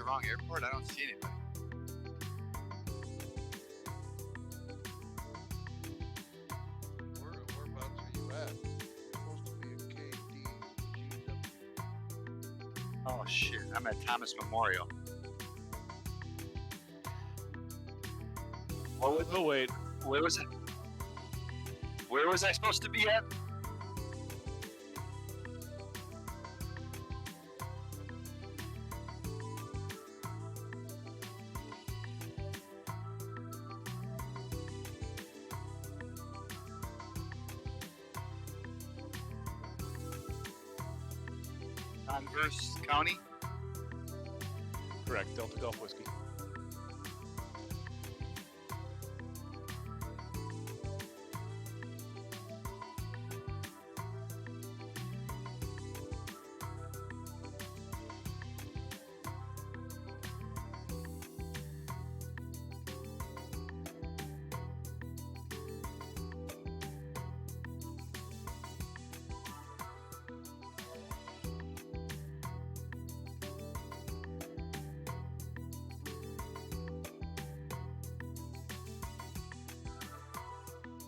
the wrong airport? I don't see anybody. Whereabouts are you at? Supposed to be in KDGW. Oh shit! I'm at Thomas Memorial. What was? Oh wait, Where was it? Where was I supposed to be at? Converse County. correct. Delta Golf Whiskey.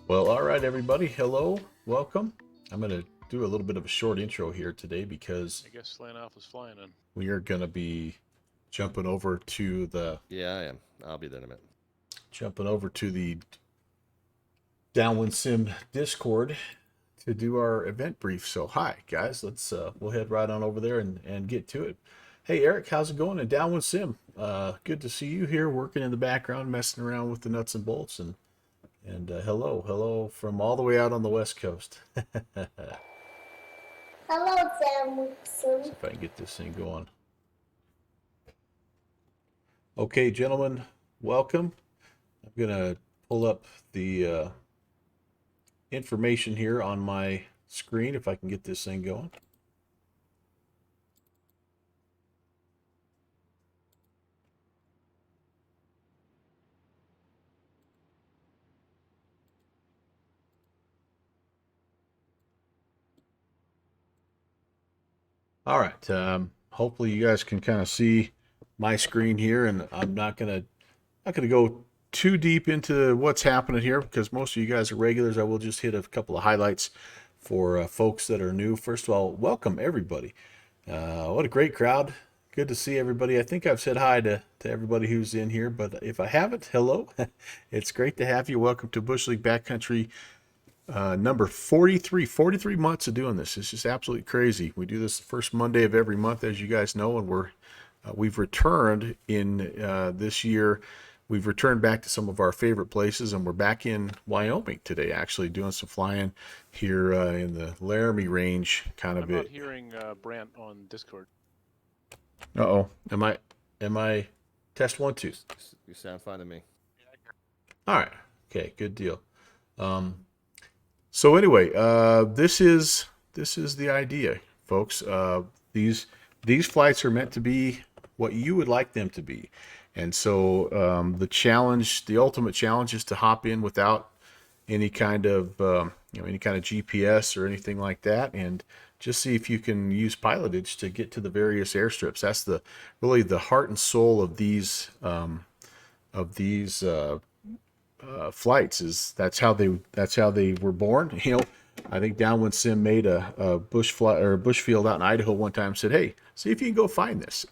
Well, all right, everybody. Hello, welcome. I'm going to do a little bit of a short intro here today because I guess Slant Off is flying in. we are going to be jumping over to the Yeah, I am. I'll be there in a minute. Downwind Sim Discord to do our event brief. So, hi guys, let's we'll head right on over there and get to it. Hey Eric, how's it going in Downwind Sim? Good to see you here working in the background, messing around with the nuts and bolts, and hello from all the way out on the West Coast. Hello, Sam. See if I can get this thing going. Okay, gentlemen, welcome. I'm gonna pull up the information here on my screen if I can get this thing going. All right. Hopefully you guys can kind of see my screen here, and I'm not gonna go too deep into what's happening here because most of you guys are regulars. I will just hit a couple of highlights for folks that are new. First of all, welcome everybody. What a great crowd. Good to see everybody. I think I've said hi to everybody who's in here, but if I haven't, hello. It's great to have you. Welcome to Bush League Backcountry number 43 months of doing this. It's just absolutely crazy. We do this the first Monday of every month, as you guys know, and we've returned in this year. We've returned back to some of our favorite places, and we're back in Wyoming today, actually doing some flying here in the Laramie Range kind of I'm not hearing Brant on Discord. Uh-oh. Am I test 1 2? You sound fine to me. All right. Okay, good deal. So anyway, this is the idea, folks. These flights are meant to be what you would like them to be, and so the ultimate challenge, is to hop in without any kind of GPS or anything like that, and just see if you can use pilotage to get to the various airstrips. That's really the heart and soul of these flights. That's how they were born. I think Downwind Sim made a bush field out in Idaho one time. Said, "Hey, see if you can go find this,"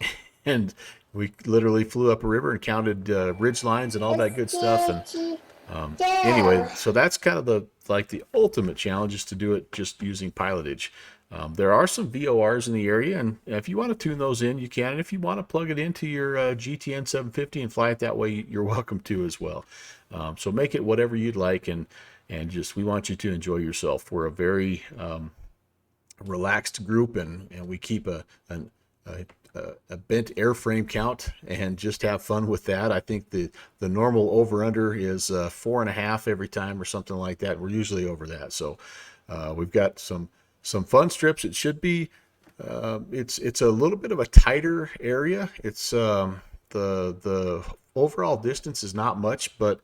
and we literally flew up a river and counted ridge lines and all that good stuff. And anyway, so that's kind of the ultimate challenge, is to do it just using pilotage. There are some VORs in the area, and if you want to tune those in, you can. And if you want to plug it into your GTN 750 and fly it that way, you're welcome to as well. So make it whatever you'd like, and just, we want you to enjoy yourself. We're a very relaxed group, and we keep a bent airframe count and just have fun with that. I think the normal over under is 4.5 every time or something like that. We're usually over that. So we've got some fun strips. It should be it's a little bit of a tighter area. It's the overall distance is not much, but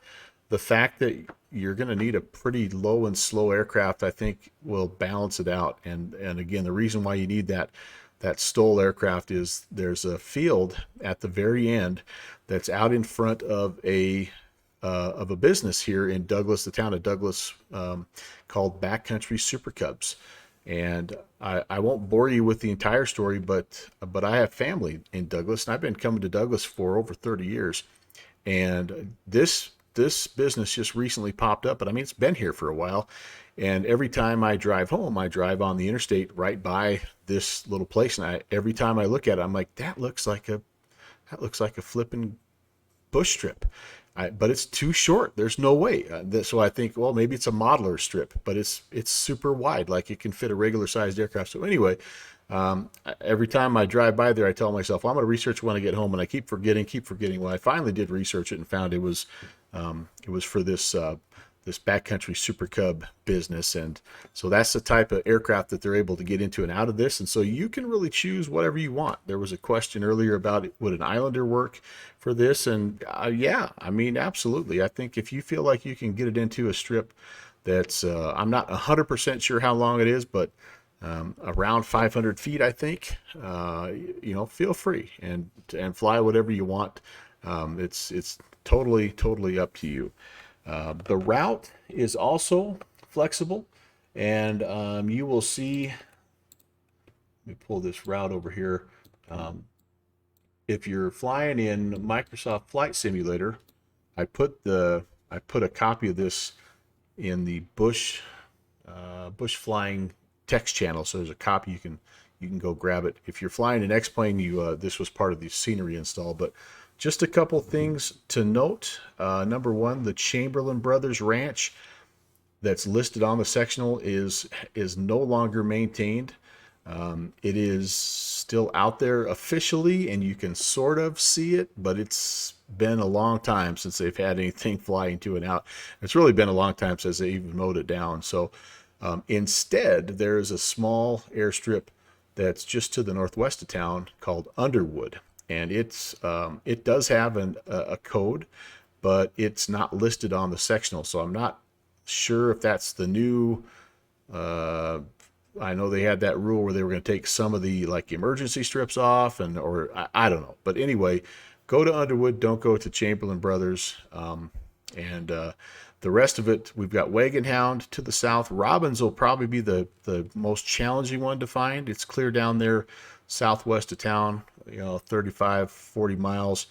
the fact that you're going to need a pretty low and slow aircraft, I think, will balance it out. And again, the reason why you need that that STOL aircraft is there's a field at the very end that's out in front of a business here in Douglas, the town of Douglas, called Backcountry Super Cubs. And I won't bore you with the entire story, but I have family in Douglas, and I've been coming to Douglas for over 30 years. And this business just recently popped up, but I mean it's been here for a while. And every time I drive home, I drive on the interstate right by this little place, and every time I look at it, I'm like, that looks like a flipping bush strip. But it's too short. There's no way. So I think, well, maybe it's a modeler strip, but it's super wide, like it can fit a regular sized aircraft. So anyway, every time I drive by there, I tell myself, well, I'm going to research when I get home, and I keep forgetting. Well, I finally did research it and found it was for this Backcountry Super Cub business. And so that's the type of aircraft that they're able to get into and out of this. And so you can really choose whatever you want. There was a question earlier about would an Islander work for this? And yeah, I mean, absolutely. I think if you feel like you can get it into a strip that's, I'm not 100% sure how long it is, but around 500 feet, I think, feel free and fly whatever you want. It's totally up to you. The route is also flexible, and you will see, let me pull this route over here. If you're flying in Microsoft Flight Simulator, I put a copy of this in the bush flying text channel, so there's a copy you can go grab it. If you're flying an X-plane, this was part of the scenery install, but just a couple things to note. Number one, the Chamberlain Brothers Ranch that's listed on the sectional is no longer maintained. It is still out there officially, and you can sort of see it, but it's been a long time since they've had anything fly into and out. It's really been a long time since they even mowed it down. So instead, there is a small airstrip that's just to the northwest of town called Underwood. And it does have a code, but it's not listed on the sectional. So I'm not sure if that's the new. I know they had that rule where they were going to take some of the like emergency strips off, or I don't know. But anyway, go to Underwood. Don't go to Chamberlain Brothers. And the rest of it, we've got Wagon Hound to the south. Robbins will probably be the most challenging one to find. It's clear down there southwest of town, 35, 40 miles.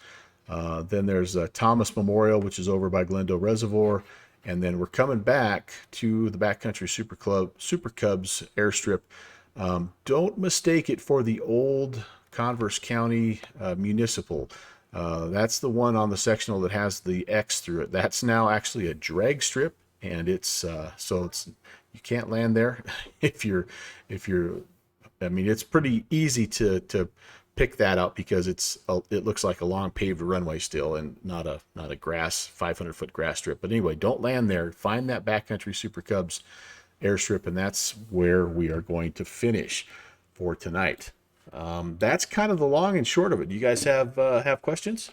Then there's Thomas Memorial, which is over by Glendale Reservoir. And then we're coming back to the Backcountry Super Cubs airstrip. Don't mistake it for the old Converse County Municipal. That's the one on the sectional that has the X through it. That's now actually a drag strip, and it's you can't land there if you're. I mean, it's pretty easy to pick that out because it looks like a long paved runway still, and not a grass 500-foot grass strip. But anyway, don't land there. Find that Backcountry Super Cubs airstrip, and that's where we are going to finish for tonight. That's kind of the long and short of it. Do you guys have questions?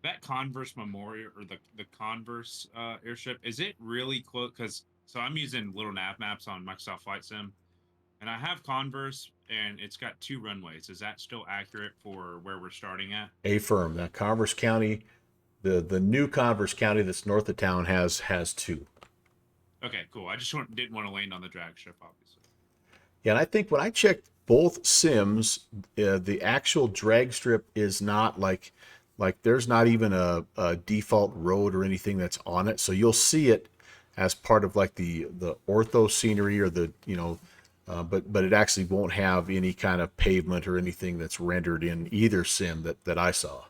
That Converse Memorial or the Converse airship, is it really close? Because I'm using little nav maps on Microsoft Flight Sim, and I have Converse, and it's got 2 runways. Is that still accurate for where we're starting at? Affirm. That Converse County, the new Converse County that's north of town has 2. Okay, cool. I just didn't want to land on the drag strip, obviously. Yeah, and I think when I checked both sims, the actual drag strip is not like there's not even a default road or anything that's on it. So you'll see it as part of like the ortho scenery or but it actually won't have any kind of pavement or anything that's rendered in either sim that I saw. All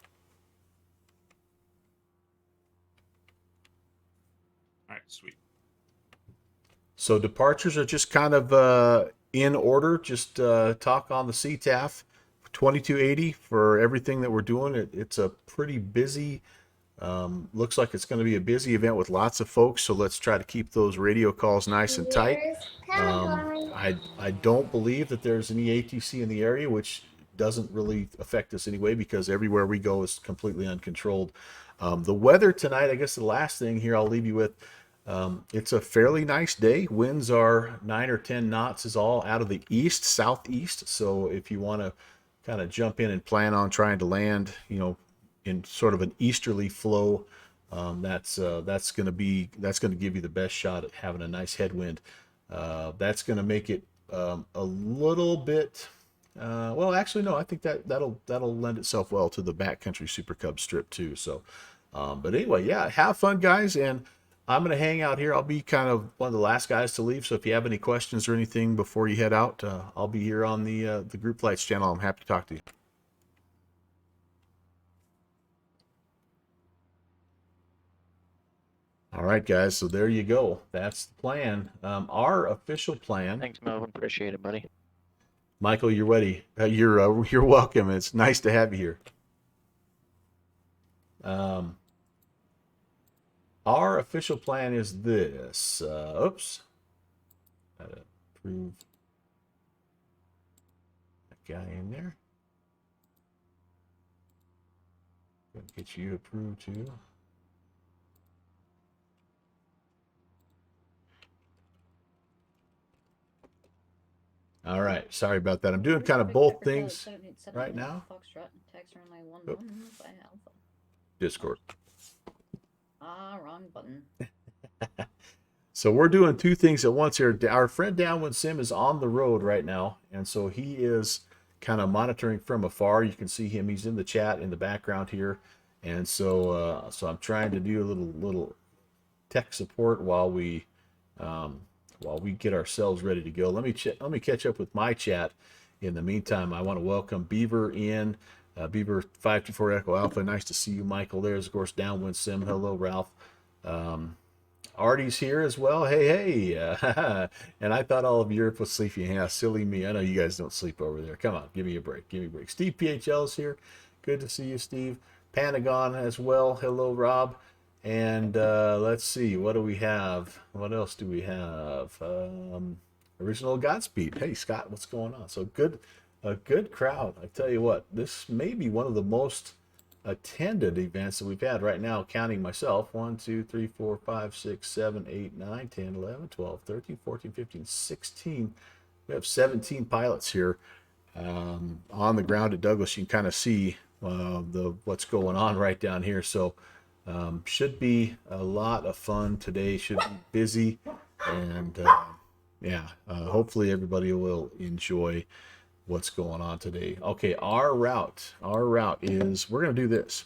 right, sweet. So departures are just kind of in order. Just talk on the CTAF 2280 for everything that we're doing. It's a pretty busy, looks like it's going to be a busy event with lots of folks. So let's try to keep those radio calls nice and tight. I don't believe that there's any ATC in the area, which doesn't really affect us anyway because everywhere we go is completely uncontrolled. The weather tonight, I guess the last thing here I'll leave you with, It's a fairly nice day. Winds are 9 or 10 knots is all out of the east, southeast. So if you want to kind of jump in and plan on trying to land, in sort of an easterly flow, that's going to give you the best shot at having a nice headwind. That's going to make it a little bit. Well, actually, no. I think that'll lend itself well to the Backcountry Super Cub strip too. So, but anyway, yeah, have fun, guys, and I'm gonna hang out here. I'll be kind of one of the last guys to leave. So if you have any questions or anything before you head out, I'll be here on the Group Flights channel. I'm happy to talk to you. All right, guys. So there you go. That's the plan. Our official plan. Thanks, Melvin. Appreciate it, buddy. Michael, you're ready. You're welcome. It's nice to have you here. Our official plan is this. Oops. Gotta approve that guy in there. Gonna get you approved too. All right. Sorry about that. I'm doing kind of both things right now. Oh. Discord. Wrong button. So we're doing two things at once here. Our friend Downwind Sim is on the road right now, and so he is kind of monitoring from afar. You can see him. He's in the chat in the background here, and so I'm trying to do a little tech support while we get ourselves ready to go. Let me catch up with my chat. In the meantime, I want to welcome Beaver in. Beaver 524 Echo Alpha. Nice to see you, Michael. There's, of course, Downwind Sim. Hello, Ralph. Artie's here as well. Hey. And I thought all of Europe was sleepy. Yeah, silly me. I know you guys don't sleep over there. Come on, give me a break. Steve PHL is here. Good to see you, Steve. Panagon as well. Hello, Rob. And let's see. What do we have? What else do we have? Original Godspeed. Hey, Scott, what's going on? So good. A good crowd. I tell you what, this may be one of the most attended events that we've had right now, counting myself. 1, 2, 3, 4, 5, 6, 7, 8, 9, 10, 11, 12, 13, 14, 15, 16. We have 17 pilots here on the ground at Douglas. You can kind of see what's going on right down here. So should be a lot of fun today. Should be busy. And hopefully everybody will enjoy what's going on today. Okay, our route is, we're going to do this,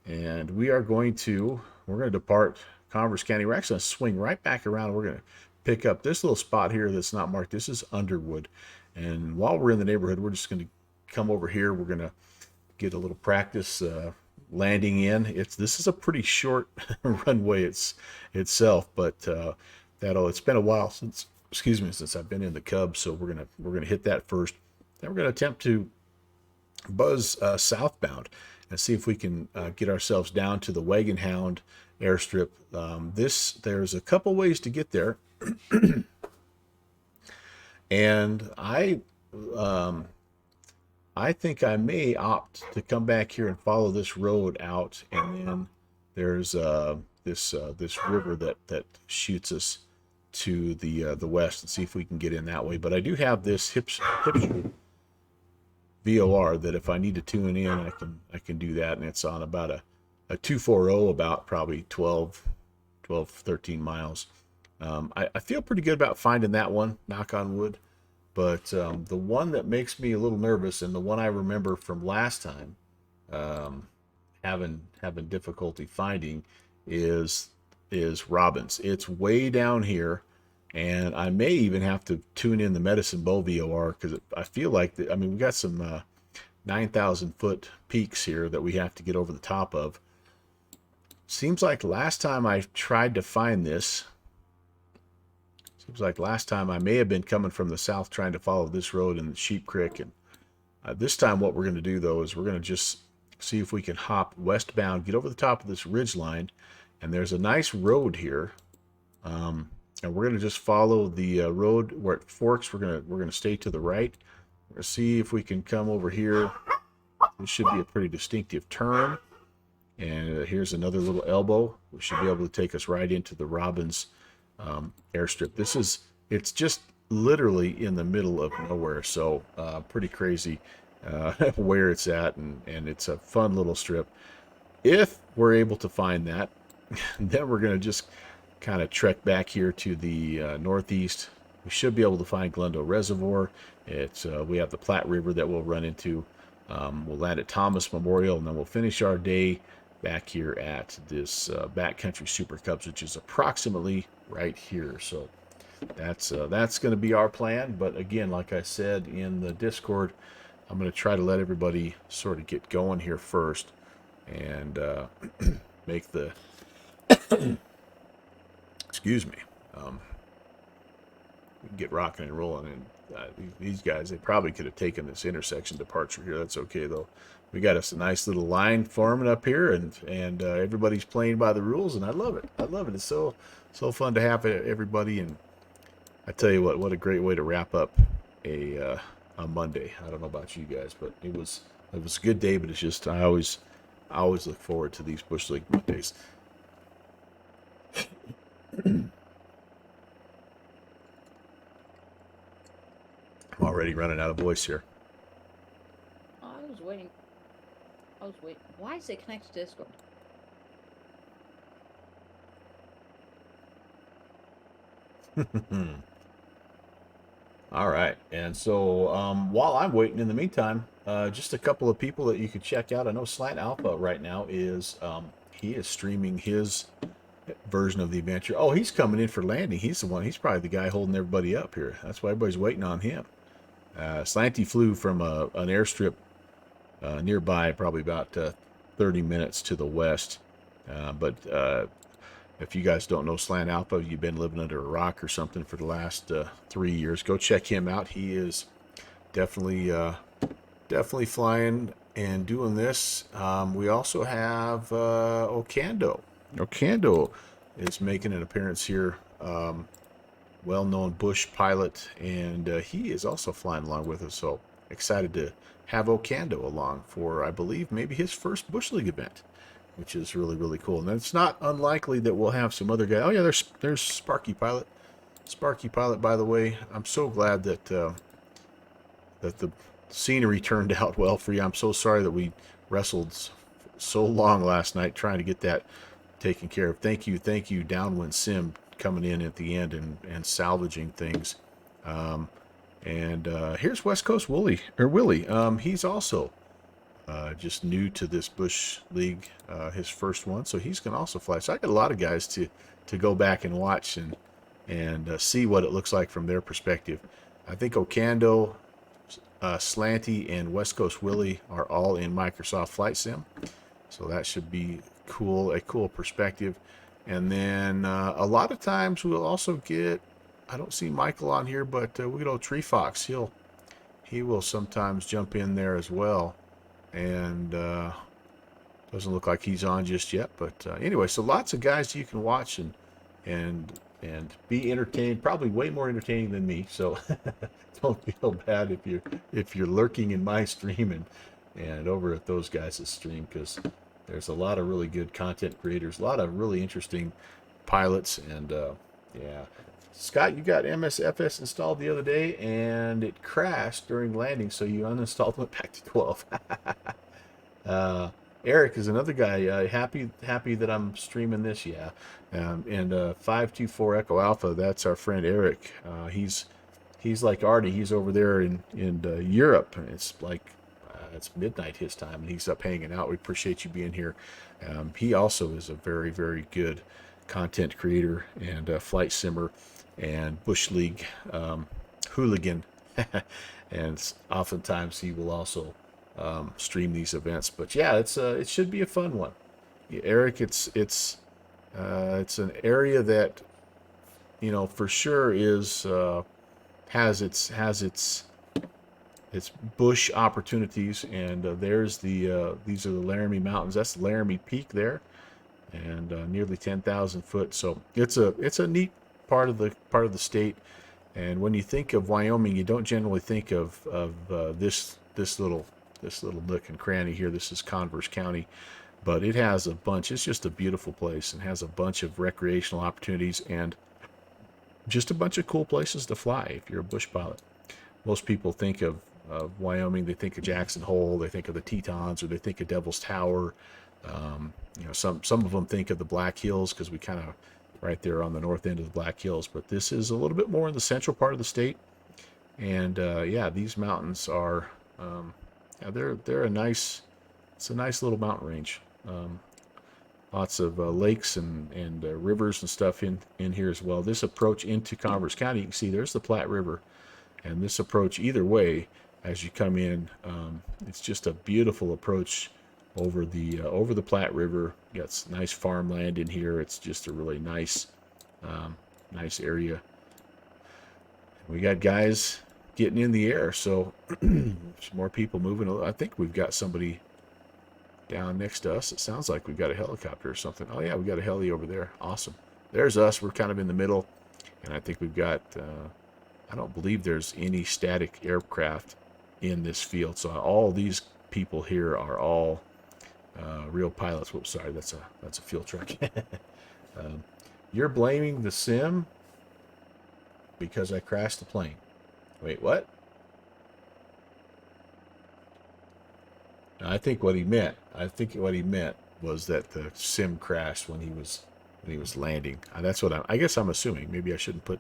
and we're going to depart Converse County. We're actually going to swing right back around. We're going to pick up this little spot here that's not marked. This is Underwood, and while we're in the neighborhood, we're just going to come over here. We're going to get a little practice landing in. This is a pretty short runway itself, but it's been a while since I've been in the Cub, so we're gonna hit that first. Then we're going to attempt to buzz southbound and see if we can get ourselves down to the Wagon Hound airstrip. There's a couple ways to get there. And I think I may opt to come back here and follow this road out. And then there's this river that shoots us to the west, and see if we can get in that way. But I do have this hipster VOR that if I need to tune in, I can do that, and it's on about a 240, about probably 12, 13 miles. I feel pretty good about finding that one, knock on wood. But the one that makes me a little nervous, and the one I remember from last time having difficulty finding, is Robbins. It's way down here. And I may even have to tune in the Medicine Bow VOR, because I feel like, we've got some 9,000 foot peaks here that we have to get over the top of. Seems like last time I tried to find this, I may have been coming from the south trying to follow this road in the Sheep Creek. And this time what we're going to do, though, is we're going to just see if we can hop westbound, get over the top of this ridge line. And there's a nice road here. And we're going to just follow the road where it forks. We're going to stay to the right. We're going to see if we can come over here. This should be a pretty distinctive turn. And here's another little elbow. We should be able to take us right into the Robbins airstrip. It's just literally in the middle of nowhere, so pretty crazy where it's at, and it's a fun little strip. If we're able to find that, then we're going to just kind of trek back here to the northeast. We should be able to find Glendale Reservoir. We have the Platte River that we'll run into. We'll land at Thomas Memorial, and then we'll finish our day back here at this Backcountry Super Cubs, which is approximately right here. So that's going to be our plan. But again, like I said in the Discord, I'm going to try to let everybody sort of get going here first and make the excuse me, get rocking and rolling. And these guys, they probably could have taken this intersection departure here. That's okay though. We got us a nice little line forming up here, and everybody's playing by the rules, and I love it. I love it. It's so fun to have everybody. And I tell you what a great way to wrap up a Monday. I don't know about you guys, but it was a good day. But it's just I always look forward to these Bush League Mondays. I'm already running out of voice here. I was waiting. Why is it connected to Discord? All right, and so while I'm waiting, in the meantime, just a couple of people that you could check out. I know Slant Alpha right now is he is streaming his version of the adventure. Oh, he's coming in for landing. He's he's probably the guy holding everybody up here. That's why everybody's waiting on him. Slanty flew from an airstrip nearby, probably about 30 minutes to the west. But if you guys don't know Slant Alpha, you've been living under a rock or something for the last 3 years, go check him out. He is definitely flying and doing this. We also have Okando. Okando is making an appearance here. Well-known bush pilot, and he is also flying along with us. So excited to have Okando along for, I believe, maybe his first Bush League event, which is really, really cool. And it's not unlikely that we'll have some other guys. Oh yeah, there's Sparky Pilot. Sparky Pilot, by the way, I'm so glad that that the scenery turned out well for you. I'm so sorry that we wrestled so long last night trying to get that taken care of. Thank you, Downwind Sim, coming in at the end and salvaging things. Here's West Coast Willie. He's also just new to this Bush League, his first one, so he's gonna also fly. So I got a lot of guys to go back and watch and see what it looks like from their perspective. I think Okando, Slanty, and West Coast Willie are all in Microsoft Flight Sim, so that should be a cool perspective. And then a lot of times we'll also get, I don't see Michael on here, but we get old Tree Fox. He will sometimes jump in there as well, and doesn't look like he's on just yet. But anyway, so lots of guys you can watch and be entertained. Probably way more entertaining than me. So don't feel bad if you're lurking in my stream and over at those guys' stream, because there's a lot of really good content creators, a lot of really interesting pilots, and yeah. Scott, you got MSFS installed the other day, and it crashed during landing, so you uninstalled and went back to 12. Eric is another guy. Happy that I'm streaming this, yeah. And 524 Echo Alpha, that's our friend Eric. He's like Artie. He's over there in Europe. It's like it's midnight his time, and he's up hanging out. We appreciate you being here. He also is a very, very good content creator and flight simmer and Bush League hooligan. And oftentimes he will also stream these events. But yeah, it should be a fun one. Yeah, Eric, it's an area that, you know, for sure is has its bush opportunities, and there's these are the Laramie Mountains. That's Laramie Peak there, and nearly 10,000 foot. So it's a neat part of the state. And when you think of Wyoming, you don't generally think of this little nook and cranny here. This is Converse County, but it has a bunch. It's just a beautiful place and has a bunch of recreational opportunities and just a bunch of cool places to fly if you're a bush pilot. Most people think of Wyoming, they think of Jackson Hole, they think of the Tetons, or they think of Devil's Tower. Some of them think of the Black Hills because we kind of right there on the north end of the Black Hills. But this is a little bit more in the central part of the state, and these mountains are they're a nice. It's a nice little mountain range. Lots of lakes and rivers and stuff in here as well. This approach into Converse County, you can see there's the Platte River, and this approach either way as you come in, it's just a beautiful approach over the Platte River. You got some nice farmland in here. It's just a really nice area. We got guys getting in the air, so there's more people moving. I think we've got somebody down next to us. It sounds like we've got a helicopter or something. Oh yeah, we got a heli over there. Awesome. There's us. We're kind of in the middle, and I think we've got I don't believe there's any static aircraft in this field, so all these people here are all real pilots. Whoops, sorry, that's a fuel truck. You're blaming the sim because I crashed the plane. Wait, what? I think what he meant was that the sim crashed when he was landing. That's what I guess I'm assuming. Maybe I shouldn't put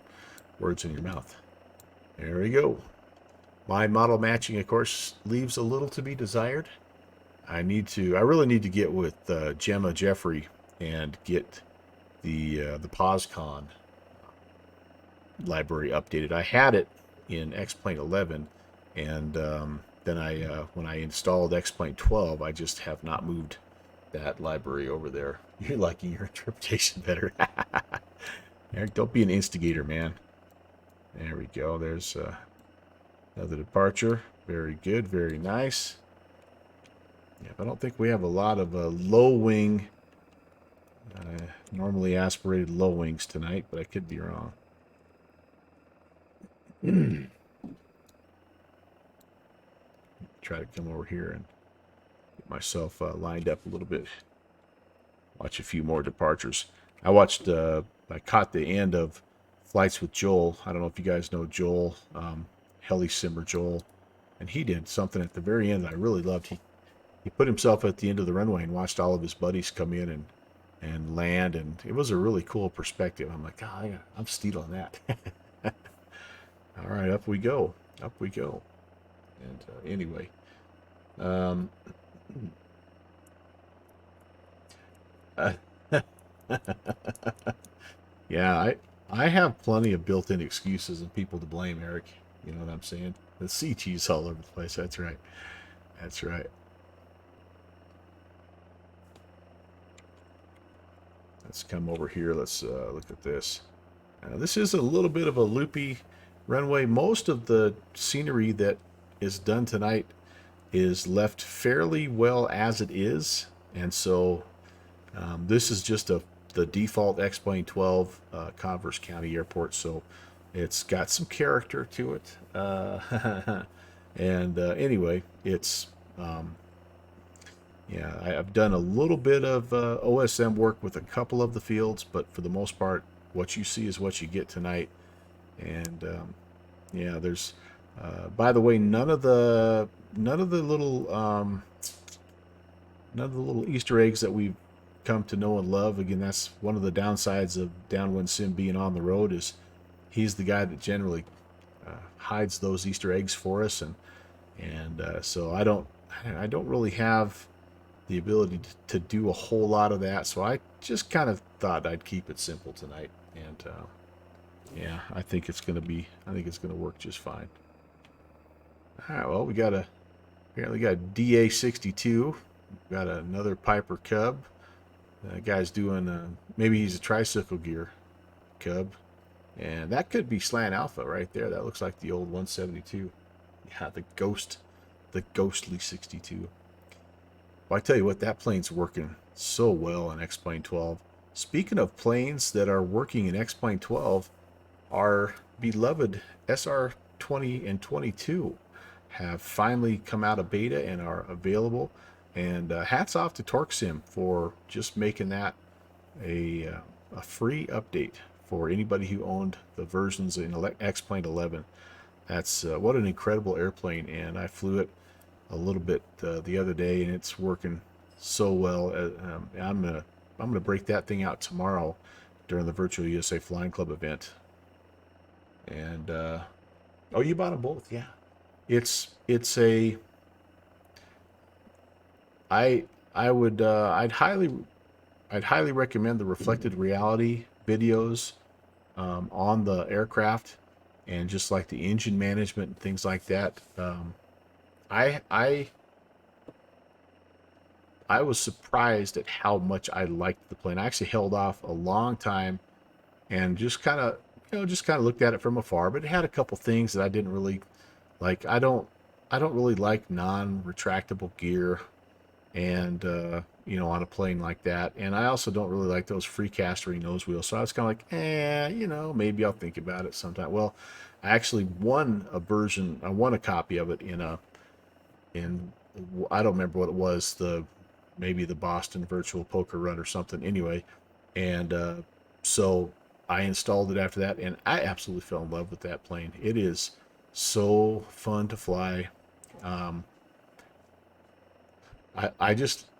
words in your mouth. There we go. My model matching, of course, leaves a little to be desired. I really need to get with Gemma Jeffrey and get the POSCON library updated. I had it in X-Plane 11, and then when I installed X-Plane 12, I just have not moved that library over there. You're liking your interpretation better. Eric, don't be an instigator, man. There we go. There's another departure. Very good. Very nice. Yeah, I don't think we have a lot of low wing, normally aspirated low wings tonight, but I could be wrong. Try to come over here and get myself lined up a little bit. Watch a few more departures. I caught the end of Flights with Joel. I don't know if you guys know Joel, Heli Simmer Joel, and he did something at the very end that I really loved. He put himself at the end of the runway and watched all of his buddies come in and land, and it was a really cool perspective. I'm like, I'm stealing that. All right, up we go. Up we go. And anyway, yeah, I have plenty of built-in excuses and people to blame, Eric. You know what I'm saying? The CT's all over the place. That's right. That's right. Let's come over here. Let's look at this. This is a little bit of a loopy runway. Most of the scenery that is done tonight is left fairly well as it is, and so this is just the default X-Plane 12 Converse County Airport, so it's got some character to it. And anyway, it's I've done a little bit of OSM work with a couple of the fields, but for the most part, what you see is what you get tonight. And there's by the way, none of the little Easter eggs that we've come to know and love. Again, that's one of the downsides of Downwind Sim being on the road, is he's the guy that generally hides those Easter eggs for us, and so I don't really have the ability to do a whole lot of that. So I just kind of thought I'd keep it simple tonight, and I think it's gonna work just fine. All right, well, apparently got a DA-62. Got another Piper Cub. Guy's doing maybe he's a tricycle gear Cub, and that could be Slant Alpha right there. That looks like the old 172. Yeah, the ghostly 62. Well, I tell you what, that plane's working so well in X-Plane 12. Speaking of planes that are working in X-Plane 12, our beloved SR-20 and 22 have finally come out of beta and are available. And hats off to TorqueSim for just making that a free update for anybody who owned the versions in X-Plane 11. That's what an incredible airplane, and I flew it a little bit the other day, and it's working so well. I'm gonna break that thing out tomorrow during the Virtual USA Flying Club event. And oh, you bought them both, yeah. It's a I would I'd highly recommend the reflected reality videos on the aircraft, and just like the engine management and things like that. I was surprised at how much I liked the plane. I actually held off a long time and just kind of looked at it from afar, but it had a couple things that I didn't really like. I don't really like non-retractable gear, and on a plane like that. And I also don't really like those free castery nose wheels. So I was kind of like, maybe I'll think about it sometime. Well, I actually won a copy of it in I don't remember what it was, maybe the Boston Virtual Poker Run or something. Anyway, and so I installed it after that, and I absolutely fell in love with that plane. It is so fun to fly.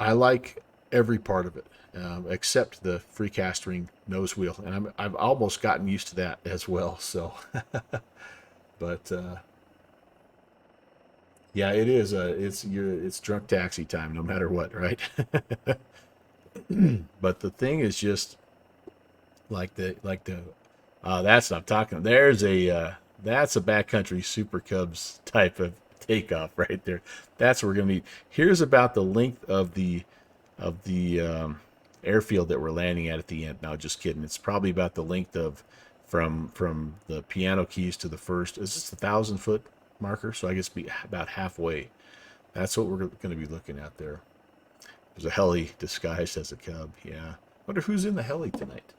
I like every part of it, except the free castering nose wheel, and I've almost gotten used to that as well. So, but yeah, it is. It's drunk taxi time, no matter what, right? But the thing is just that's what I'm talking. That's a Backcountry Super Cubs type of takeoff right there. That's what we're gonna need. Here's about the length of the airfield that we're landing at the end. No, just kidding. It's probably about the length of from the piano keys to the first. Is this 1,000-foot marker? So I guess be about halfway. That's what we're going to be looking at there. There's a heli disguised as a Cub. Yeah. Wonder who's in the heli tonight.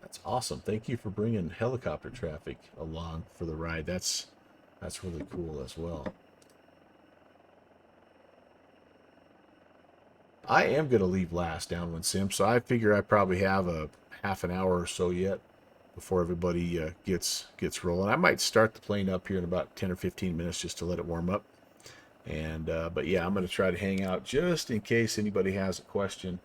That's awesome. Thank you for bringing helicopter traffic along for the ride. That's really cool as well. I am going to leave last, Downwind Sim, so I figure I probably have a half an hour or so yet before everybody gets rolling. I might start the plane up here in about 10 or 15 minutes just to let it warm up. And but yeah, I'm going to try to hang out just in case anybody has a question.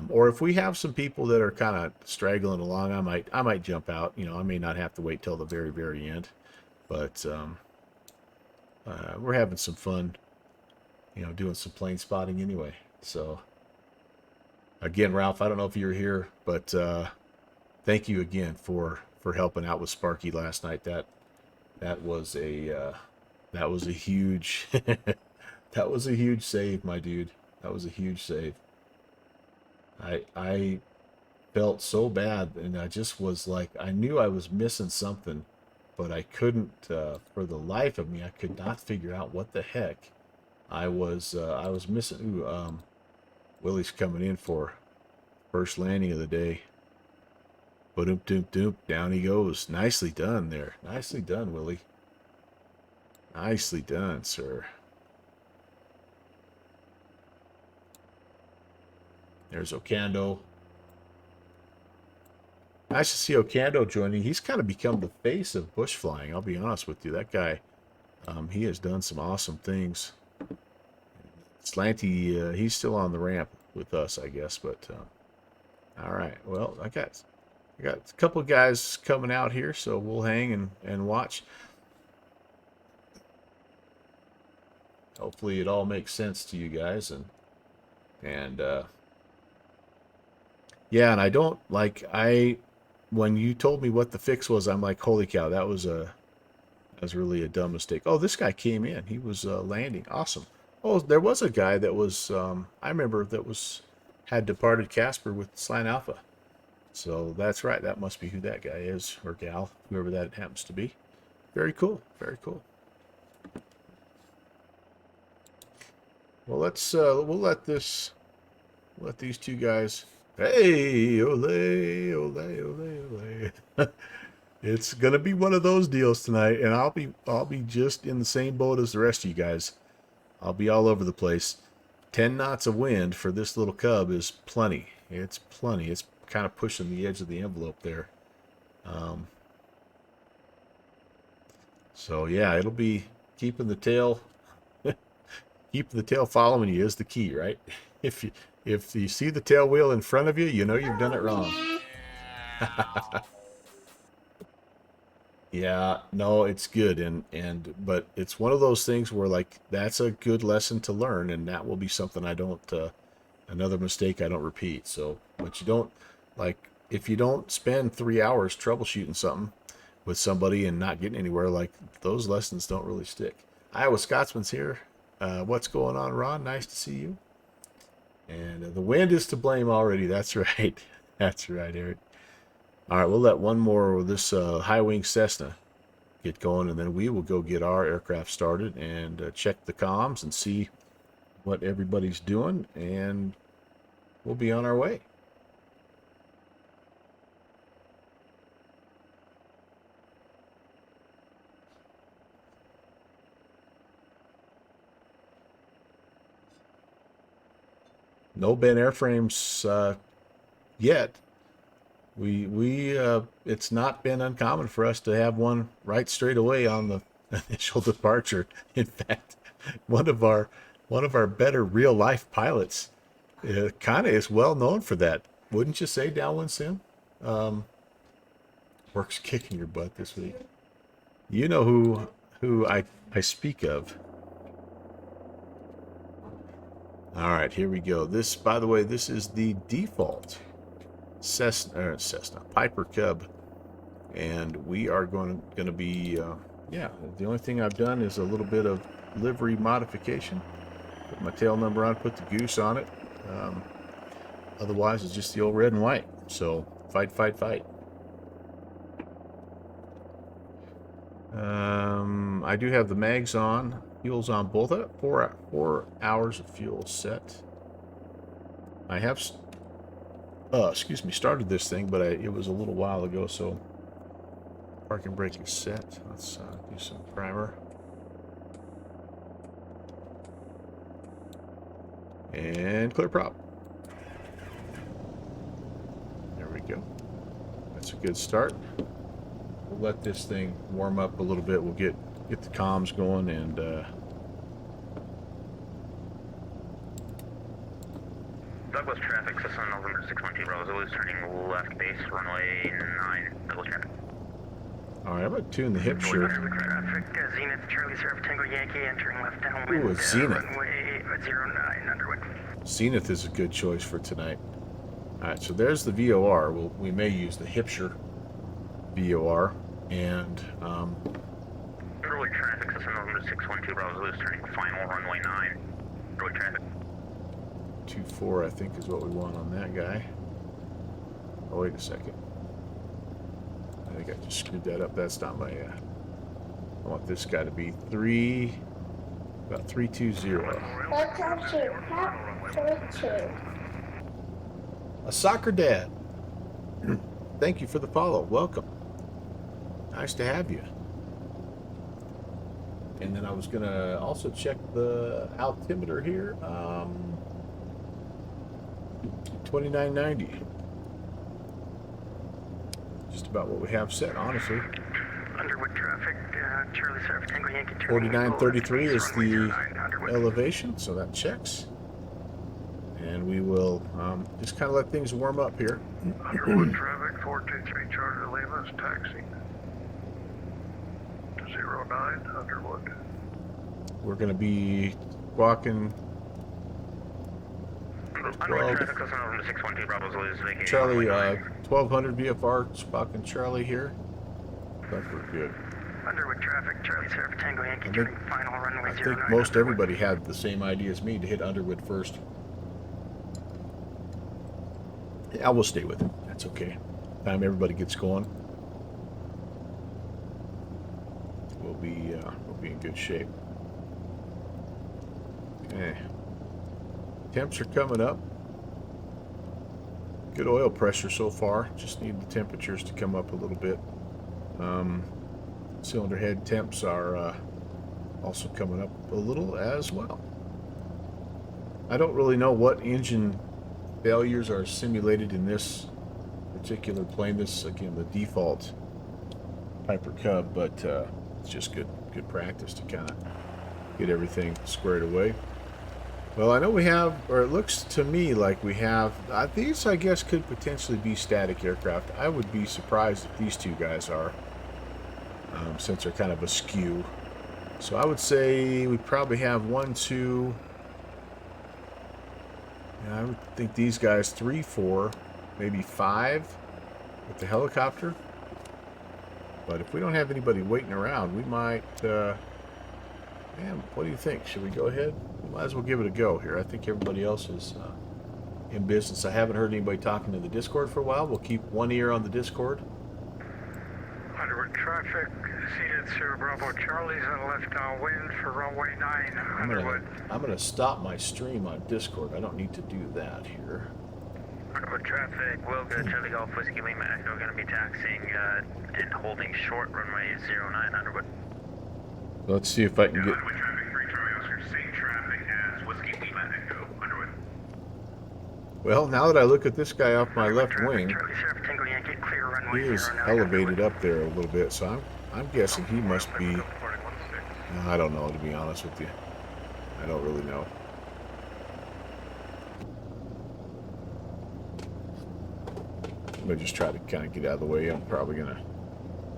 Or if we have some people that are kind of straggling along, I might jump out. I may not have to wait till the very, very end. But we're having some fun, doing some plane spotting anyway. So again, Ralph, I don't know if you're here, but thank you again for helping out with Sparky last night. That was a huge that was a huge save, my dude. That was a huge save. I felt so bad, and I just was like, I knew I was missing something, but I couldn't for the life of me, I could not figure out what the heck I was missing. Ooh, Willie's coming in for first landing of the day. Ba-doop doop doop, down he goes. Nicely done there. Nicely done, Willie. Nicely done, sir. There's Ocando. Nice to see Ocando joining. He's kind of become the face of bush flying, I'll be honest with you. That guy, he has done some awesome things. Slanty, he's still on the ramp with us, I guess. But all right. Well, I got a couple of guys coming out here, so we'll hang and watch. Hopefully, it all makes sense to you guys, and yeah. And I don't like when you told me what the fix was, I'm like, holy cow, that was really a dumb mistake. Oh, this guy came in. He was landing. Awesome. Oh, there was a guy that was, I remember, had departed Casper with Slant Alpha. So that's right. That must be who that guy is, or gal, whoever that happens to be. Very cool. Very cool. Well, we'll let these two guys. Hey, ole, ole, ole, ole. It's gonna be one of those deals tonight, and I'll be just in the same boat as the rest of you guys. I'll be all over the place. 10 knots of wind for this little cub is plenty. It's plenty. It's kind of pushing the edge of the envelope there. So yeah, it'll be keeping the tail, keeping the tail following you is the key, right? If you see the tail wheel in front of you, you know you've done it wrong. Yeah, no, it's good, but it's one of those things where like that's a good lesson to learn, and that will be something I don't another mistake I don't repeat. So, but you don't like if you don't spend 3 hours troubleshooting something with somebody and not getting anywhere, like those lessons don't really stick. Iowa Scotsman's here. What's going on, Ron? Nice to see you. And the wind is to blame already. That's right. That's right, Eric. All right, we'll let one more of this high-wing Cessna get going, and then we will go get our aircraft started and check the comms and see what everybody's doing, and we'll be on our way. No bent airframes yet. It's not been uncommon for us to have one right straight away on the initial departure. In fact, one of our better real life pilots kind of is well known for that, wouldn't you say, Downwind Sim? Work's kicking your butt this week. You know who I speak of. All right, here we go. This, by the way, this is the default Cessna Piper Cub, and we are going to be yeah, the only thing I've done is a little bit of livery modification. Put my tail number on, put the goose on it. Otherwise it's just the old red and white. So fight. I do have the mags on, fuel's on both. 4 hours of fuel set. I have started this thing, but it was a little while ago, so parking brake is set. Let's do some primer. And clear prop. There we go. That's a good start. We'll let this thing warm up a little bit. We'll get the comms going, and Douglas traffic, Cessna November 612 Bravo is turning left base, runway 9, Douglas traffic. Alright, I'm going to tune the hip shift. Traffic, Zenith, Charlie Surf, Tango Yankee, entering left downwind. Ooh, a Zenith. Runway 09, underwind. Zenith is a good choice for tonight. Alright, so there's the VOR. We may use the Hipsher VOR, and Underwood traffic, Cessna November 612 Bravo is turning final, runway 9, Underwood traffic. 2-4, I think, is what we want on that guy. Oh, wait a second. I think I just screwed that up. That's not my, I want this guy to be about 320. A soccer dad. Thank you for the follow. Welcome. Nice to have you. And then I was going to also check the altimeter here. 2990. Just about what we have set, honestly. Underwood traffic, Charlie Surf, Tango Yankee. 4933 is the elevation, so that checks. And we will just kind of let things warm up here. Underwood traffic, 423 Charter Lima is taxiing to 09 Underwood. We're going to be walking Underwood traffic, Cessna November 612 Bravo is vacating. Charlie, 1200 VFR, Spock Charlie here. I think we're good. Underwood traffic, Charlie Surf, Tango Yankee, I think- turning final, runway I 09. think most everybody had the same idea as me to hit Underwood first. Yeah, I will stay with it. That's okay. Time everybody gets going, we'll be in good shape. Okay. Temps are coming up. Good oil pressure so far. Just need the temperatures to come up a little bit. Cylinder head temps are also coming up a little as well. I don't really know what engine failures are simulated in this particular plane. This, again, the default Piper Cub, but it's just good practice to kind of get everything squared away. Well, I know we have, or it looks to me like we have, these I guess could potentially be static aircraft. I would be surprised if these two guys are, since they're kind of askew. So I would say we probably have 1, 2, yeah, I would think these guys 3, 4, maybe 5 with the helicopter. But if we don't have anybody waiting around, we might, man, what do you think? Should we go ahead? Might as well give it a go here. I think everybody else is in business. I haven't heard anybody talking to the Discord for a while. We'll keep one ear on the Discord. Underwood traffic, seated Sierra Bravo Charlie's on left downwind for runway 9, Underwood. I'm gonna stop my stream on Discord. I don't need to do that here. Underwood traffic, will go Charlie Golf Whiskey Lima Echo, going to be taxiing and holding short runway 09, Underwood. Let's see if I can get... Underwood traffic, 3 Charlie Oscar, same traffic as Whiskey Lima Echo, Underwood. Well, now that I look at this guy off my left wing, Charlie Surf Tango Yankee, clear he runway is 09, elevated up there a little bit, so I'm guessing he must be... I don't know, to be honest with you. I don't really know. I'm gonna just try to kind of get out of the way. I'm probably gonna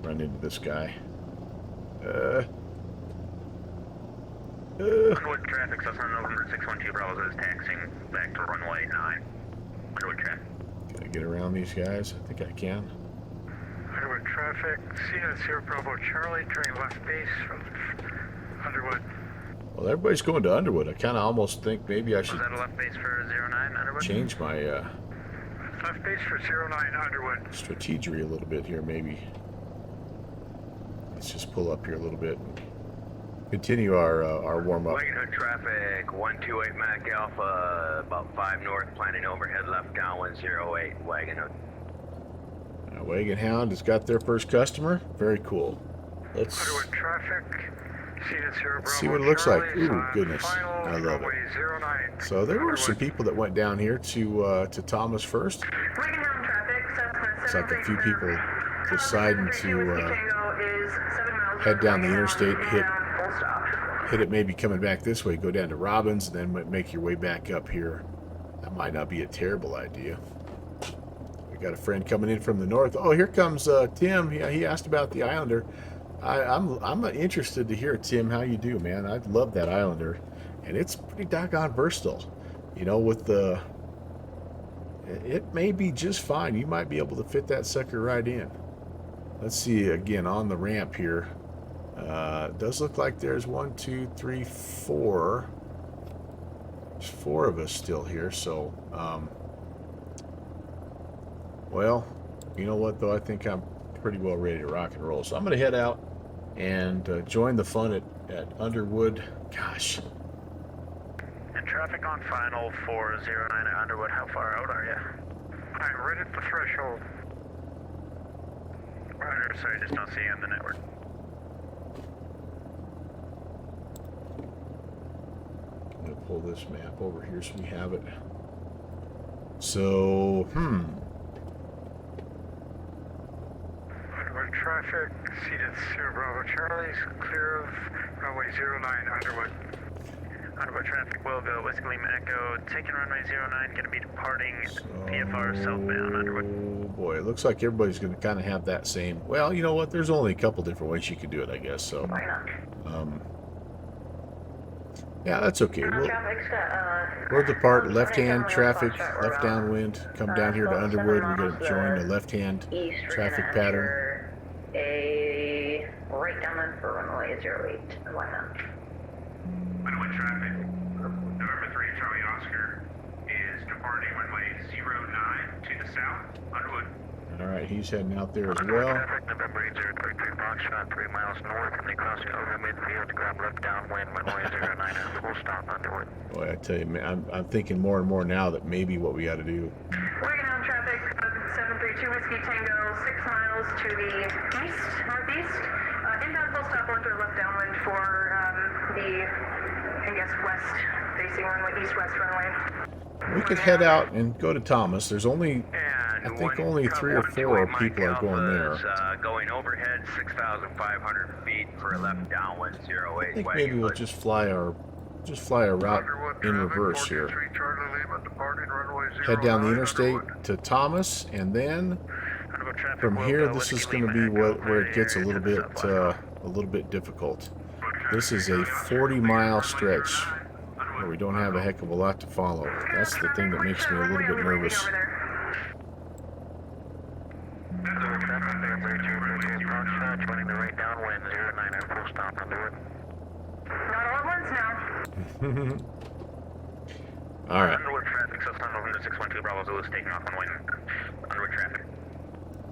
run into this guy. Underwood traffic, Cessna November 612 Bravo is taxiing back to runway 9. Underwood traffic. Can I get around these guys? I think I can. Underwood traffic, seated Sierra Bravo Charlie, turning left base from Underwood. Well, everybody's going to Underwood. I kind of almost think maybe I Was should that a left base for 09, Underwood? change my Left base for 09, Underwood. strategy a little bit here, maybe. Let's just pull up here a little bit and continue our warm-up. Wagon Hood traffic, 128 Mac Alpha, about 5 north, planning overhead left downwind 08, Wagon Hood. Wagon Hound has got their first customer. Very cool. Let's Underwood traffic, seated Sierra Bravo see what it looks like. Charlie's Ooh, on goodness. final I love it. runway 09. So there were some Underwood. people that went down here to Thomas first. Wagon Hound traffic, Looks like a few people deciding to head down the interstate, hit it maybe coming back this way, go down to Robbins, and then make your way back up here. That might not be a terrible idea. We got a friend coming in from the north. Oh, here comes Tim. He asked about the Islander. I'm interested to hear, Tim, how you do, man. I love that Islander, and it's pretty doggone versatile. You know, with the... It may be just fine. You might be able to fit that sucker right in. Let's see, again, on the ramp here. It does look like there's 1, 2, 3, 4. There's 4 of us still here, so... well, you know what, though? I think I'm pretty well ready to rock and roll. So I'm going to head out and join the fun at Underwood. Gosh. And traffic on final 409 at Underwood, how far out are you? I'm right at the threshold. Roger, sorry, just don't see you on the network. I'm going to pull this map over here so we have it. So, Underwood traffic, seated Sierra Bravo Charlie's, clear of runway 09, Underwood. Underwood traffic will go Whiskey Lima Echo, taking runway 09, going to be departing PFR southbound Underwood. Oh boy, it looks like everybody's going to kind of have that same. Well, you know what? There's only a couple different ways you could do it, I guess. So, yeah, that's okay. We'll depart left-hand traffic, left downwind, come down here to Underwood. We're going to join the left-hand traffic pattern. A right downwind for runway 08. Why not? Underwood traffic, November 3 Charlie Oscar is departing runway 09 to the south, Underwood. All right, he's heading out there as Underwood well. traffic, November 8033 Foxtrot, 3 miles north from the crossing over midfield to grab left downwind, runway 09 at full stop, Underwood. Boy, I tell you, man, I'm thinking more and more now that maybe what we got to do. Wagon Hound traffic, 732 Whiskey Tango, 6 miles to the east, northeast. Inbound full stop onto left downwind for the, I guess, west facing runway east-west runway. We could head out and go to Thomas. There's only, And I think only 3 or 4 people are going there. Going overhead 6,500 feet for a left downwind 08. I think maybe we'll just fly our route in reverse here. Head down the interstate to Thomas, and then from here, this is going to be where it gets a little bit difficult. This is a 40-mile stretch where we don't have a heck of a lot to follow. That's the thing that makes me a little bit nervous. Joining the right downwind 09 full stop Underwood. Not all at once now. All right. Underwood traffic, so Sunderland 612 Bravo Zulu is taking off on wing. Underwood traffic.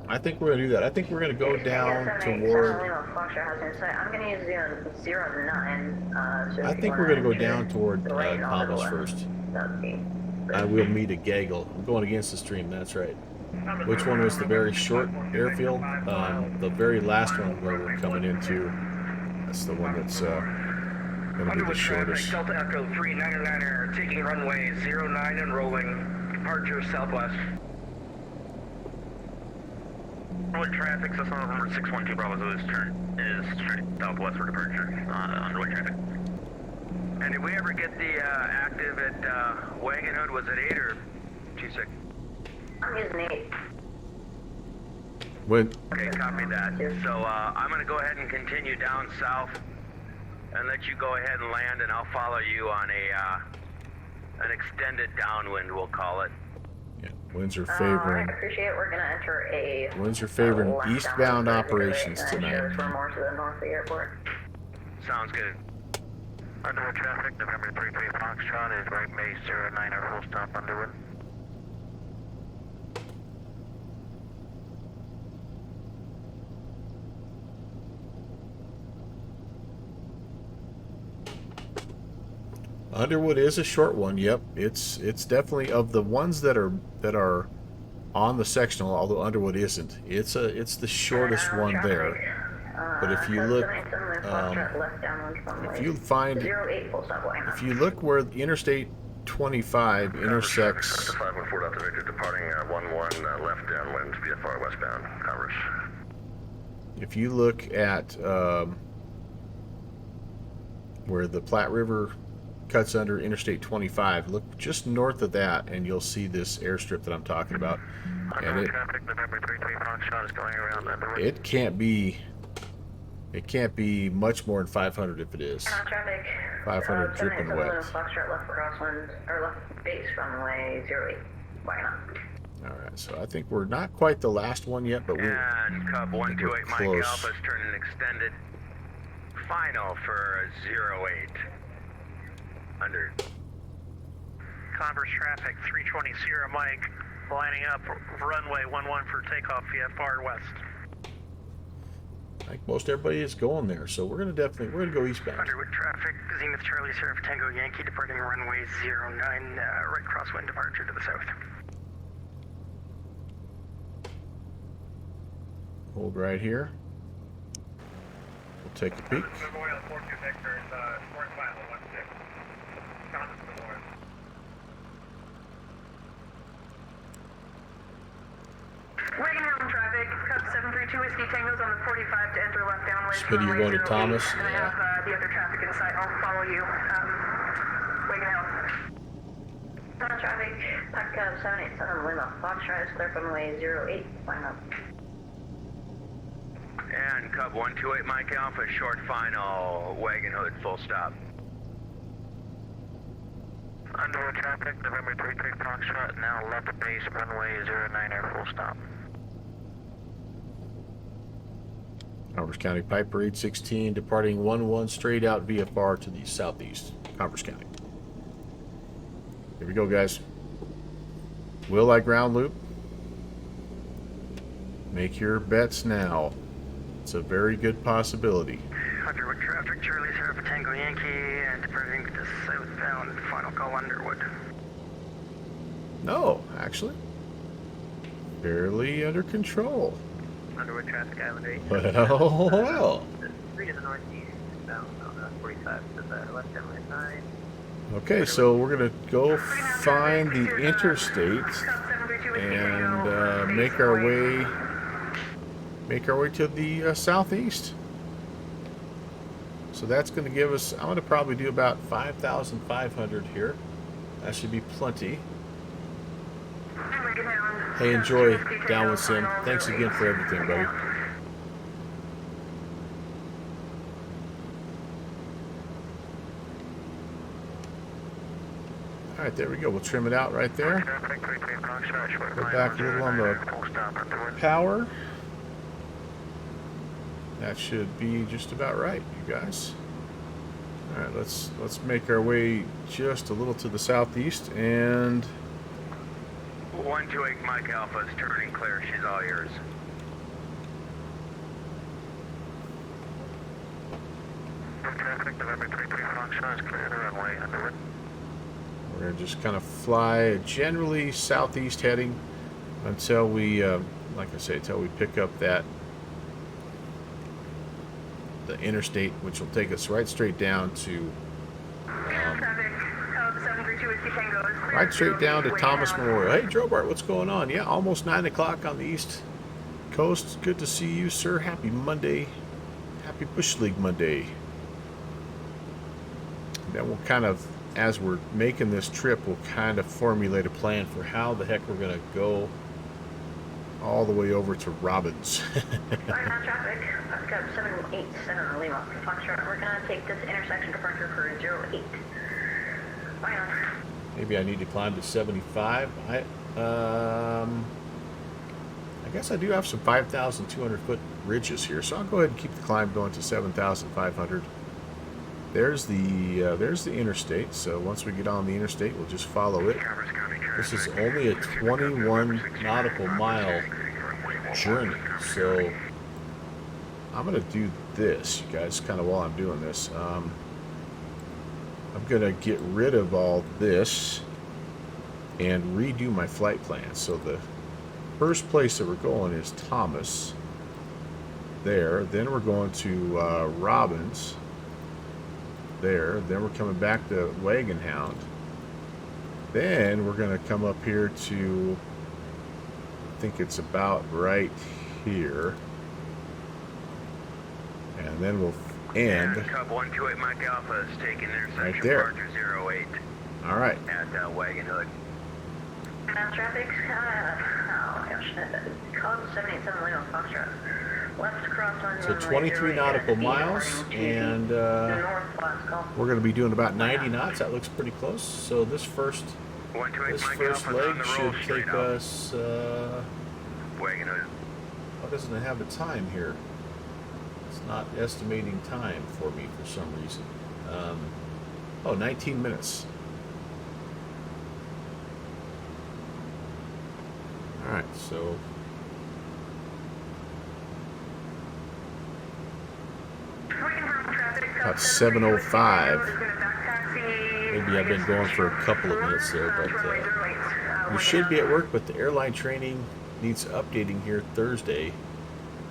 I think we're gonna do that. I think we're gonna go down toward. I'm gonna use 09. I think we're gonna go down toward Thomas first. I will meet a gaggle. I'm going against the stream. That's right. Which one was the very short airfield? The very last one where we're coming into. That's the one that's gonna be the shortest. Delta Echo 399er taking runway 09 and rolling. Departure southwest. Underwood traffic, so number 612 Bravo Zulu is turning southwest for departure. Underwood traffic. And did we ever get the active at Wagon Hood? Was it 8 or 26? I'm using 8. When Okay, copy that. So I'm going to go ahead and continue down south and let you go ahead and land, and I'll follow you on an extended downwind, we'll call it. yeah, winds are I favoring. appreciate it. We're gonna enter a. Winds are favoring eastbound operations tonight. We're more to the north of the airport. Sounds good. Underwood traffic, November 33 Foxtrot is right base 09 full stop Underwood. Underwood is a short one. Yep, it's definitely of the ones that are on the sectional. Although Underwood isn't, it's the shortest one there. But if you look, if you look where Interstate 25 intersects. Delta 514 Delta Victor departing 11 left downwind VFR westbound Converse. If you look at where the Platte River cuts under Interstate 25, look just north of that, and you'll see this airstrip that I'm talking about. And it can't be much more than 500 if it is. 500 dripping wet. Foxtrot left crosswind or left base runway 08. Why not? All right, so I think we're not quite the last one yet, but we're And Cub 128 Mike close. Alpha's turning an extended final for 08. Under. Converse traffic 320 Sierra Mike lining up runway 11 for takeoff VFR west. I think most everybody is going there, so we're gonna go eastbound. Underwood traffic, Zenith Charlie Sierra Tango Yankee departing runway 09, right crosswind departure to the south. Hold right here. We'll take a peek. Memorial 42 Victor is north flat 16. Thomas Memorial. Wagon Mountain traffic, Cub 732 Whiskey Tango's on the 45 to enter left downwind. Smitty, you're going to Thomas? And I have the other traffic in sight. I'll follow you. Wagon Mountain. Traffic, Pack Cub 787 Lima. Foxtrot is clear from runway 08. Line up. And Cub 128 Mike Alpha, short final, Wagon Hood, full stop. Underwood traffic, November 33 Foxtrot, now left base runway 09 full stop. Converse County Piper 816 departing 11 straight out VFR to the southeast. Converse County. Here we go, guys. Will I ground loop? Make your bets now. It's a very good possibility. Underwood traffic, Charlie Sierra Tango Yankee, and departing to southbound, final call Underwood. No, actually. Fairly under control. Underwood traffic, Island 8. Well. 3 to the northeast, bound on 45 to the left downwind 9. Okay, so we're gonna go find the interstate and make our way to the southeast. So that's going to give us, I'm going to probably do about 5,500 here. That should be plenty. Hey, enjoy Downwind Sim. Thanks again for everything, buddy. All right, there we go. We'll trim it out right there. Go back a little on the power. That should be just about right, you guys. All right, let's make our way just a little to the southeast and 128 Mike Alpha is turning clear. She's all yours. Traffic, November 33 Foxtrot is clear the runway. Underwood. we're gonna just kind of fly generally southeast heading until we, like I say, until we pick up the interstate, which will take us right straight down to right straight down to Thomas Memorial. Hey, Drobart, what's going on? Yeah, almost 9 o'clock on the East Coast. Good to see you, sir. Happy Monday. Happy Bush League Monday. Then we'll kind of, as we're making this trip, we'll kind of formulate a plan for how the heck we're going to go all the way over to Robbins. Traffic, I've got 787 Lima Foxtrot. We're going to take this intersection departure for 08. Bye on. Maybe I need to climb to 75. I guess I do have some 5,200 foot ridges here, so I'll go ahead and keep the climb going to 7,500. There's the interstate, so once we get on the interstate, we'll just follow it. This is only a 21 nautical mile journey, so I'm going to do this, you guys, kind of while I'm doing this. I'm going to get rid of all this and redo my flight plan. So the first place that we're going is Thomas. There. Then we're going to Robbins. There. Then we're coming back to Wagon Hound. Then we're going to come up here to, I think it's about right here. And then we'll end Cub 128 Mike Alpha is taking intersection right there. departure 08 All right. at Wagon Hood. Traffic, oh gosh, Cub 787 Lima Foxtrot. Left cross on So 23 nautical miles, and we're going to be doing about 90 knots. That looks pretty close. So this first leg should take us. Wagon Hood. Why doesn't it have a time here? It's not estimating time for me for some reason. Oh, 19 minutes. All right, so. About 7:05. Maybe I've been going for a couple of minutes there, but we should be at work. But the airline training needs updating here Thursday,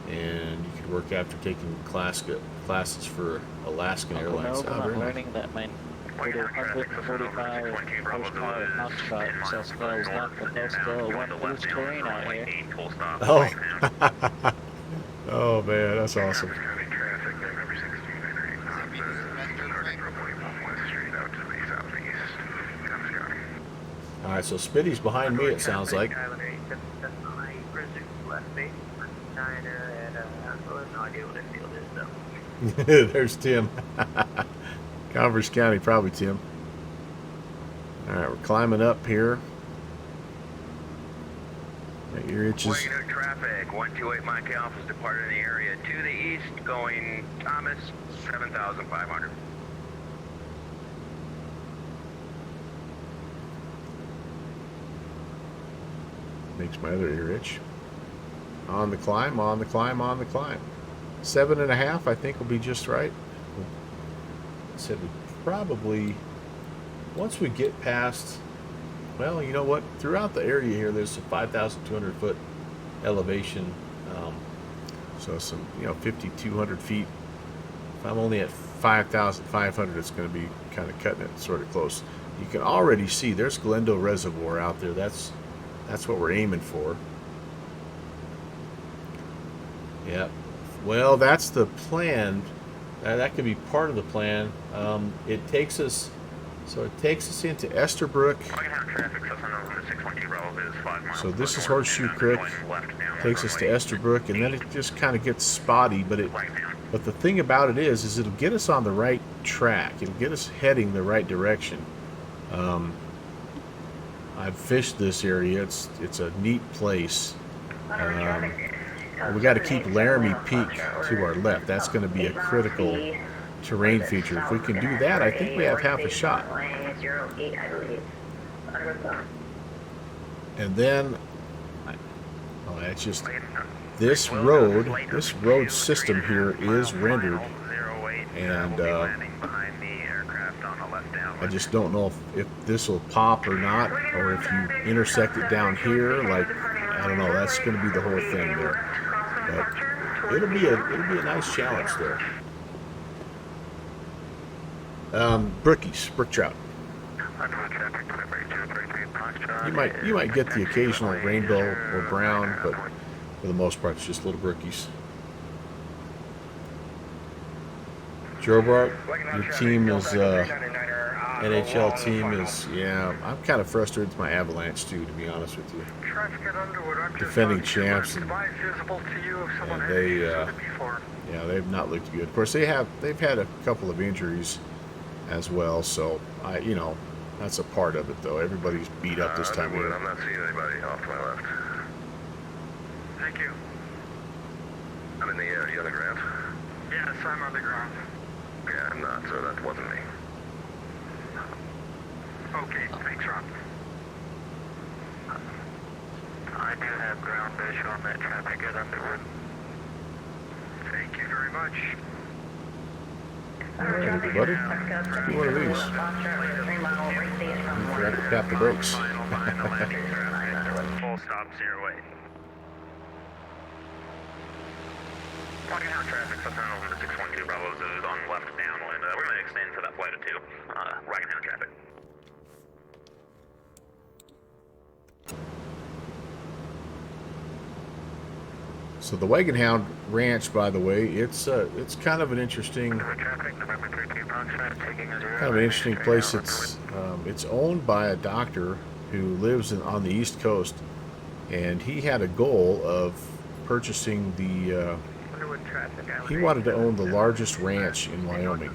and you could work after taking classes for Alaskan Airlines. I'm learning that my 145 horsepower Foxtrot self-spell is not the best one loose terrain out here. Oh, oh man, that's awesome. All right, so Spitty's behind me, it sounds like. There's Tim. Converse County, probably Tim. All right, we're climbing up here. Right, your itches. Traffic 128 Mike Alpha's departed the area to the east, going Thomas 7,500. Makes my other ear itch. On the climb, on the climb, on the climb. 7.5, I think, will be just right. I said we probably, once we get past, well, you know what? Throughout the area here, there's some 5,200 foot elevation. So some, 5,200 feet. If I'm only at 5,500, it's going to be kind of cutting it sort of close. You can already see there's Glendale Reservoir out there. That's what we're aiming for. Yeah. Well, that's the plan. That could be part of the plan. It takes us into Esterbrook. So this is Horseshoe Creek. Takes us to Esterbrook, and then it just kind of gets spotty. But the thing about it is it'll get us on the right track. It'll get us heading the right direction. I've fished this area. It's a neat place. We got to keep Laramie Peak to our left. That's going to be a critical terrain feature. If we can do that, I think we have half a shot. And then, oh, that's just this road system here is rendered, and I just don't know if this will pop or not, or if you intersect it down here, like, I don't know. That's going to be the whole thing there. But it'll be a nice challenge there. Brookies, brook trout. You might get the occasional rainbow or brown, but for the most part, it's just little brookies. Joe Bart, your team is NHL team is, yeah. I'm kind of frustrated with my Avalanche too, to be honest with you. Defending champs, and they, yeah, they've not looked good. Of course, they've had a couple of injuries as well, so you know, that's a part of it though. Everybody's beat up this time of year. I'm not seeing anybody off to my left. Thank you. I'm in the air. Are you on the ground? Yes, I'm on the ground. Yeah, I'm not, so that wasn't me. Okay, thanks, Rob. I do have ground vision on that traffic at Underwood. Thank you very much. All right, everybody. Let's do one of these. You forgot to tap the brakes. Full stop, 08. Walking out traffic, Southern over to 612 Bravo is on left downwind. We're going to extend for that flight of 2. Wagon out traffic. So the Wagon Hound Ranch, by the way, it's kind of an interesting place. It's owned by a doctor who lives on the East Coast, and he had a goal of purchasing the. He wanted to own the largest ranch in Wyoming,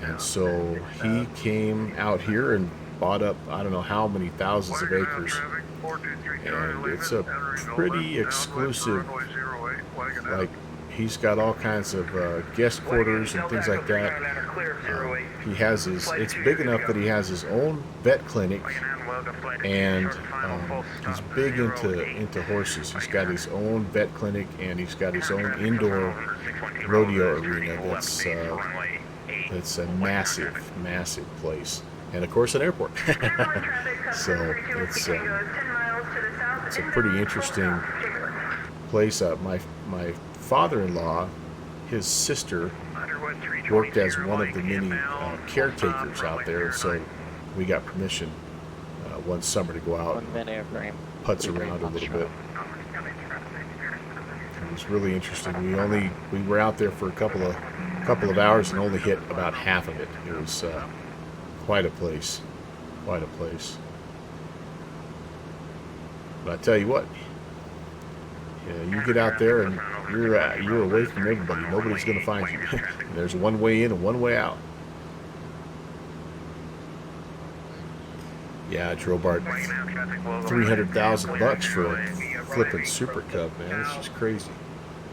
and so he came out here and bought up I don't know how many thousands of acres, and it's a pretty exclusive. Like, he's got all kinds of guest quarters and things like that. He has it's big enough that he has his own vet clinic, and he's big into horses. He's got his own vet clinic, and he's got his own indoor rodeo arena. That's a massive place, and of course an airport. So it's a pretty interesting place. My father-in-law, his sister, worked as one of the many caretakers out there, so we got permission one summer to go out and putz around a little bit. It was really interesting. We were out there for a couple of hours and only hit about half of it. It was quite a place, But I tell you what. Yeah, you get out there and you're away from everybody. Nobody's going to find you. There's one way in and one way out. Yeah, Drobart, $300,000 for a flipping Super Cub, man. It's just crazy.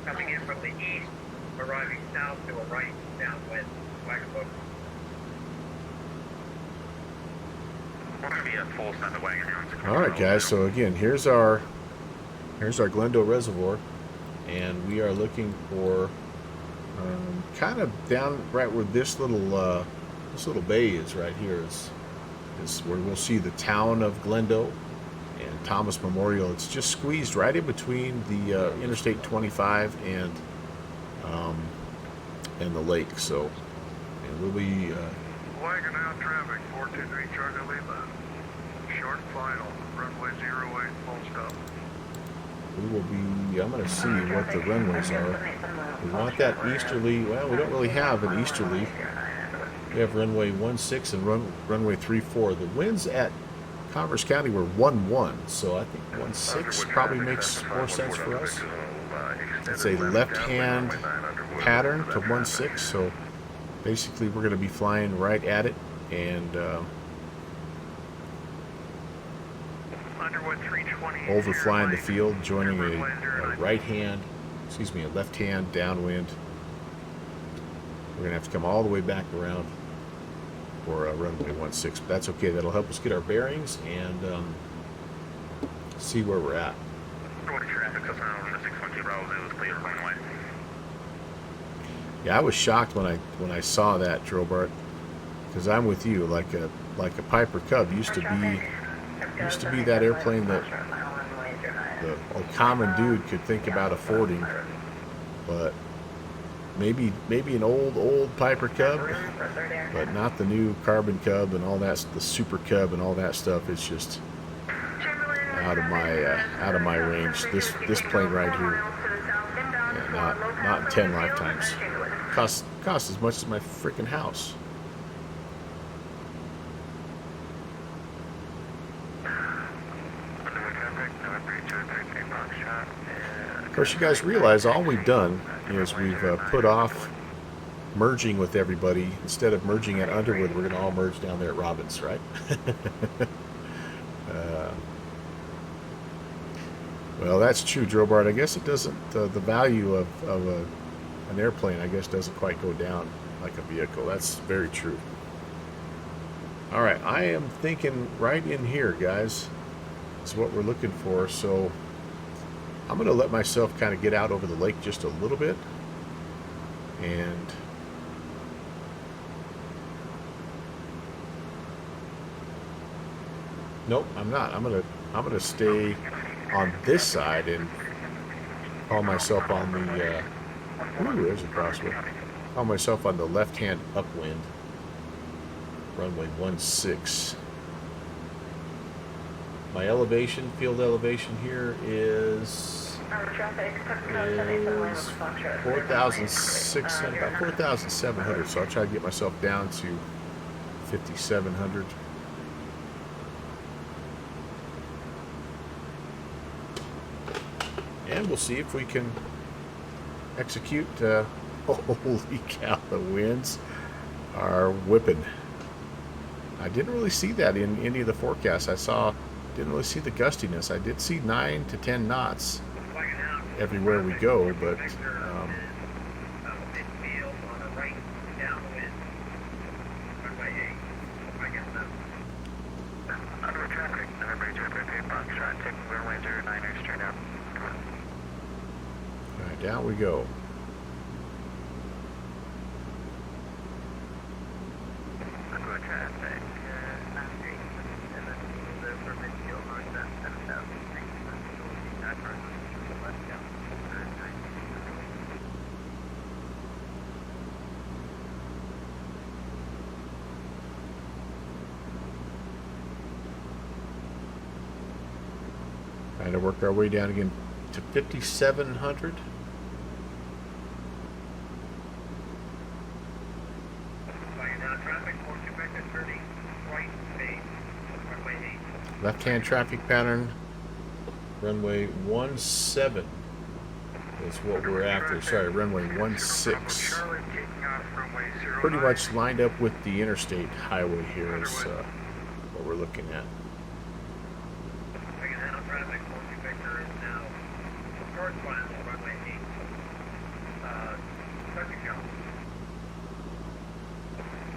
Coming in from the east, arriving south to a right downwind. Wagon book. We're going to be a full set of wagon hounds. All right, guys. So again, here's our Glendale Reservoir, and we are looking for kind of down right where this little bay is right here. Is where we'll see the town of Glendale and Thomas Memorial. It's just squeezed right in between the Interstate 25 and the lake. So And we'll be Wagon out traffic, 423 Charlie Lima. Short final, runway 08, full stop. I'm going to see what the runways are. We want that easterly. Well, we don't really have an easterly. We have runway 16 and runway 34. The winds at Converse County were 11, so I think 16 probably makes more sense for us. It's a left-hand pattern to 16, so basically we're going to be flying right at it, and overflying the field, joining a left-hand downwind. We're going to have to come all the way back around for runway 16, but that's okay. That'll help us get our bearings and see where we're at. Yeah, I was shocked when I saw that, Drobart, because I'm with you. Like a Piper Cub used to be that airplane that the common dude could think about affording, but maybe an old Piper Cub, but not the new Carbon Cub and all that, the Super Cub and all that stuff. It's just out of my range. This plane right here, yeah, not 10 lifetimes. Costs as much as my freaking house. Of course, you guys realize all we've done is we've put off merging with everybody. Instead of merging at Underwood, we're going to all merge down there at Robbins, right? Well, that's true, Drobart. I guess it doesn't. The value of an airplane, I guess, doesn't quite go down like a vehicle. That's very true. All right, I am thinking right in here, guys. Is what we're looking for. So I'm going to let myself kind of get out over the lake just a little bit, and nope, I'm not. I'm gonna stay on this side and call myself on the ooh, there's a crosswind. Call myself on the left-hand upwind, runway 16. My elevation, field elevation here is 4,600, about 4,700. So I'll try to get myself down to 5,700. And we'll see if we can execute. Holy cow, the winds are whipping. I didn't really see that in any of the forecasts. Didn't really see the gustiness. I did see 9 to 10 knots everywhere we go, but alright, down we go. Trying to work our way down again to 5,700. Left-hand traffic pattern, runway 17 is what we're after. Sorry, runway 16. Pretty much lined up with the interstate highway here is what we're looking at.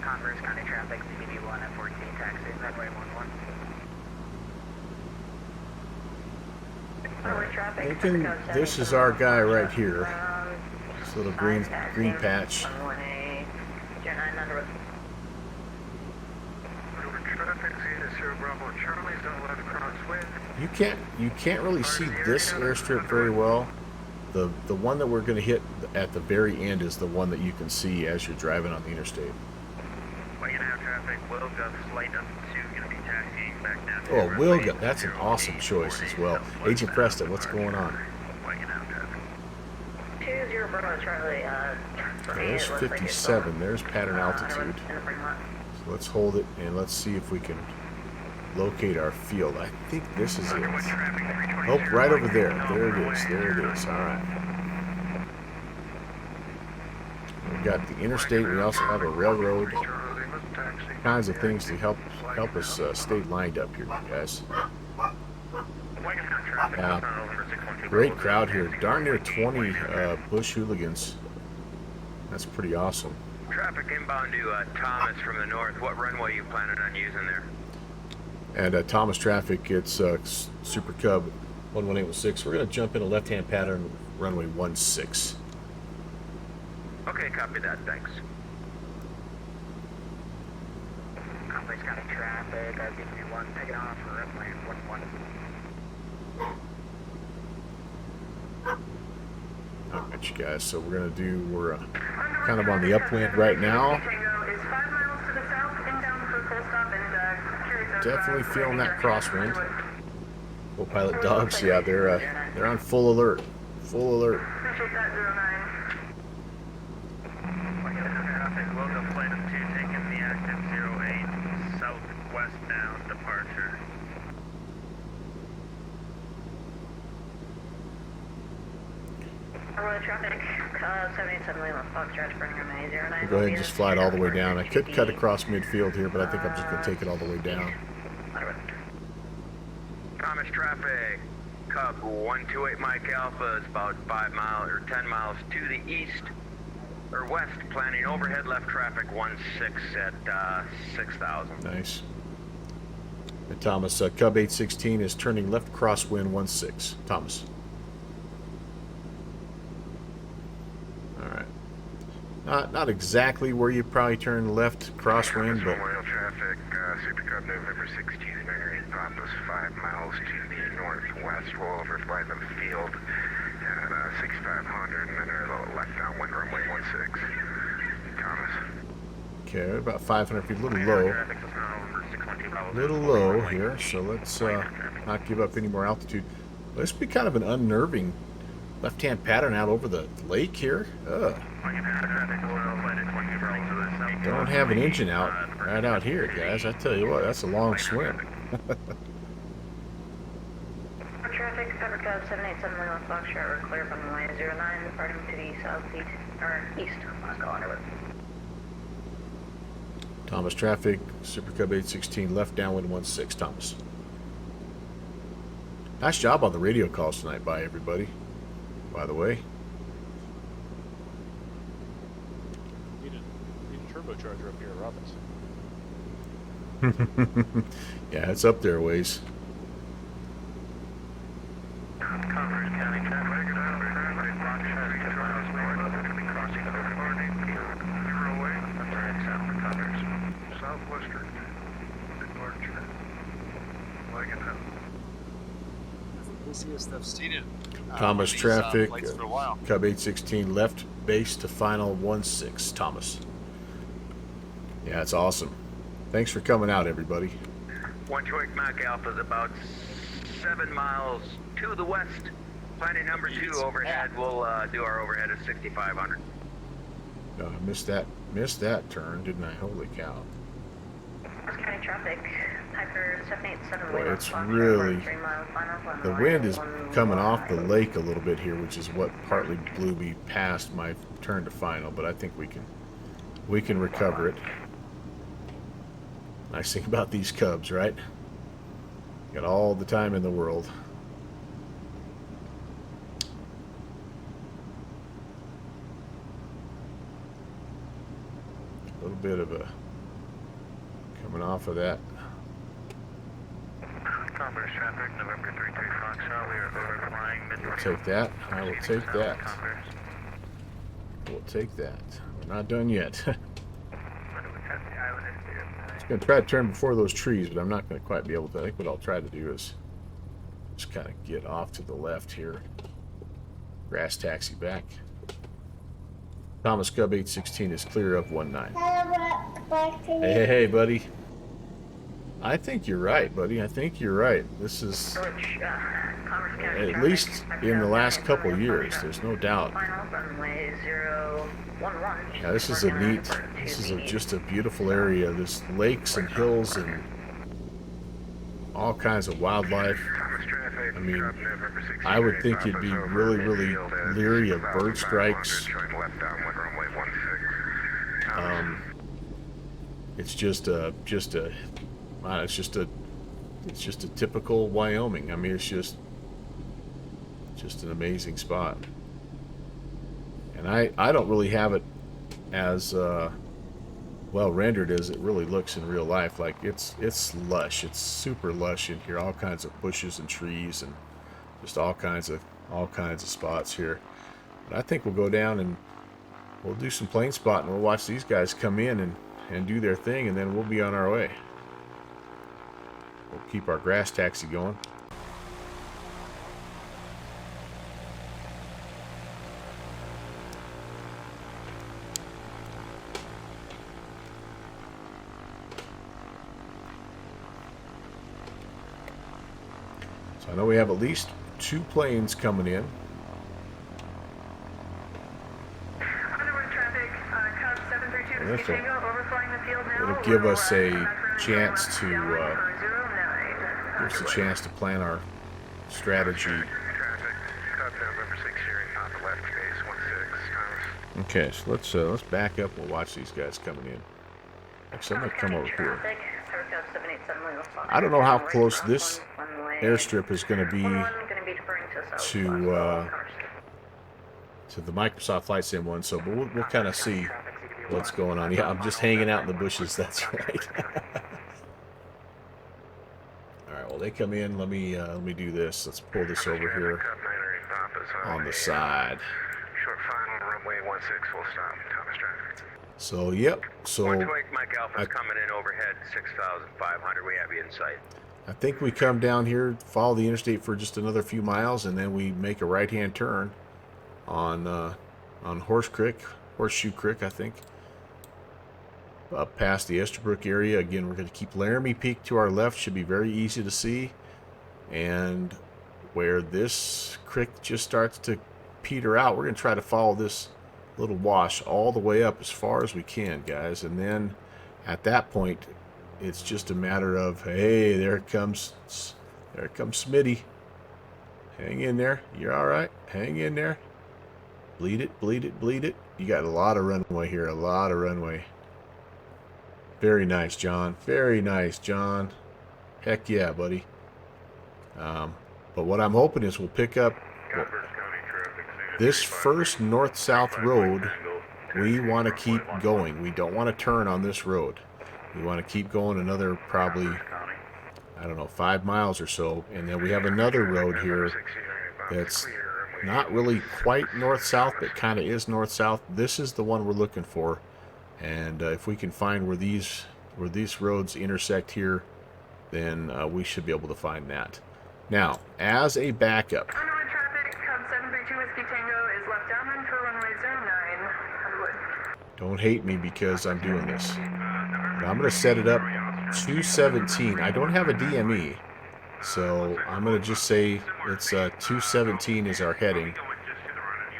Converse County traffic, CB1 at 14 taxi, runway 11. Thinking this is our guy right here. This little green patch. You can't really see this airstrip very well. The one that we're going to hit at the very end is the one that you can see as you're driving on the interstate. Wagon out traffic, Wilga, flight up to going to be taxiing back down to Oh, runway Wilga, that's an awesome 08, choice as 48 well. southwest Agent bound Preston, what's departure. going on? Wagon out traffic. 20 Bravo Charlie, for me, There's it looks like it's 57. There's pattern altitude. in the parking lot. So let's hold it and let's see if we can locate our field. I think this is it. Oh, right over there. There it is. There it is. All right. We've got the interstate. We also have a railroad. Kinds of things to help us stay lined up here, guys. Great crowd here. Darn near 20 Bush hooligans. That's pretty awesome. Traffic inbound to Thomas from the north. What runway you planning on using there? And Thomas traffic, it's Super Cub 11816. We're going to jump in a left-hand pattern, runway 16. Okay, copy that. Thanks. Company's got a traffic, BP1, taking off for runway 11. I'll get you guys. So we're going to do, we're kind of on the upwind right now. Definitely feeling that crosswind. Co-pilot dogs, yeah, they're on full alert. Full alert. Appreciate that, 09. Traffic, Wilga, flight of 2, taking the active 08, southwest bound departure. Road traffic, 787 Lima, Foxtrot, bring your money 09. Go ahead and just fly it all the way down. I could cut across midfield here, but I think I'm just going to take it all the way down. Thomas traffic, Cub 128 Mike Alpha is about 5 miles or 10 miles to the east or west, planning overhead left traffic 16 at 6,000. Nice. And Thomas, Cub 816 is turning left crosswind 16. Thomas. Not exactly where you probably turn left crosswind, but Memorial traffic, Super Cub November 16, Mary Papa's 5 miles to the northwest. We'll overfly the field at 6500 and then a little left downwind runway 16. Thomas. okay, about 500 feet, a little low here. So let's not give up any more altitude. This would be kind of an unnerving left-hand pattern out over the lake here. Ugh. Don't have an engine out right out here, guys. I tell you what, that's a long swim. Traffic, Pepper Cub 787 Lima, Foxtrot, we're clear from runway 09, departing to the southeast, or east, let's go under it. Thomas traffic, Super Cub 816, left downwind 16, Thomas. Nice job on the radio calls tonight by everybody, by the way. Need a turbocharger up here at Robbins. Yeah, it's up there a ways. Converse County traffic, crossing the recording, 08, south of Converse, southwestern departure, Wagon Hub. Busiest I've seen it. Thomas These, traffic, flights for a while. Cub 816, left base to final 16, Thomas. Yeah, it's awesome. Thanks for coming out, everybody. 128 Mike Alpha is about 7 miles to the west. Planning number 2 overhead. We'll do our overhead at 6,500. Missed that turn, didn't I? Holy cow. North County traffic, Piper 787 Boy, Lima, it's Foxtrot, really, 3 miles, final, the wind is coming off the lake a little bit here, which is what partly blew me past my turn to final, but I think we can recover it. Nice thing about these Cubs, right? Got all the time in the world. A little bit of a coming off of that. Converse traffic, November 33 Foxtrot, we are overflying We'll midway. take that. I will take that. We'll take that. We're not done yet. I'm going to try to turn before those trees, but I'm not going to quite be able to. I think what I'll try to do is just kind of get off to the left here. Grass taxi back. Thomas Cub 816 is clear of 19. back to you. Hey, buddy. I think you're right, buddy. I think you're right. This is, at least in the last couple of years, there's no doubt. Yeah, this is a neat, just a beautiful area. There's lakes and hills and all kinds of wildlife. I mean, I would think you'd be really, really leery of bird strikes. It's just a typical Wyoming. I mean, it's just an amazing spot. And I don't really have it as well rendered as it really looks in real life. Like it's lush. It's super lush in here. All kinds of bushes and trees and just all kinds of spots here. But I think we'll go down and we'll do some plane spotting. We'll watch these guys come in and do their thing, and then we'll be on our way. We'll keep our grass taxi going. So I know we have at least 2 planes coming in. It'll give us a chance to plan our strategy. Okay, so let's back up. We'll watch these guys coming in. Actually, I'm gonna come over here. I don't know how close this airstrip is going to be to the Microsoft Flight Sim one, so we'll kind of see what's going on. Yeah, I'm just hanging out in the bushes. That's right. All right. Well, they come in. Let me do this. Let's pull this over here on the side. Short final, runway 16, we'll stop. Thomas Drive. So, yep. So, Mike Alpha's coming in overhead, 6,500. We have you in sight. I think we come down here, follow the interstate for just another few miles, and then we make a right-hand turn on Horseshoe Creek, I think. Up past the Esterbrook area. Again, we're going to keep Laramie Peak to our left. Should be very easy to see. And where this creek just starts to peter out, we're going to try to follow this little wash all the way up as far as we can, guys. And then at that point, it's just a matter of, hey, there it comes Smitty. Hang in there. You're all right. Hang in there. Bleed it, bleed it, bleed it. You got a lot of runway here, a lot of runway. Very nice, John. Very nice, John. Heck yeah, buddy. But what I'm hoping is we'll pick up this first north-south road. We want to keep going. We don't want to turn on this road. We want to keep going another probably, I don't know, 5 miles or so. And then we have another road here that's not really quite north-south, but kind of is north-south. This is the one we're looking for. And if we can find where these roads intersect here, then we should be able to find that. Now, as a backup, Underwood traffic, Cub 732 Whiskey Tango is left downwind for runway 09, Underwood. don't hate me because I'm doing this. But I'm going to set it up 217. I don't have a DME, so I'm going to just say it's 217 is our heading,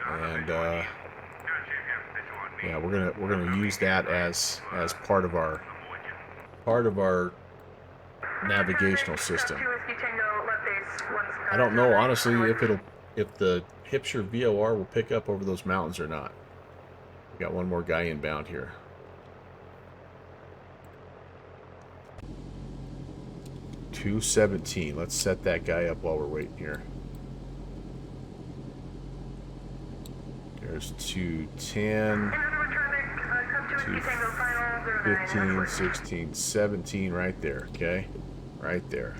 and yeah, we're gonna use that as part of our navigational system. I don't know honestly if the Hipshire VOR will pick up over those mountains or not. We got one more guy inbound here. $217. Let's set that guy up while we're waiting here. There's 210, 215, 16, 17 right there, okay? Right there.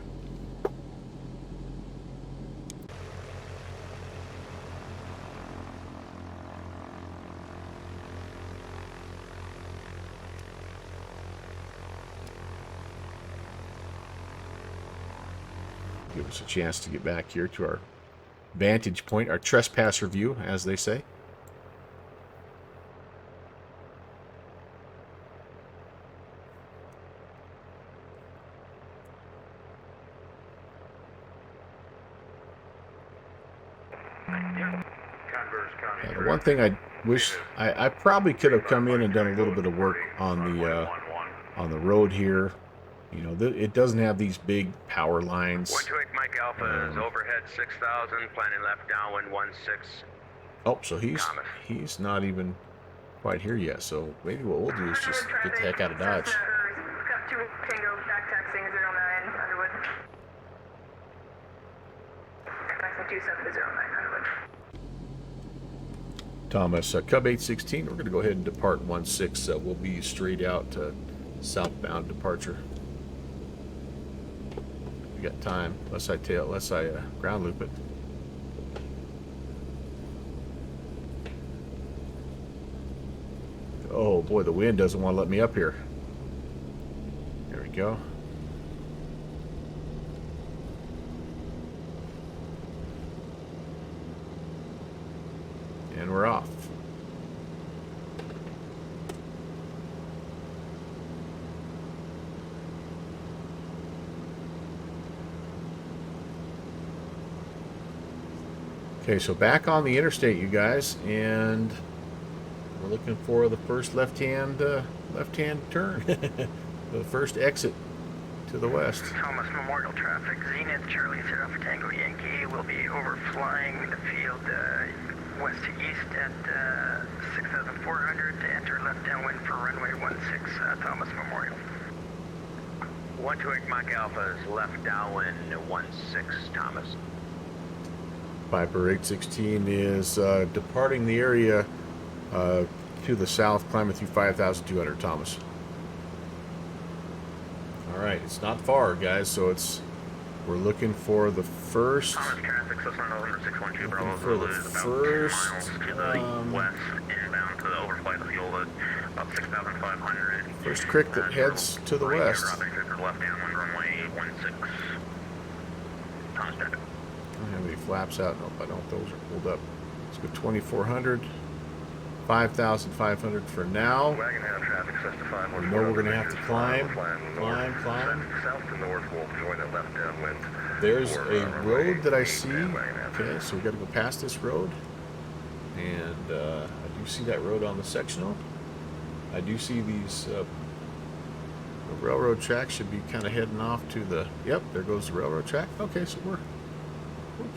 Give us a chance to get back here to our vantage point, our trespasser view, as they say. thing I wish I probably could have come in and done a little bit of work on the road here. You know, it doesn't have these big power lines. 128 Mike Alpha is overhead 6,000, planning left downwind 16. Oh, so he's not even quite here yet. So maybe what we'll do is just get the heck out of Dodge. Got 2 Tango back taxing 09 Underwood. Taxing 27 to 09 Underwood. Thomas, Cub 816. We're going to go ahead and depart 16. We'll be straight out to southbound departure. We got time, unless I ground loop it. Oh boy, the wind doesn't want to let me up here. There we go. And we're off. Okay, so back on the interstate, you guys, and we're looking for the first left-hand turn, the first exit to the west. Thomas Memorial traffic, Zenith Charlie Sierra for Tango Yankee will be overflying the field west to east at 6,400 to enter left downwind for runway 16 Thomas Memorial. 128 Mike Alpha is left downwind 16 Thomas. Piper 816 is departing the area to the south, climbing through 5,200, Thomas. All right, it's not far, guys. So we're looking for the first. Thomas traffic, Cessna November 612 Bravo For the Zulu is about first, 3 miles to the west, inbound to the overflight of the field at about 6,500. First creek that heads to the west. Left downwind runway 16. Thomas traffic. I don't have any flaps out. Nope, I don't. Those are pulled up. Let's go 2,400, 5,500 for now. Wagon have traffic, Cessna 514. We know we're going to have to climb. South to north, we'll join it left downwind. There's a road that I see. Okay, so we got to go past this road. And I do see that road on the sectional. I do see these the railroad track should be kind of heading off to the, yep, there goes the railroad track. Okay, so we're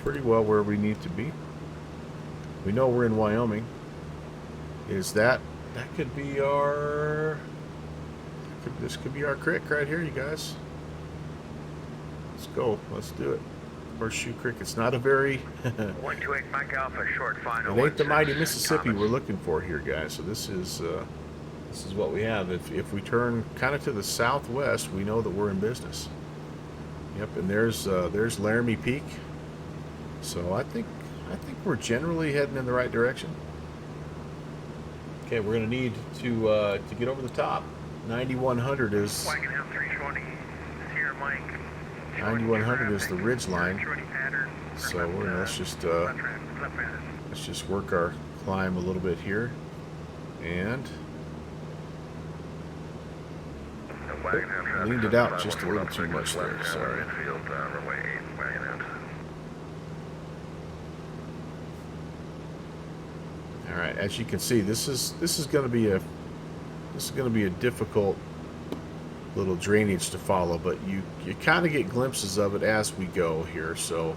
pretty well where we need to be. We know we're in Wyoming. Is that could be our, this could be our creek right here, you guys. Let's go. Let's do it. Horseshoe Creek. It's not a very 128 Mike Alpha, short final. it ain't the mighty Mississippi we're looking for here, guys. So this is what we have. If we turn kind of to the southwest, we know that we're in business. Yep, and there's Laramie Peak. So I think we're generally heading in the right direction. Okay, we're gonna need to get over the top. 9100 is Wagon House 320. Here, Mike. 9100 is the ridge line. So let's just work our climb a little bit here, and leaned it out just a little too much there. Sorry. All right, as you can see, this is going to be a difficult little drainage to follow, but you kind of get glimpses of it as we go here. So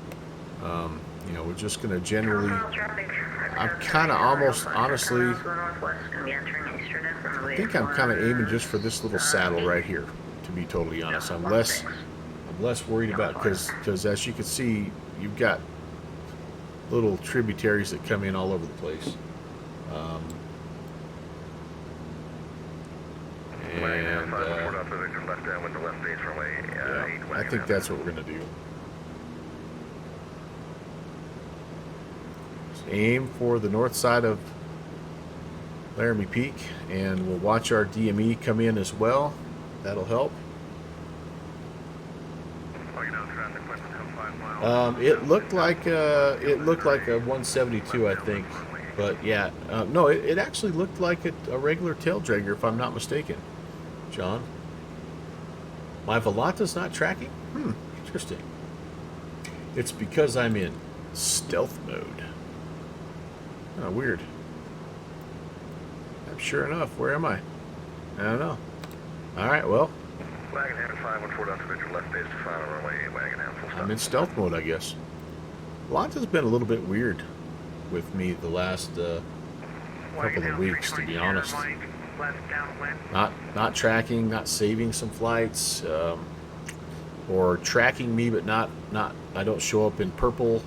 you know, we're just going to generally, I'm kind of almost honestly, I think I'm kind of aiming just for this little saddle right here, to be totally honest. I'm less worried about, because as you can see, you've got little tributaries that come in all over the place. I think that's what we're going to do. Just aim for the north side of Laramie Peak, and we'll watch our DME come in as well. That'll help. It looked like a 172, I think, but yeah, no, it actually looked like a regular tail dragger, if I'm not mistaken, John. My Velata's not tracking? Interesting. It's because I'm in stealth mode. Oh, weird. sure enough. Where am I? I don't know. All right, well, Wagon hand 514 out to Victor left base to final runway 8 wagon hand full stop. I'm in stealth mode, I guess. Launch has been a little bit weird with me the last couple of weeks, to be honest. Not tracking, not saving some flights, or tracking me, but not I don't show up in purple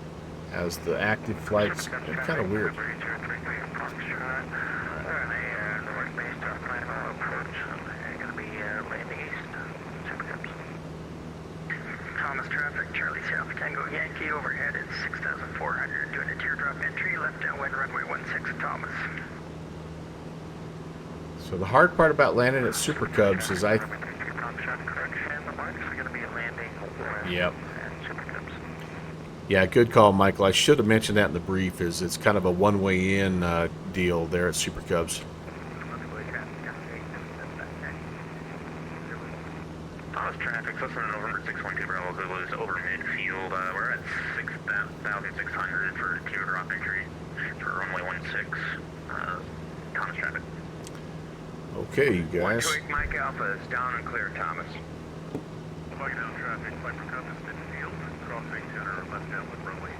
as the active flights. It's kind of weird. Thomas traffic, Charlie South Tango Yankee overhead at 6,400, doing a teardrop entry, left downwind runway 16 Thomas. So the hard part about landing at Super Cubs is Yep. Yeah, good call, Michael. I should have mentioned that in the brief. It's kind of a one-way in deal there at Super Cubs. Traffic, so from November 612 Bravo, it was over midfield. We're at 6,600 for teardrop entry for runway 16. Thomas traffic. Okay, you guys. 128 Mike Alpha is down and clear, Thomas. Flag down traffic, flight for compass midfield, crossing center, left downwind runway.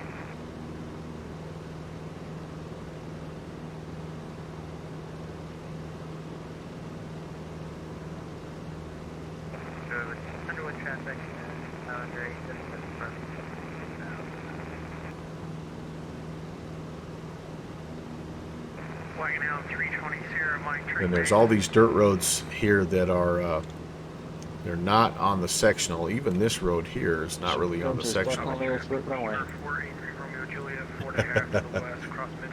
Underwood traffic, Andre, Wagon out 320 Sierra Mike. And there's all these dirt roads here that are they're not on the sectional. Even this road here is not really on the sectional.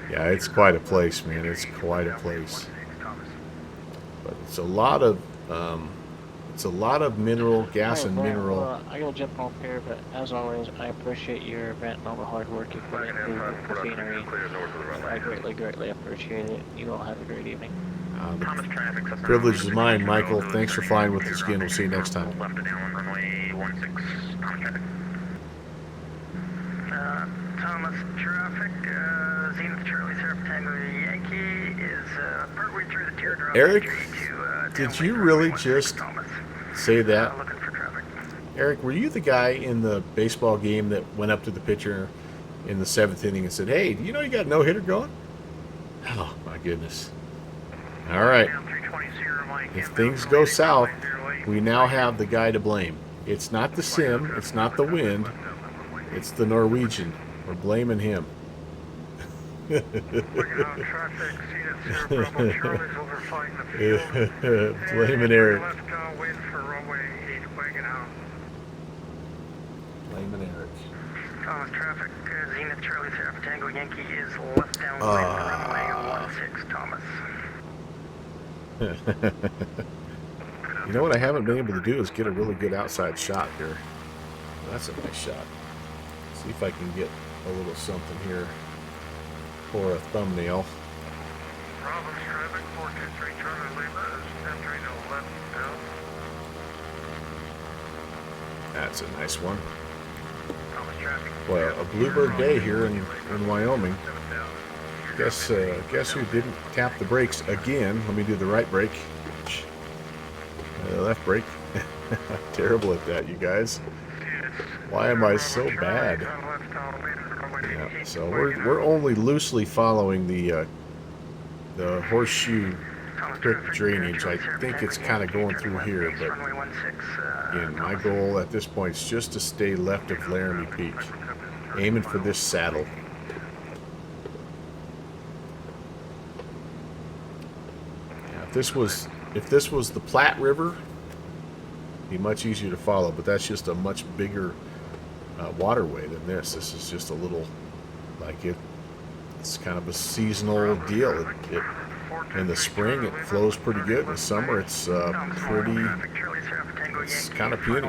Yeah, it's quite a place, man. It's quite a place. But it's a lot of mineral, gas and mineral. I gotta jump off here, but as always, I appreciate your event and all the hard work you put into the scenery. I greatly appreciate it. You all have a great evening. The privilege is mine, Michael. Thanks for flying with us again. We'll see you next time. Left down runway 16, Thomas traffic. Thomas traffic, Zenith Charlie Surf Tango Yankee is partway through the teardrop. Eric, did you really just say that? Eric, were you the guy in the baseball game that went up to the pitcher in the 7th inning and said, "Hey, do you know you got a no-hitter going?" Oh, my goodness. All right. If things go south, we now have the guy to blame. It's not the sim. It's not the wind. It's the Norwegian. We're blaming him. Blaming Eric. Blaming Eric. Thomas traffic, Zenith Charlie Surf Tango Yankee is left down runway 16, Thomas. You know what I haven't been able to do is get a really good outside shot here. That's a nice shot. See if I can get a little something here for a thumbnail. Bravo's traffic, 423 Charlie Lima is entering to left down. That's a nice one. Well, a bluebird day here in Wyoming. Guess who didn't tap the brakes again? Let me do the right brake. Left brake. Terrible at that, you guys. Why am I so bad? Yeah, so we're only loosely following the horseshoe creek drainage. I think it's kind of going through here, but again, my goal at this point is just to stay left of Laramie Peak, aiming for this saddle. Yeah, if this was the Platte River, it'd be much easier to follow, but that's just a much bigger waterway than this. This is just a little, like it's kind of a seasonal deal. In the spring it flows pretty good. In the summer it's it's kind of puny.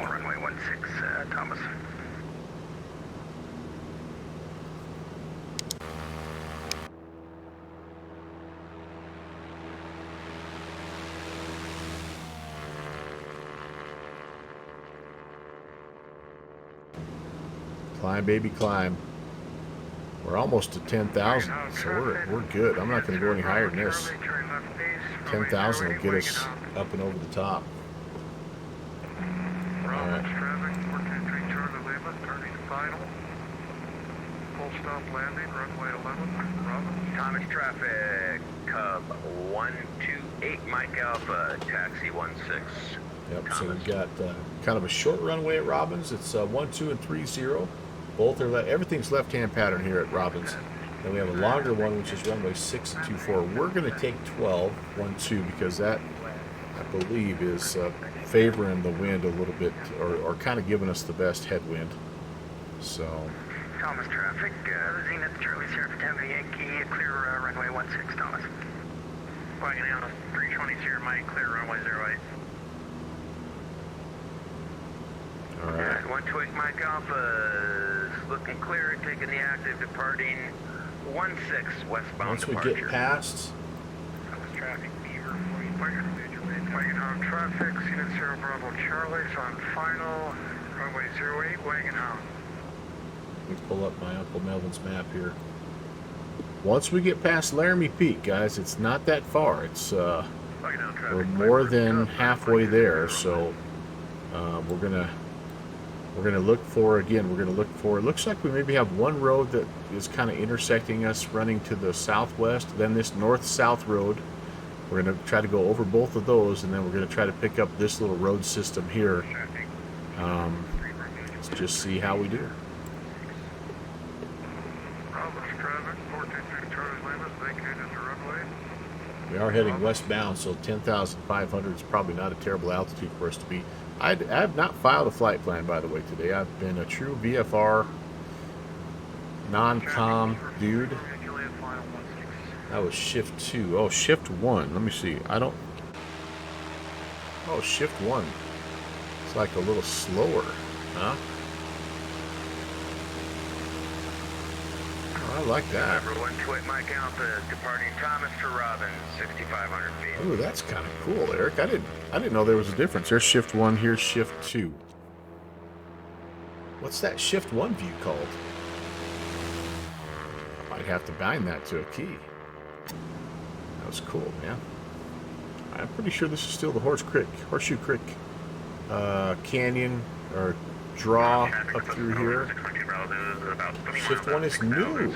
Climb, baby, climb. We're almost to 10,000, so we're good. I'm not going to go any higher than this. 10,000 will get us up and over the top. Robbins traffic, 423 Charlie Lima, turning final. Full stop landing, runway 11, Robbins. Thomas traffic, Cub 128, Mike Alpha, taxi 16. Yep, so we've got kind of a short runway at Robbins. It's 1, 2, and 3, 0. Both are everything's left-hand pattern here at Robbins. Then we have a longer one, which is runway 6 and 24. We're going to take 12, 1, 2, because that, I believe, is favoring the wind a little bit, or kind of giving us the best headwind. So. Thomas traffic, Zenith Charlie Sierra for Tampa Yankee, clear runway 16, Thomas. Flying down 320 Sierra Mike, clear runway 08. All right. 128 Mike Alpha is looking clear, taking the active, departing 16 westbound Once we departure. get past, Traffic, Beaver, Wagon Hound traffic, Zenith Sierra Bravo Charlie's on final, runway 08, Wagon Hound. we pull up my Uncle Melvin's map here. Once we get past Laramie Peak, guys, it's not that far. It's we're more than halfway there, so we're gonna look for, again, it looks like we maybe have one road that is kind of intersecting us running to the southwest, then this north-south road. We're going to try to go over both of those, and then we're going to try to pick up this little road system here. Let's just see how we do. Robbins traffic, 423 Charlie Lima, vacated the runway. We are heading westbound, so 10,500 is probably not a terrible altitude for us to be. I have not filed a flight plan, by the way, today. I've been a true VFR, non-com dude. That was shift 2. Oh, shift 1. Let me see. Oh, shift 1. It's like a little slower, huh? Oh, I like that. Number 128 Mike Alpha, departing Thomas to Robbins, 6,500 feet. Ooh, that's kind of cool, Eric. I didn't know there was a difference. There's shift 1, here's shift 2. What's that shift 1 view called? Might have to bind that to a key. That was cool, man. I'm pretty sure this is still the Horseshoe Creek canyon or draw up through here. Shift 1 is new.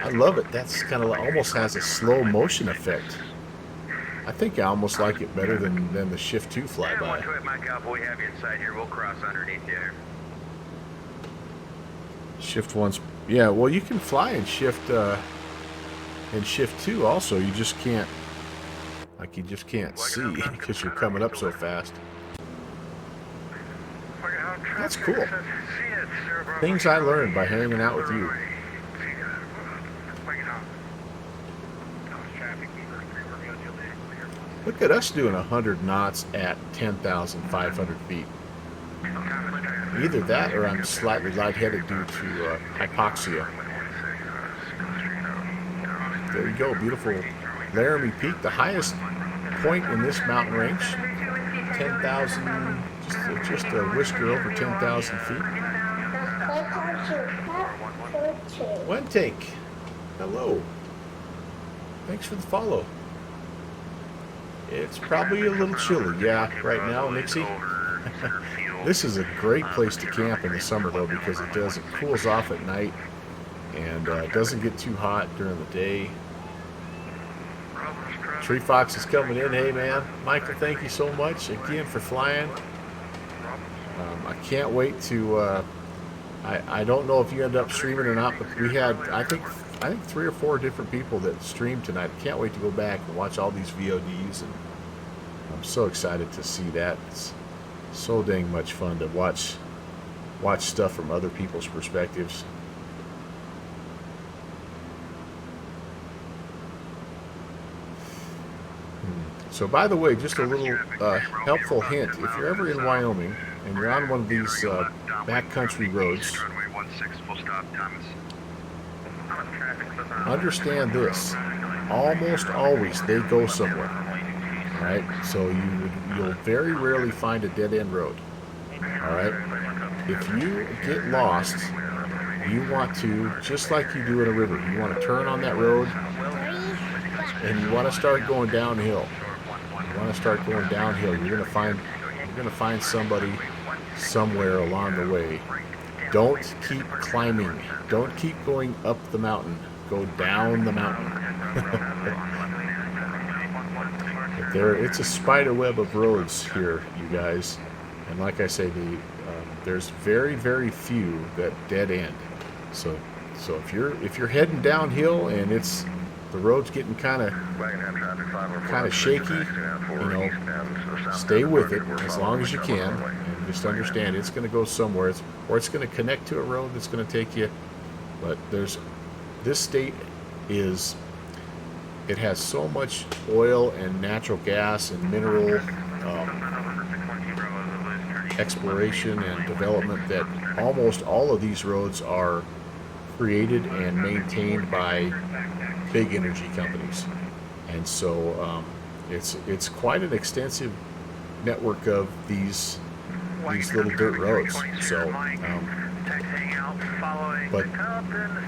I love it. That's kind of almost has a slow motion effect. I think I almost like it better than the shift 2 flyby. 128 Mike Alpha, we have you inside here. We'll cross underneath there. Shift 1's, yeah. Well, you can fly in shift 2 also. You just can't see because you're coming up so fast. That's cool. Things I learned by hanging out with you. Look at us doing 100 knots at 10,500 feet. Either that or I'm slightly lightheaded due to hypoxia. There you go, beautiful Laramie Peak, the highest point in this mountain range. 10,000, just a whisker over 10,000 feet. One take. Hello. Thanks for the follow. It's probably a little chilly, yeah, right now, Nixie. This is a great place to camp in the summer, though, because it cools off at night, and it doesn't get too hot during the day. Tree Fox is coming in. Hey, man. Michael, thank you so much again for flying. I can't wait to... I don't know if you end up streaming or not, but we had, I think 3 or 4 different people that streamed tonight. Can't wait to go back and watch all these VODs, and I'm so excited to see that. It's so dang much fun to watch stuff from other people's perspectives. So, by the way, just a little helpful hint. If you're ever in Wyoming and you're on one of these backcountry roads, understand this. Almost always they go somewhere, right? So you'll very rarely find a dead-end road, all right? If you get lost, you want to, just like you do in a river, you want to turn on that road and you want to start going downhill. You want to start going downhill. You're gonna find somebody somewhere along the way. Don't keep climbing. Don't keep going up the mountain. Go down the mountain. It's a spider web of roads here, you guys. And like I say, there's very, very few that dead end. So if you're heading downhill and the road's getting kind of shaky, you know, stay with it as long as you can, and just understand it's going to go somewhere, or it's going to connect to a road that's going to take you. But this state it has so much oil and natural gas and mineral exploration and development that almost all of these roads are created and maintained by big energy companies. And so it's quite an extensive network of these little dirt roads. So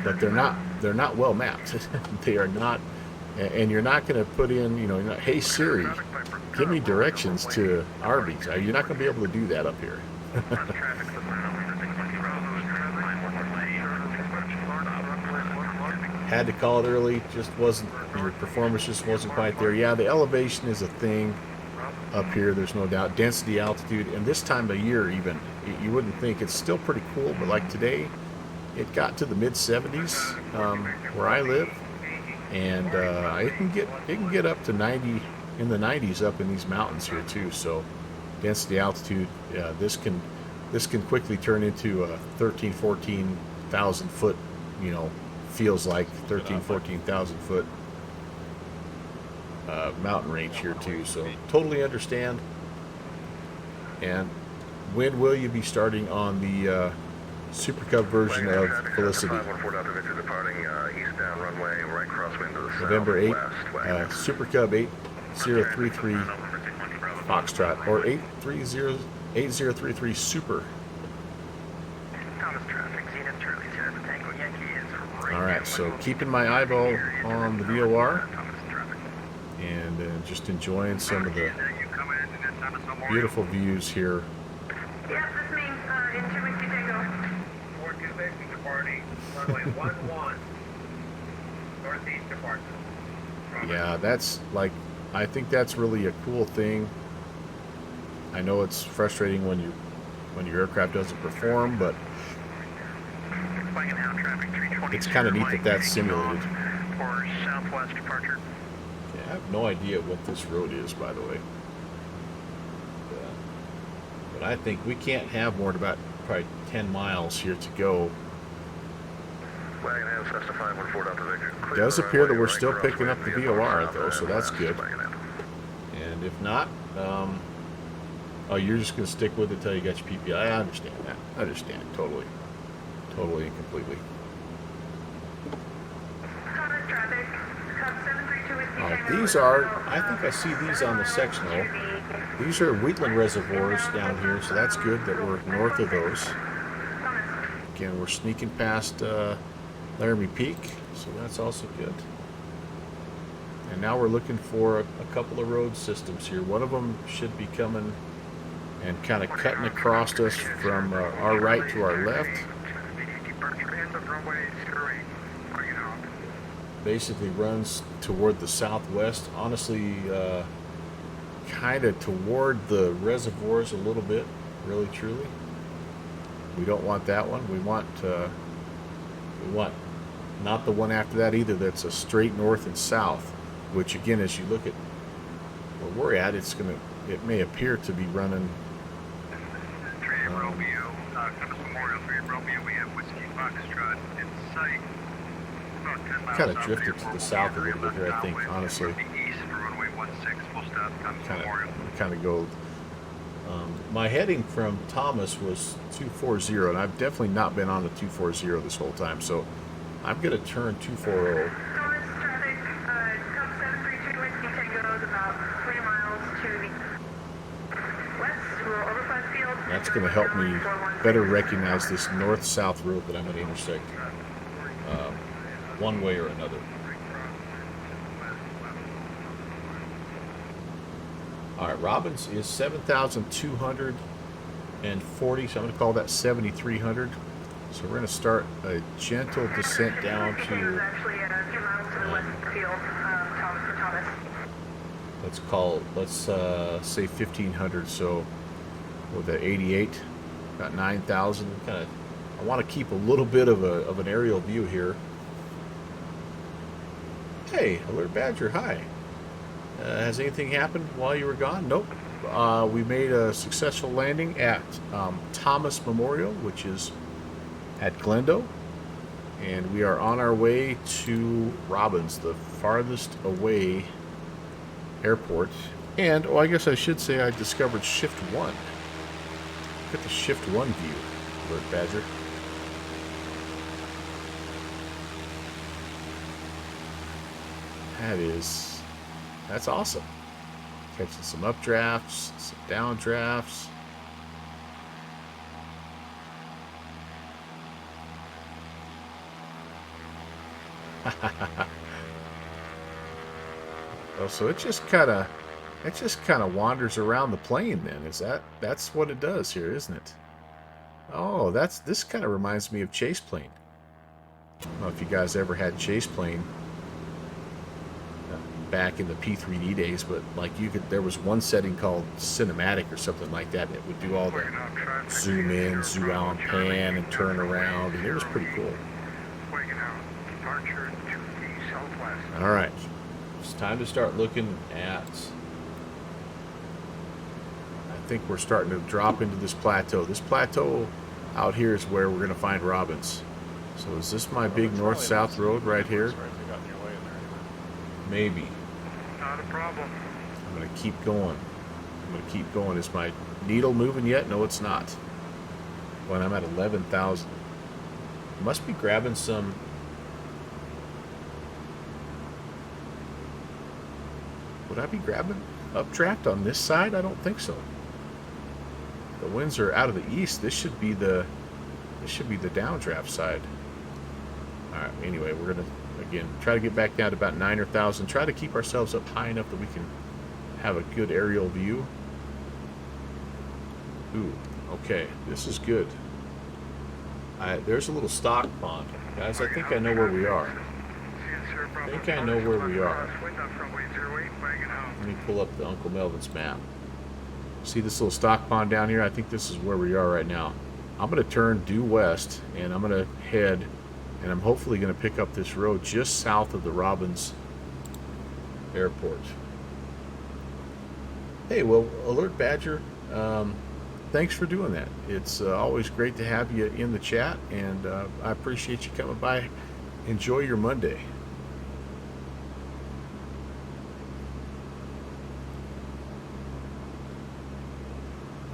but they're not well mapped. They are not. And you're not going to put in, you know, hey Siri, give me directions to Arby's. You're not going to be able to do that up here. Had to call it early, your performance just wasn't quite there. Yeah, the elevation is a thing up here, there's no doubt. Density, altitude, and this time of year even, you wouldn't think. It's still pretty cool, but like today, it got to the mid 70s where I live. And it can get up to 90 in the 90s up in these mountains here too. So density, altitude, this can quickly turn into a 14,000 foot, you know, feels like 14,000 foot mountain range here too. So totally understand. And when will you be starting on the Super Cub version of Felicity? November 8th, Super Cub 8033 Foxtrot, or 8033 Super. Alright, so keeping my eyeball on the VOR and just enjoying some of the beautiful views here. Yep, this means in 2 weeks you take off. Runway 11, northeast departure. Yeah, that's like, I think that's really a cool thing. I know it's frustrating when your aircraft doesn't perform, but it's kind of neat that that's simulated. For southwest departure. Yeah, I have no idea what this road is, by the way. But I think we can't have more than about probably 10 miles here to go. It does appear that we're still picking up the VOR though, so that's good. And if not, oh, you're just going to stick with it until you get your PPI. I understand that. I understand it totally and completely. These are, I think I see these on the sectional. These are Wheatland reservoirs down here, so that's good that we're north of those. Again, we're sneaking past Laramie Peak, so that's also good. And now we're looking for a couple of road systems here. One of them should be coming and kind of cutting across us from our right to our left. Basically runs toward the southwest, honestly, kind of toward the reservoirs a little bit, really truly. We don't want that one. We want not the one after that either, that's a straight north and south, which again, as you look at where we're at, it may appear to be running kind of drifted to the south a little bit here, I think, honestly. Kind of go. My heading from Thomas was 240, and I've definitely not been on a 240 this whole time, so I'm going to turn 240. That's going to help me better recognize this north-south road that I'm going to intersect one way or another. All right, Robbins is 7,240, so I'm going to call that 7,300. So we're going to start a gentle descent down to, actually 2 miles to the west of the field, Thomas. let's say 1,500. So with the 88, about 9,000. Kind of, I want to keep a little bit of an aerial view here. Hey, Alert Badger, hi. Has anything happened while you were gone? Nope. We made a successful landing at Thomas Memorial, which is at Glendo. And we are on our way to Robbins, the farthest away airport. And, oh, I guess I should say I discovered Shift 1. Look at the Shift 1 view, Alert Badger. That's awesome. Catching some updrafts, some downdrafts. Oh, so it just kind of wanders around the plane then. That's what it does here, isn't it? Oh, this kind of reminds me of Chase Plane. I don't know if you guys ever had Chase Plane back in the P3D days, but like there was one setting called cinematic or something like that. It would do all the zoom in, zoom out, pan, and turn around, and it was pretty cool. All right, it's time to start looking at. I think we're starting to drop into this plateau. This plateau out here is where we're going to find Robbins. So is this my big north-south road right here? Maybe. Not a problem. I'm going to keep going. Is my needle moving yet? No, it's not. When I'm at 11,000. Must be grabbing some. Would I be grabbing updraft on this side? I don't think so. The winds are out of the east. This should be the downdraft side. All right. Anyway, we're gonna again try to get back down to about 9,000. Try to keep ourselves up high enough that we can have a good aerial view. Ooh. Okay. This is good. There's a little stock pond, guys. I think I know where we are. Let me pull up the Uncle Melvin's map. See this little stock pond down here? I think this is where we are right now. I'm going to turn due west, and I'm going to head, and I'm hopefully going to pick up this road just south of the Robbins Airport. Hey, well, Alert Badger, thanks for doing that. It's always great to have you in the chat, and I appreciate you coming by. Enjoy your Monday.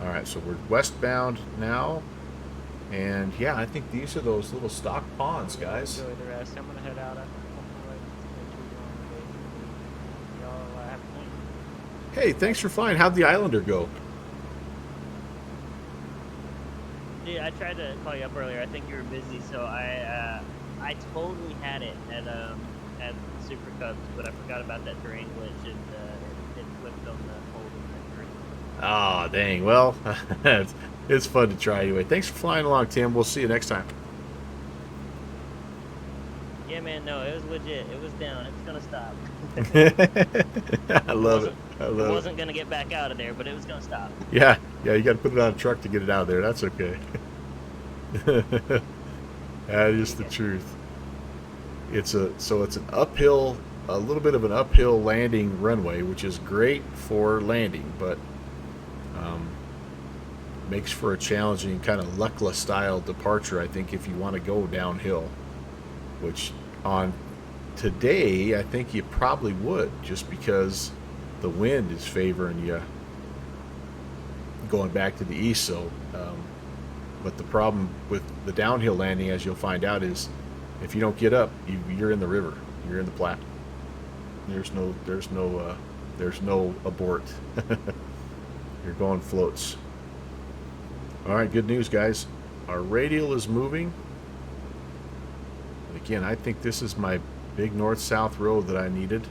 Alright, so we're westbound now, and yeah, I think these are those little stock ponds, guys. Enjoy the rest. I'm gonna head out. Hey, thanks for flying. How'd the Islander go? Yeah, I tried to call you up earlier. I think you were busy, so I totally had it at Super Cubs, but I forgot about that terrain glitch, and it flipped on the hold in that terrain. Ah, dang. Well, it's fun to try anyway. Thanks for flying along, Tim. We'll see you next time. Yeah, man, no, it was legit. It was down. It's gonna stop. I love it. It wasn't gonna get back out of there, but it was gonna stop. Yeah, you got to put it on a truck to get it out of there. That's okay. That is the truth. It's an uphill, a little bit of an uphill landing runway, which is great for landing, but makes for a challenging kind of luckless style departure, I think, if you want to go downhill, which on today I think you probably would, just because the wind is favoring you going back to the east. So but the problem with the downhill landing, as you'll find out, is if you don't get up, you're in the river, you're in the Platte. There's no abort. You're going floats. All right, good news, guys. Our radial is moving. Again, I think this is my big north-south road that I needed.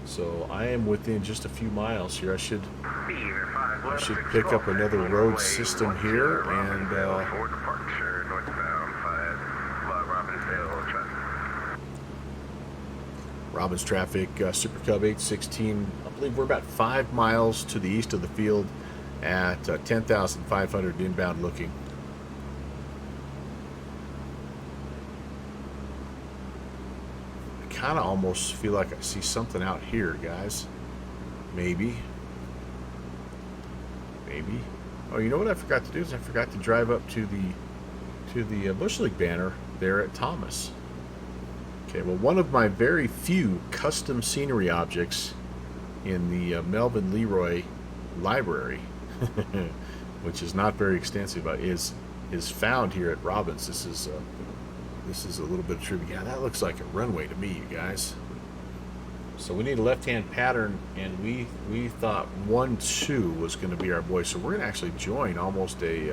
So I am within just a few miles here. I should Beaver 5 left, should 6 pick up Golf, another heading road runway system 12, here, Robbinsdale and for departure, northbound 5, Robbinsdale traffic. Robbins traffic, Super Cub 816. I believe we're about 5 miles to the east of the field at 10,500 inbound looking. I kind of almost feel like I see something out here, guys. Maybe. Oh, you know what I forgot to do is I forgot to drive up to the Bush League banner there at Thomas. Okay, well, one of my very few custom scenery objects in the Melvin Leroy library, which is not very extensive, is found here at Robbins. This is a little bit of trivia. Yeah, that looks like a runway to me, you guys. So we need a left-hand pattern, and we thought 1-2 was going to be our boy. So we're going to actually join almost in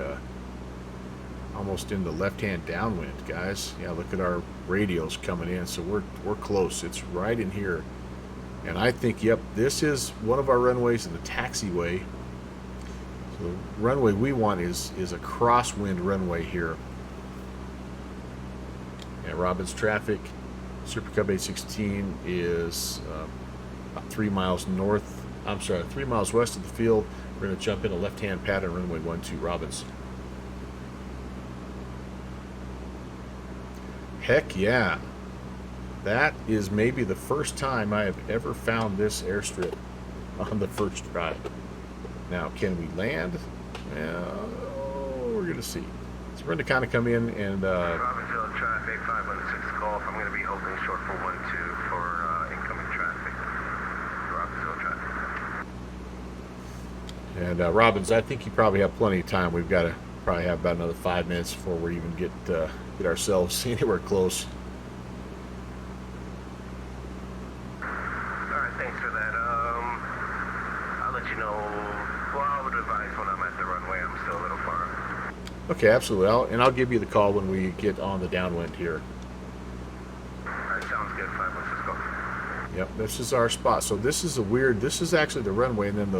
the left-hand downwind, guys. Yeah, look at our radials coming in. So we're close. It's right in here, and I think, yep, this is one of our runways in the taxiway. So the runway we want is a crosswind runway here. And Robbins traffic, Super Cub 816 is about 3 miles north. I'm sorry, 3 miles west of the field. We're going to jump in a left-hand pattern, runway 12, Robbins. Heck yeah. That is maybe the first time I have ever found this airstrip on the first try. Now, can we land? Well, we're going to see. So we're going to kind of come in and... Robbinsdale traffic, 516 Golf. I'm going to be opening short for 12 for incoming traffic. Robbinsdale traffic. And Robbins, I think you probably have plenty of time. We've got to probably have about another 5 minutes before we even get ourselves anywhere close. Alright, thanks for that. I'll let you know. Well, I'll advise when I'm at the runway. I'm still a little far. Okay, absolutely. I'll give you the call when we get on the downwind here. Alright, sounds good. 516 Golf. Yep, this is our spot. So this is this is actually the runway, and then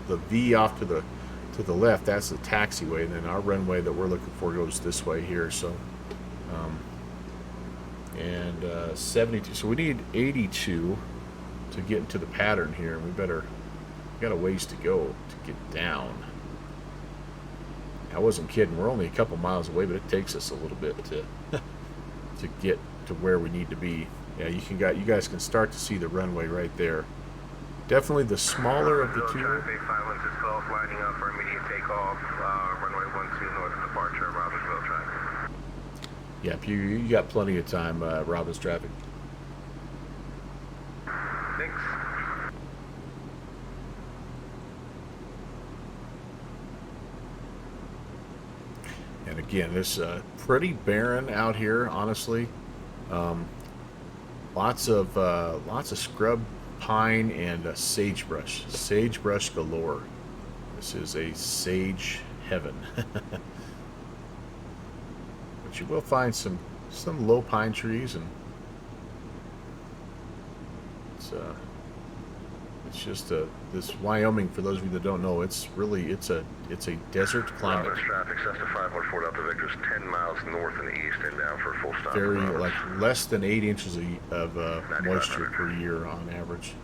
the V off to the left, that's the taxiway, and then our runway that we're looking for goes this way here. So 72, so we need 82 to get into the pattern here, and we got a ways to go to get down. I wasn't kidding, we're only a couple miles away, but it takes us a little bit to get to where we need to be. Yeah, you guys can start to see the runway right there. Definitely the smaller of the two. Traffic, 516 Golf, lining up for immediate takeoff. Runway 12 north departure, Robbinsville traffic. Yep, you got plenty of time, Robbins traffic. Thanks. And again, this pretty barren out here, honestly. Lots of scrub pine and sagebrush. Sagebrush galore. This is a sage heaven. But you will find some low pine trees, and it's just this Wyoming. For those of you that don't know, it's a desert climate. Robbins traffic, Cessna 514 Delta Victor's 10 miles north and east and down for a full stop. Very like less than 8 inches of moisture per year on average.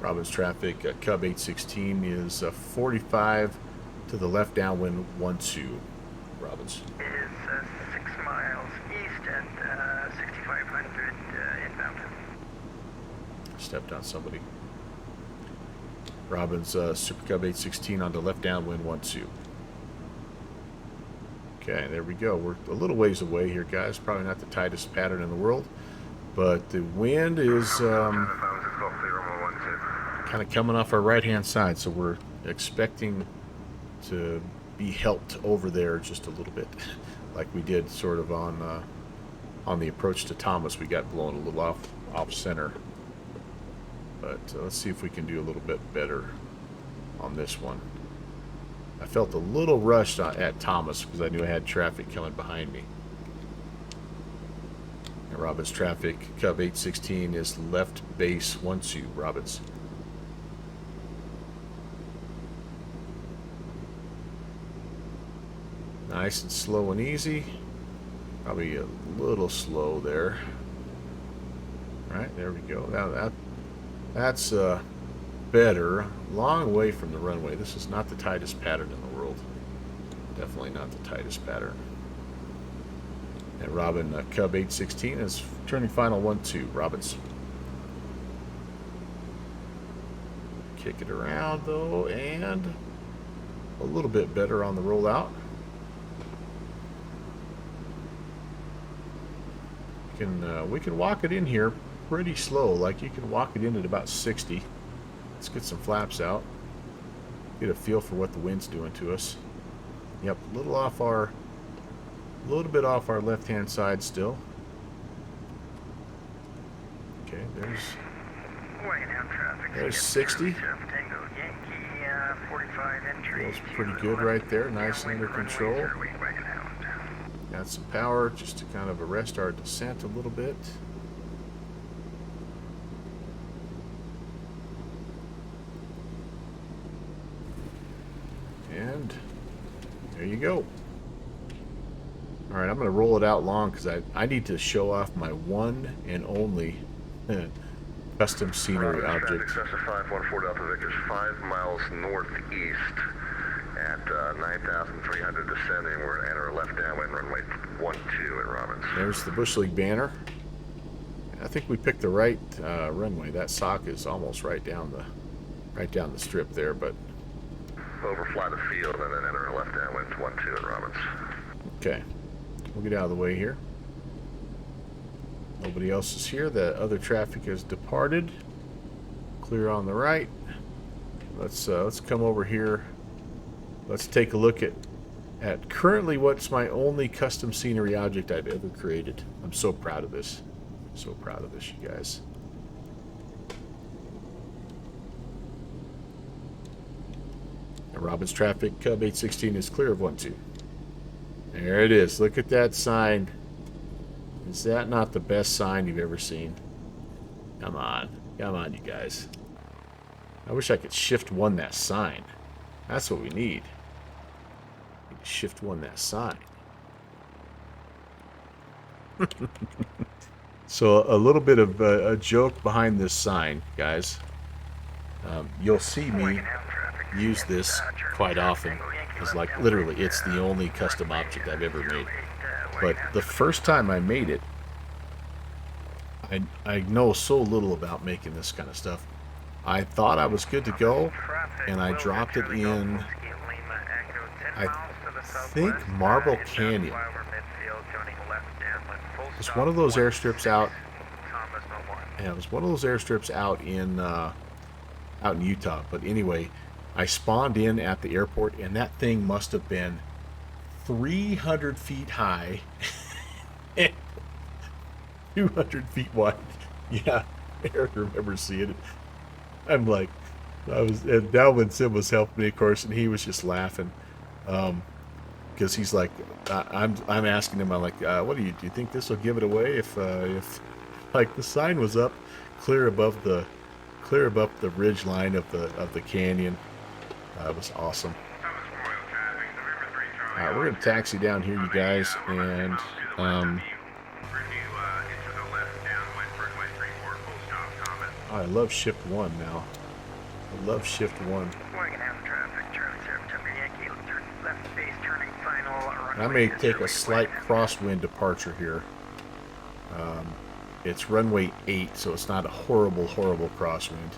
Robbins traffic, Cub 816 is 45 to the left downwind 12. Robbins. Is 6 miles east and 6,500 inbound. Stepped on somebody. Robbins Super Cub 816 on the left downwind 12. Okay, there we go. We're a little ways away here, guys. Probably not the tightest pattern in the world, but the wind is kind of coming off our right-hand side, so we're expecting to be helped over there just a little bit, like we did sort of on the approach to Thomas. We got blown a little off center, but let's see if we can do a little bit better on this one. I felt a little rushed at Thomas because I knew I had traffic coming behind me. And Robbins traffic, Cub 816 is left base 12, Robbins. Nice and slow and easy. Probably a little slow there. Right, there we go. Now that's better. Long way from the runway. This is not the tightest pattern in the world. Definitely not the tightest pattern. And Robin, Cub 816 is turning final 12, Robbins. Kick it around though, and a little bit better on the rollout. We can walk it in here pretty slow. Like you can walk it in at about 60. Let's get some flaps out. Get a feel for what the wind's doing to us. Yep, a little bit off our left-hand side still. Okay, there's 60. Feels pretty good right there. Nice and under control. Got some power just to kind of arrest our descent a little bit. And there you go. All right, I'm going to roll it out long because I need to show off my one and only custom scenery object. Cessna 514 Delta Victor's 5 miles northeast at 9,300 descending. We're going to enter a left downwind runway 12 at Robbins. There's the Bush League banner. I think we picked the right runway. That sock is almost right down the strip there, but Overfly the field and then enter a left downwind 12 at Robbins. okay. We'll get out of the way here. Nobody else is here. The other traffic has departed. Clear on the right. Let's come over here. Let's take a look at currently what's my only custom scenery object I've ever created. I'm so proud of this. So proud of this, you guys. And Robbins traffic, Cub 816 is clear of 12. There it is. Look at that sign. Is that not the best sign you've ever seen? Come on. Come on, you guys. I wish I could shift one that sign. That's what we need. Shift one that sign. So a little bit of a joke behind this sign, guys. You'll see me use this quite often. It's like literally it's the only custom object I've ever made. But the first time I made it, I know so little about making this kind of stuff. I thought I was good to go, and I dropped it in, I think, Marble Canyon. It's one of those airstrips out. Yeah, it was one of those airstrips out in Utah. But anyway, I spawned in at the airport, and that thing must have been 300 feet high and 200 feet wide. Yeah, Eric remembers seeing it. I'm like, and Dalvin Sim was helping me, of course, and he was just laughing. Because he's like, I'm asking him, I'm like, what do you think this will give it away if like the sign was up clear above the ridge line of the canyon. It was awesome. We're gonna taxi down here, you guys, and I love shift 1 now. I love shift 1. I may take a slight crosswind departure here. It's runway 8, so it's not a horrible crosswind,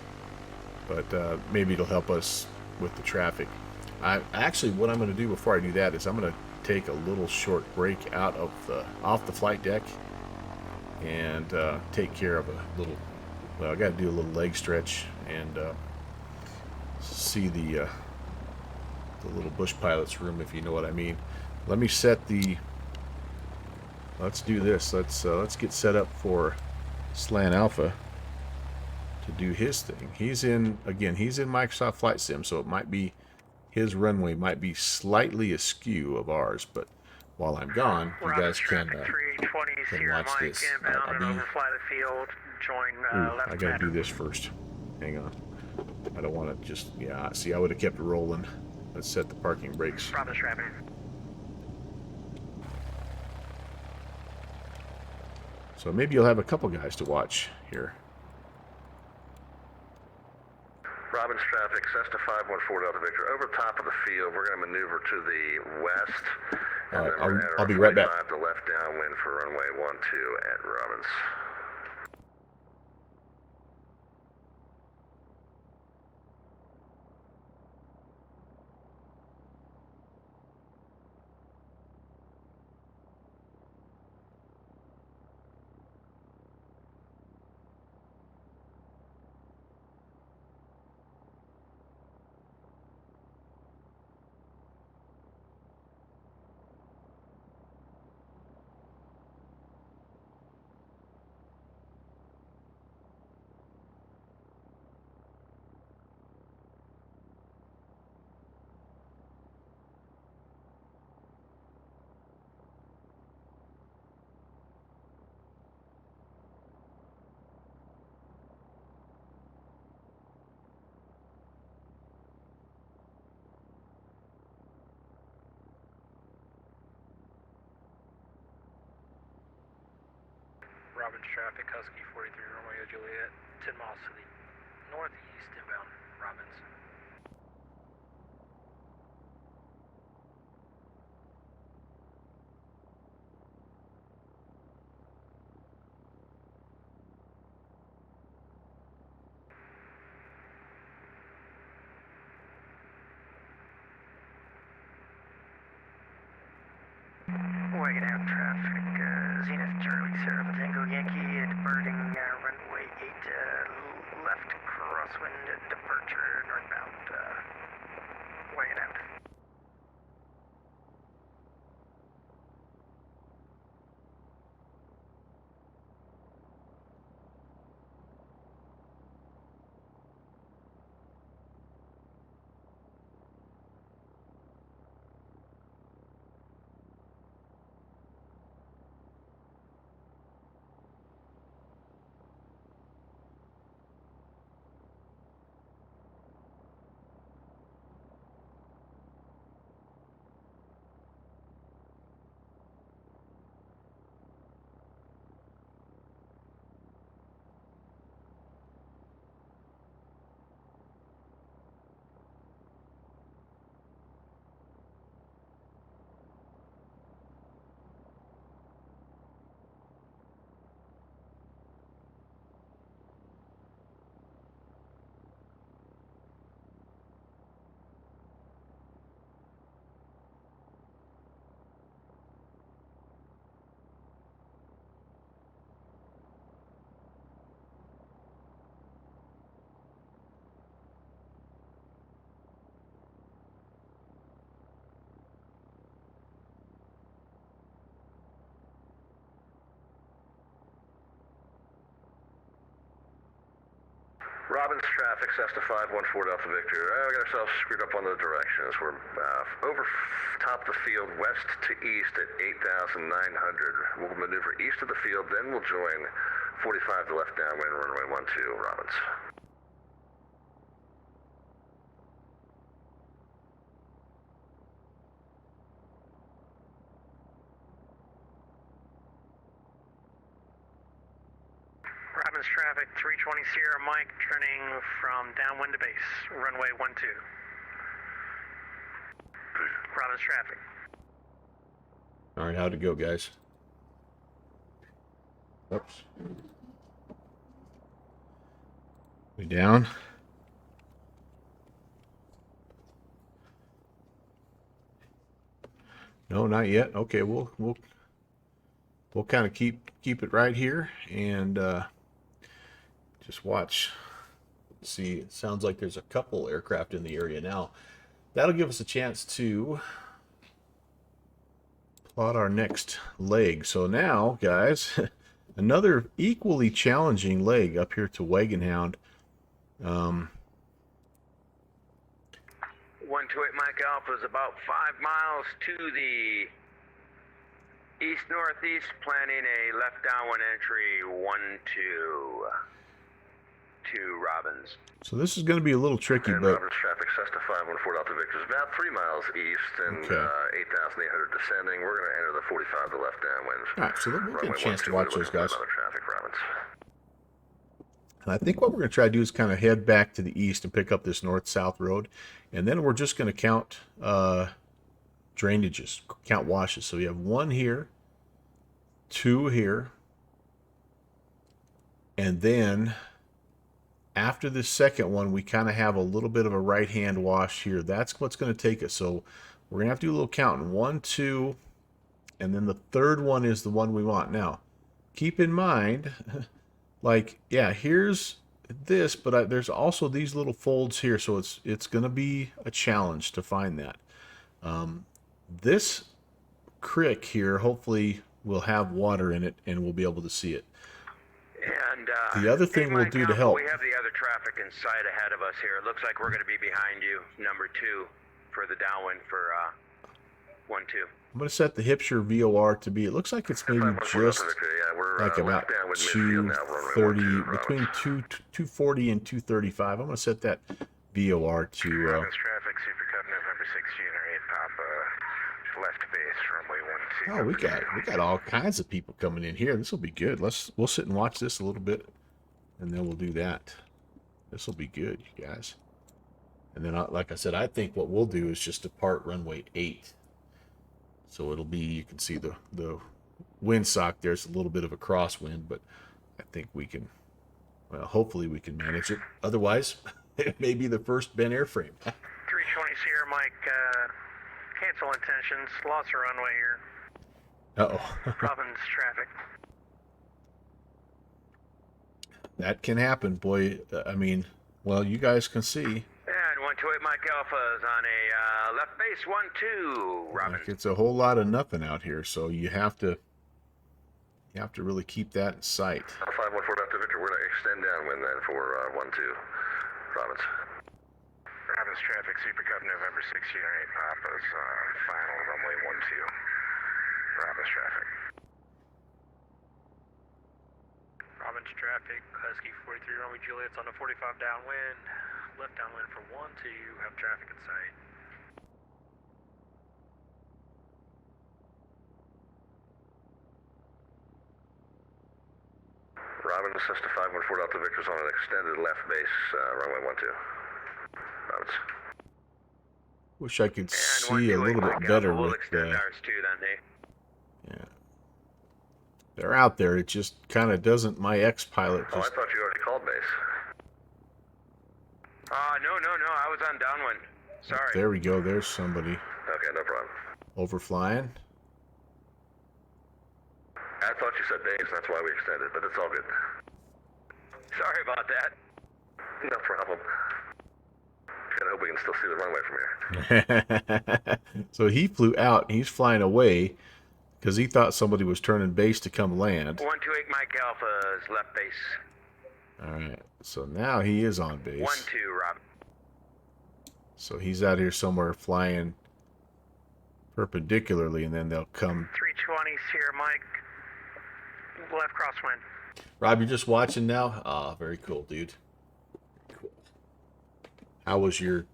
but maybe it'll help us with the traffic. Actually, what I'm going to do before I do that is I'm going to take a little short break off the flight deck and take care of a little. Well, I got to do a little leg stretch and see the little bush pilot's room, if you know what I mean. Let me set the. Let's do this. Let's get set up for Slan Alpha to do his thing. He's in Microsoft Flight Sim, so it might be his runway might be slightly askew of ours, but while I'm gone, you guys can, traffic 320 can Sierra watch Mike this. inbound I'll and be. overfly the field. Join Ooh, left I gotta matter. do this first. Hang on. I don't want to just. Yeah. See, I would have kept it rolling. Let's set the parking brakes. Bravo's traffic. So maybe you'll have a couple guys to watch here. Robbins traffic, Cessna 514 Delta Victor. Over top of the field, we're going to maneuver to the west. And then we're gonna enter I'll be a right back. 45 to left downwind for runway 12 at Robbins. Robbins traffic, Husky 43 Romeo Juliet, 10 miles to the northeast inbound, Robbins. Wagon out traffic, Zenith Charlie Sierra Tango Yankee, departing runway 8, left crosswind departure, northbound, wagon out. Robbins traffic, Cessna 514 Delta Victor. We got ourselves screwed up on the directions. We're over top of the field, west to east at 8,900. We'll maneuver east of the field, then we'll join 45 to left downwind, runway 12, Robbins. Robbins traffic, 320 Sierra Mike, turning from downwind to base, runway 12. Robbins traffic. All right, how'd it go, guys? Oops. We down? No, not yet. Okay, we'll kind of keep it right here and just watch. See, it sounds like there's a couple aircraft in the area now. That'll give us a chance to plot our next leg. So now, guys, another equally challenging leg up here to Wagonhound. 128 Mike Alpha is about 5 miles to the East-northeast, planning a left downwind entry 1-2 to Robbins. So this is going to be a little tricky, And but Robbins traffic, Cessna 514 Delta Victor is about 3 miles east and Okay. 8,800 descending. We're going to enter the 45 to left downwind. all right. So we'll get a Runway chance to 12, watch we're those looking for guys. another traffic, Robbins. And I think what we're going to try to do is kind of head back to the east and pick up this north-south road, and then we're just going to count drainages, count washes. So we have 1 here, 2 here, and then after this second one, we kind of have a little bit of a right-hand wash here. That's what's going to take us. So we're going to have to do a little counting. 1, 2, and then the third one is the one we want. Now, keep in mind, like, yeah, here's this, but there's also these little folds here, so it's going to be a challenge to find that. This creek here, hopefully, will have water in it, and we'll be able to see it. And The other thing hey, we'll Mike do to Alpha, help. we have the other traffic in sight ahead of us here. It looks like we're going to be behind you, number 2, for the downwind for 1-2. I'm going to set the Hipshire VOR to be, it looks like it's maybe 514 just Delta Victor, yeah, we're like about left downwind midfield now, runway 230, 12, between Robbins. 240 and 235. I'm going to set that VOR to, Robbins traffic, Super Cub, November 16 or 8 Papa, left base, runway 12. oh, we got all kinds of people coming in here. This will be good. We'll sit and watch this a little bit, and then we'll do that. This will be good, you guys. And then, like I said, I think what we'll do is just depart runway 8. So it'll be, you can see the windsock. There's a little bit of a crosswind, but I think we can, well, hopefully we can manage it. Otherwise, it may be the first Ben airframe. 320 Sierra, Mike. Cancel intentions. Lost a runway here. Uh-oh. Robbins traffic. That can happen, boy. I mean, well, you guys can see. And 128 Mike Alpha is on a left base 1-2. Robbins. Like it's a whole lot of nothing out here, so you have to really keep that in sight. 514 Delta Victor, we're going to extend downwind then for 1-2. Robbins. Robbins traffic, Super Cub, November 16 or 8 Papa's final, runway 12. Robbins traffic. Robbins traffic, Husky 43 Romeo Juliet's on the 45 downwind. Left downwind for 1-2, have traffic in sight. Robbins, Cessna 514 Delta Victor's on an extended left base, runway 12. Robbins. Wish I could And see a 128 little Mike bit better Alpha, we'll with extend ours too then, hey? yeah. They're out there. It just kind of doesn't. My X-Pilot Oh, I just. thought you already called base. No, I was on downwind. Sorry. There we go. There's somebody Okay, no problem. overflying. I thought you said base, that's why we extended, but it's all good. Sorry about that. No problem. Gotta hope we can still see the runway from here. So he flew out. And he's flying away because he thought somebody was turning base to come land. 128 Mike Alpha's left base. All right. So now he is on base. 1-2, Rob. So he's out here somewhere flying perpendicularly, and then they'll come. 320 Sierra Mike. Left crosswind. Rob, you're just watching now? Ah, very cool, dude. Cool. How was your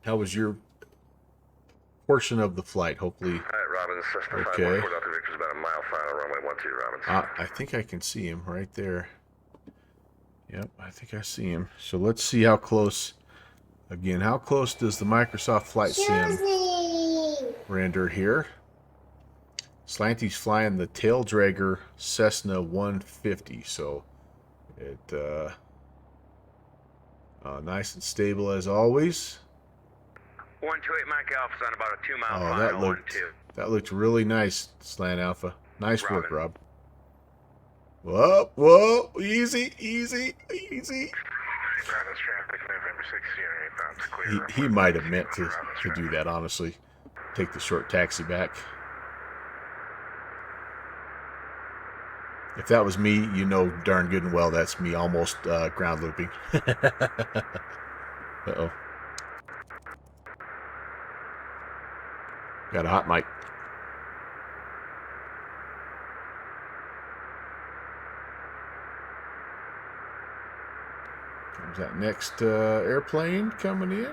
portion of the flight? Hopefully. All right, Robbins, Cessna Okay. 514 Delta Victor's about a mile final, runway 12, Robbins. I think I can see him right there. Yep, I think I see him. So let's see how close. Again, how close does the Microsoft Flight Sim render here? Slanty's flying the tail dragger Cessna 150, so it nice and stable as always. 128 Mike Alpha's on about a 2 mile Oh, final. that looked really nice, Slant Alpha. Nice work, Robin. Rob. Whoa, easy. Robbins traffic, November 16 or 8 pounds clear. He might have meant to do that, honestly. Take the short taxi back. If that was me, you know darn good and well that's me almost ground looping. Uh-oh. Got a hot mic. Is that next airplane coming in?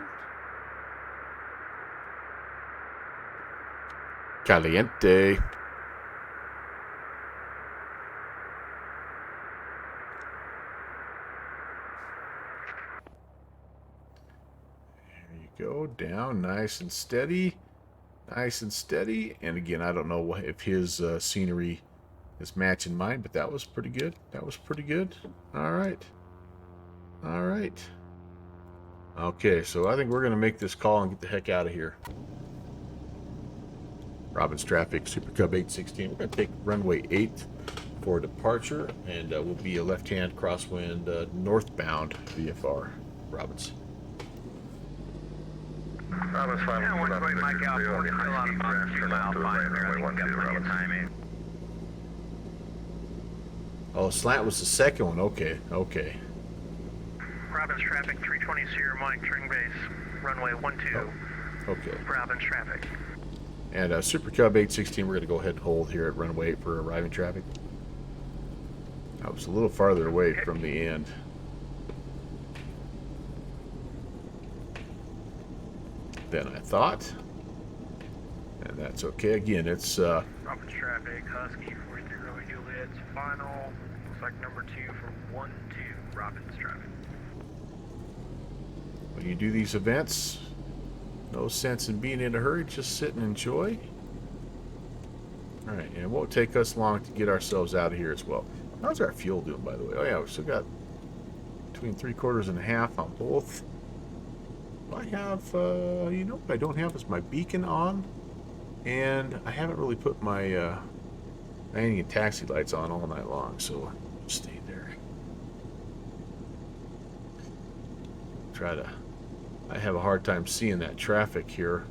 Caliente. There you go. Down, nice and steady. Nice and steady. And again, I don't know if his scenery is matching mine, but that was pretty good. That was pretty good. All right. All right. Okay, so I think we're going to make this call and get the heck out of here. Robbins traffic, Super Cub 816. We're going to take runway 8 for departure, and we'll be a left-hand crosswind northbound VFR. Robbins. Robbins 5. Yeah, one way, Mike Alpha, we're still on about 2 mile 5 there. We've got plenty of time in. Oh, slant was the second one. Okay, okay. Robbins traffic, 320 Sierra Mike, turning base, runway 12. Oh, okay. Robbins traffic. And Super Cub 816, we're going to go ahead and hold here at runway 8 for arriving traffic. I was a little farther away from the end. Than I thought. And that's okay. Again, it's... Robbins traffic, Husky 40 Juliet, final. Looks like number 2 for 12, Robbins traffic. When you do these events, no sense in being in a hurry, just sit and enjoy. Alright, and it won't take us long to get ourselves out of here as well. How's our fuel doing, by the way? Oh yeah, we still got between 3/4 and a half on both. I have, you know what I don't have is my beacon on, and I haven't really put my landing and taxi lights on all night long, so stay there. I have a hard time seeing that traffic here.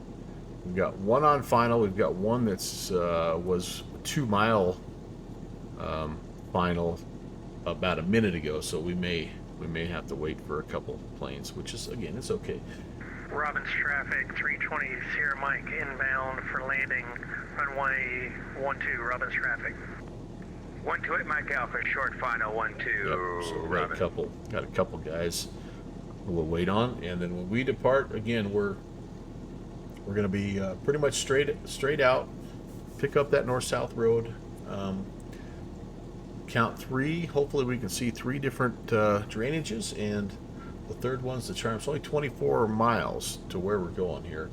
We've got one on final. We've got one that's was 2 mile final about a minute ago, so we may have to wait for a couple planes, which is, again, it's okay. Robbins traffic, 320 Sierra Mike, inbound for landing, runway 12, Robbins traffic. 128 Mike Alpha, short final, 12. Yep, so we got a couple guys we'll wait on, and then when we depart, again, we're going to be pretty much straight out, pick up that north-south road, count 3. Hopefully we can see 3 different drainages, and the third one's the charm. It's only 24 miles to where we're going here,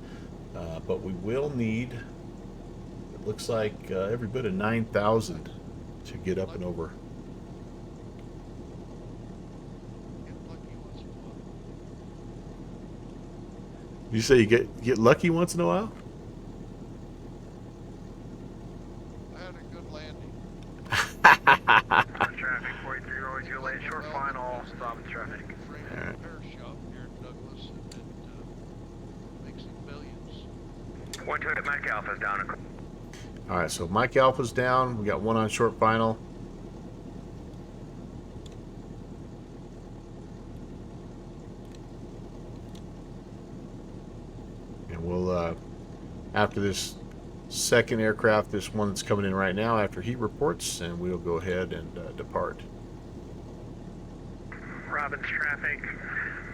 but we will need, it looks like, every bit of 9,000 to get up and over. You say you get lucky once in a while? I had a good landing. Traffic, 43 Roy's Juliet, short final, stop traffic. Repair shop here in Douglas, and it makes millions. 128 Mike Alpha's down. All right, so Mike Alpha's down. We got one on short final. And we'll, after this second aircraft, this one that's coming in right now, after he reports, and we'll go ahead and depart. Robbins traffic,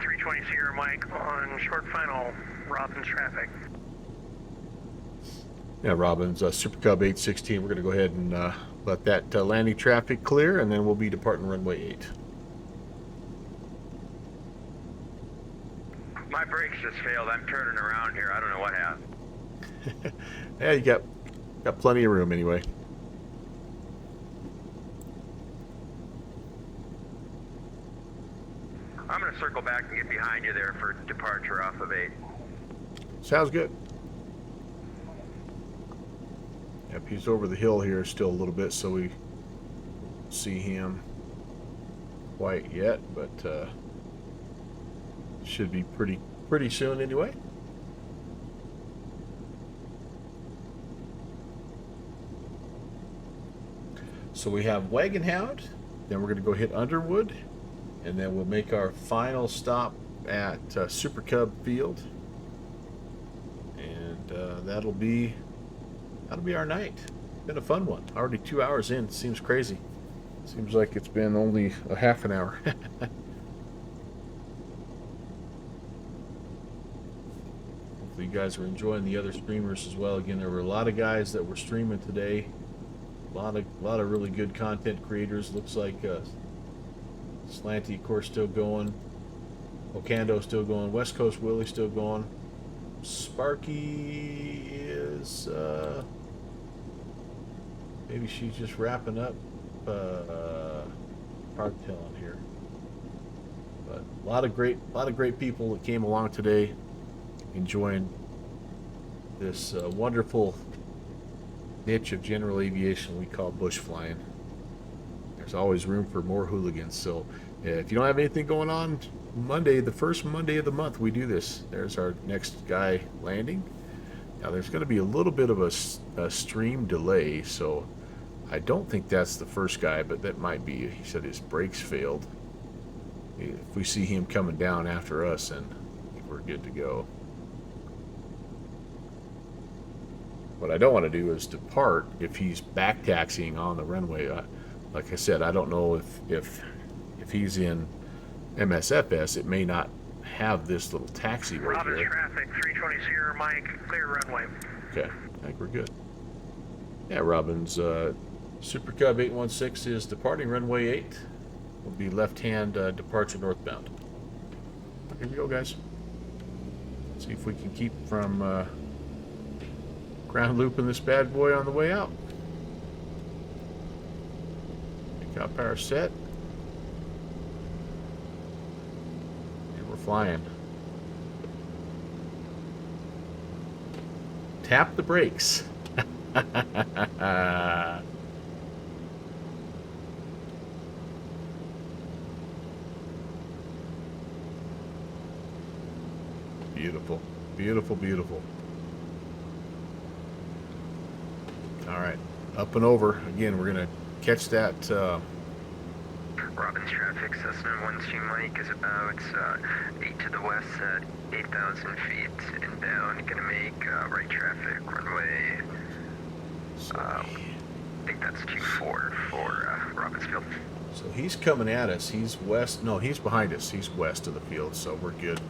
320 Sierra Mike on short final, Robbins traffic. Yeah, Robbins, Super Cub 816, we're going to go ahead and let that landing traffic clear, and then we'll be departing runway 8. My brakes just failed. I'm turning around here. I don't know what happened. Yeah, you got plenty of room anyway. I'm going to circle back and get behind you there for departure off of 8. Sounds good. Yep, he's over the hill here still a little bit, so we see him quite yet, but should be pretty soon anyway. So we have Wagon Hound, then we're going to go hit Underwood, and then we'll make our final stop at Super Cub Field, and that'll be our night. Been a fun one. Already 2 hours in. Seems crazy. Seems like it's been only a half an hour. Hopefully you guys are enjoying the other streamers as well. Again, there were a lot of guys that were streaming today. A lot of really good content creators. Looks like Slanty, of course, still going. Ocando still going. West Coast Willie still going. Sparky is maybe she's just wrapping up. Hard telling here. But a lot of great people that came along today, enjoying this wonderful niche of general aviation we call bush flying. There's always room for more hooligans. So if you don't have anything going on, Monday, the first Monday of the month, we do this. There's our next guy landing. Now there's going to be a little bit of a stream delay, so I don't think that's the first guy, but that might be. He said his brakes failed. If we see him coming down after us, then I think we're good to go. What I don't want to do is depart if he's back taxiing on the runway. Like I said, I don't know if he's in MSFS, it may not have this little taxi right Robbins here. traffic, 320 Mike, clear runway. Okay, I think we're good. Yeah, Robbins, Super Cub 816 is departing runway 8. Will be left-hand departure northbound. Here we go, guys. See if we can keep from ground looping this bad boy on the way out. Pick up power set. And we're flying. Tap the brakes. Beautiful, beautiful, beautiful. All right, up and over. Again, we're gonna catch that. Robbins traffic, Cessna 12 Mike is about 8 to the west at 8,000 feet inbound. Gonna make right traffic runway. I think that's 24 for Robbins Field. So he's coming at us. He's west. No, he's behind us. He's west of the field, so we're good.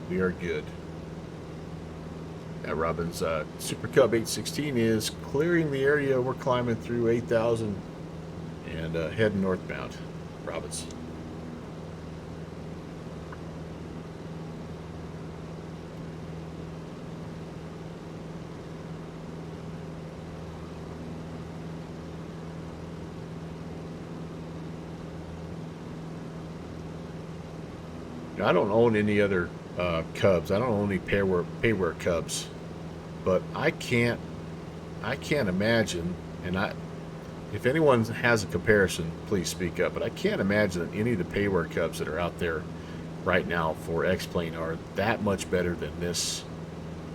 We are good. Yeah, Robbins, Super Cub 816 is clearing the area. We're climbing through 8,000 and heading northbound. Robbins. I don't own any other Cubs. I don't own any payware Cubs, but I can't imagine. And if anyone has a comparison, please speak up. But I can't imagine that any of the payware Cubs that are out there right now for X-Plane are that much better than this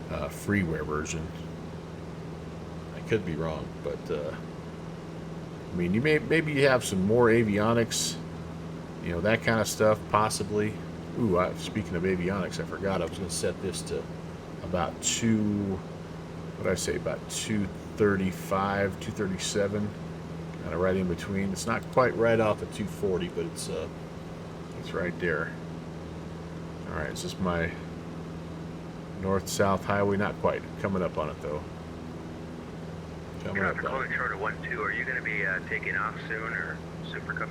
freeware version. I could be wrong, but I mean, maybe you have some more avionics, you know, that kind of stuff, possibly. Ooh, speaking of avionics, I forgot I was going to set this to about what did I say, about 235, 237, kind of right in between. It's not quite right off at 240, but it's right there. All right, is this my north-south highway? Not quite. Coming up on it, though. Coming up on it. Charter 12, are you going to be taking off soon, or Super Cup?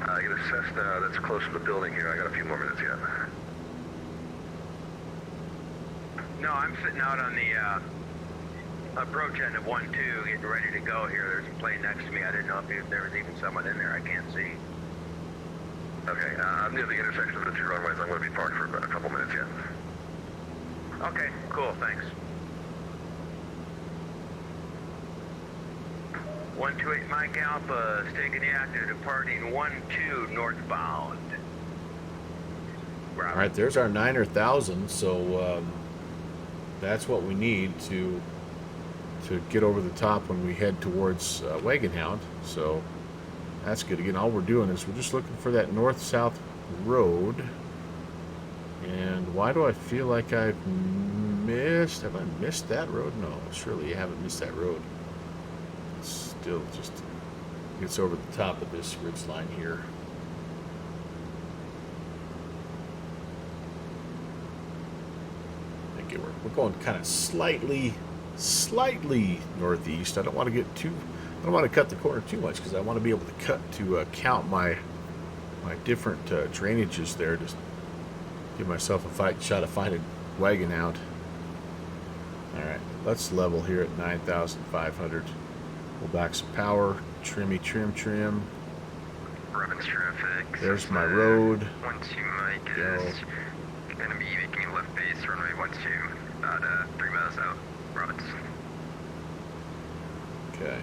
I get a Cessna that's close to the building here. I got a few more minutes yet. No, I'm sitting out on the approach end of 12, getting ready to go here. There's a plane next to me. I didn't know if there was even someone in there. I can't see. Okay, I'm near the intersection of the two runways. I'm going to be parked for about a couple minutes yet. Okay, cool, thanks. 128 Mike Alpha, taking the active, departing 12 northbound. All right, there's our 9,000. So that's what we need to get over the top when we head towards Wagon Hound. So that's good. Again, all we're doing is we're just looking for that north-south road. And why do I feel like I've missed? Have I missed that road? No, surely you haven't missed that road. It's still just gets over the top of this ridge line here. Okay, we're going kind of slightly northeast. I don't want to get too, I don't want to cut the corner too much because I want to be able to cut to count my different drainages there. Just give myself a shot of finding wagon out. All right, let's level here at 9,500. Pull back some power, trim. Robbins traffic. There's my road. 12 Mike is going to be making a left base, runway 12, about 3 miles out. Robbins. Okay.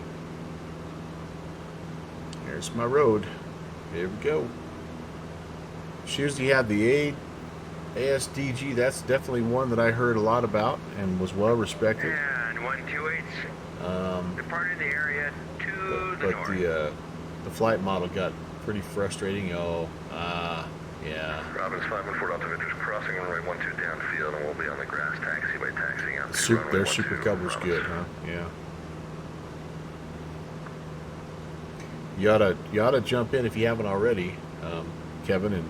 Here's my road. Here we go. Shoes, you have the ASDG. That's definitely one that I heard a lot about and was well respected. And 128. Departed the area to the north. But the flight model got pretty frustrating. Yeah. Robbins 514 Delta Victor's crossing runway 12 downfield, and we'll be on the grass taxiway taxiing out to runway Their 12, super cover's Robbins. good, huh? Yeah. You oughta jump in if you haven't already, Kevin,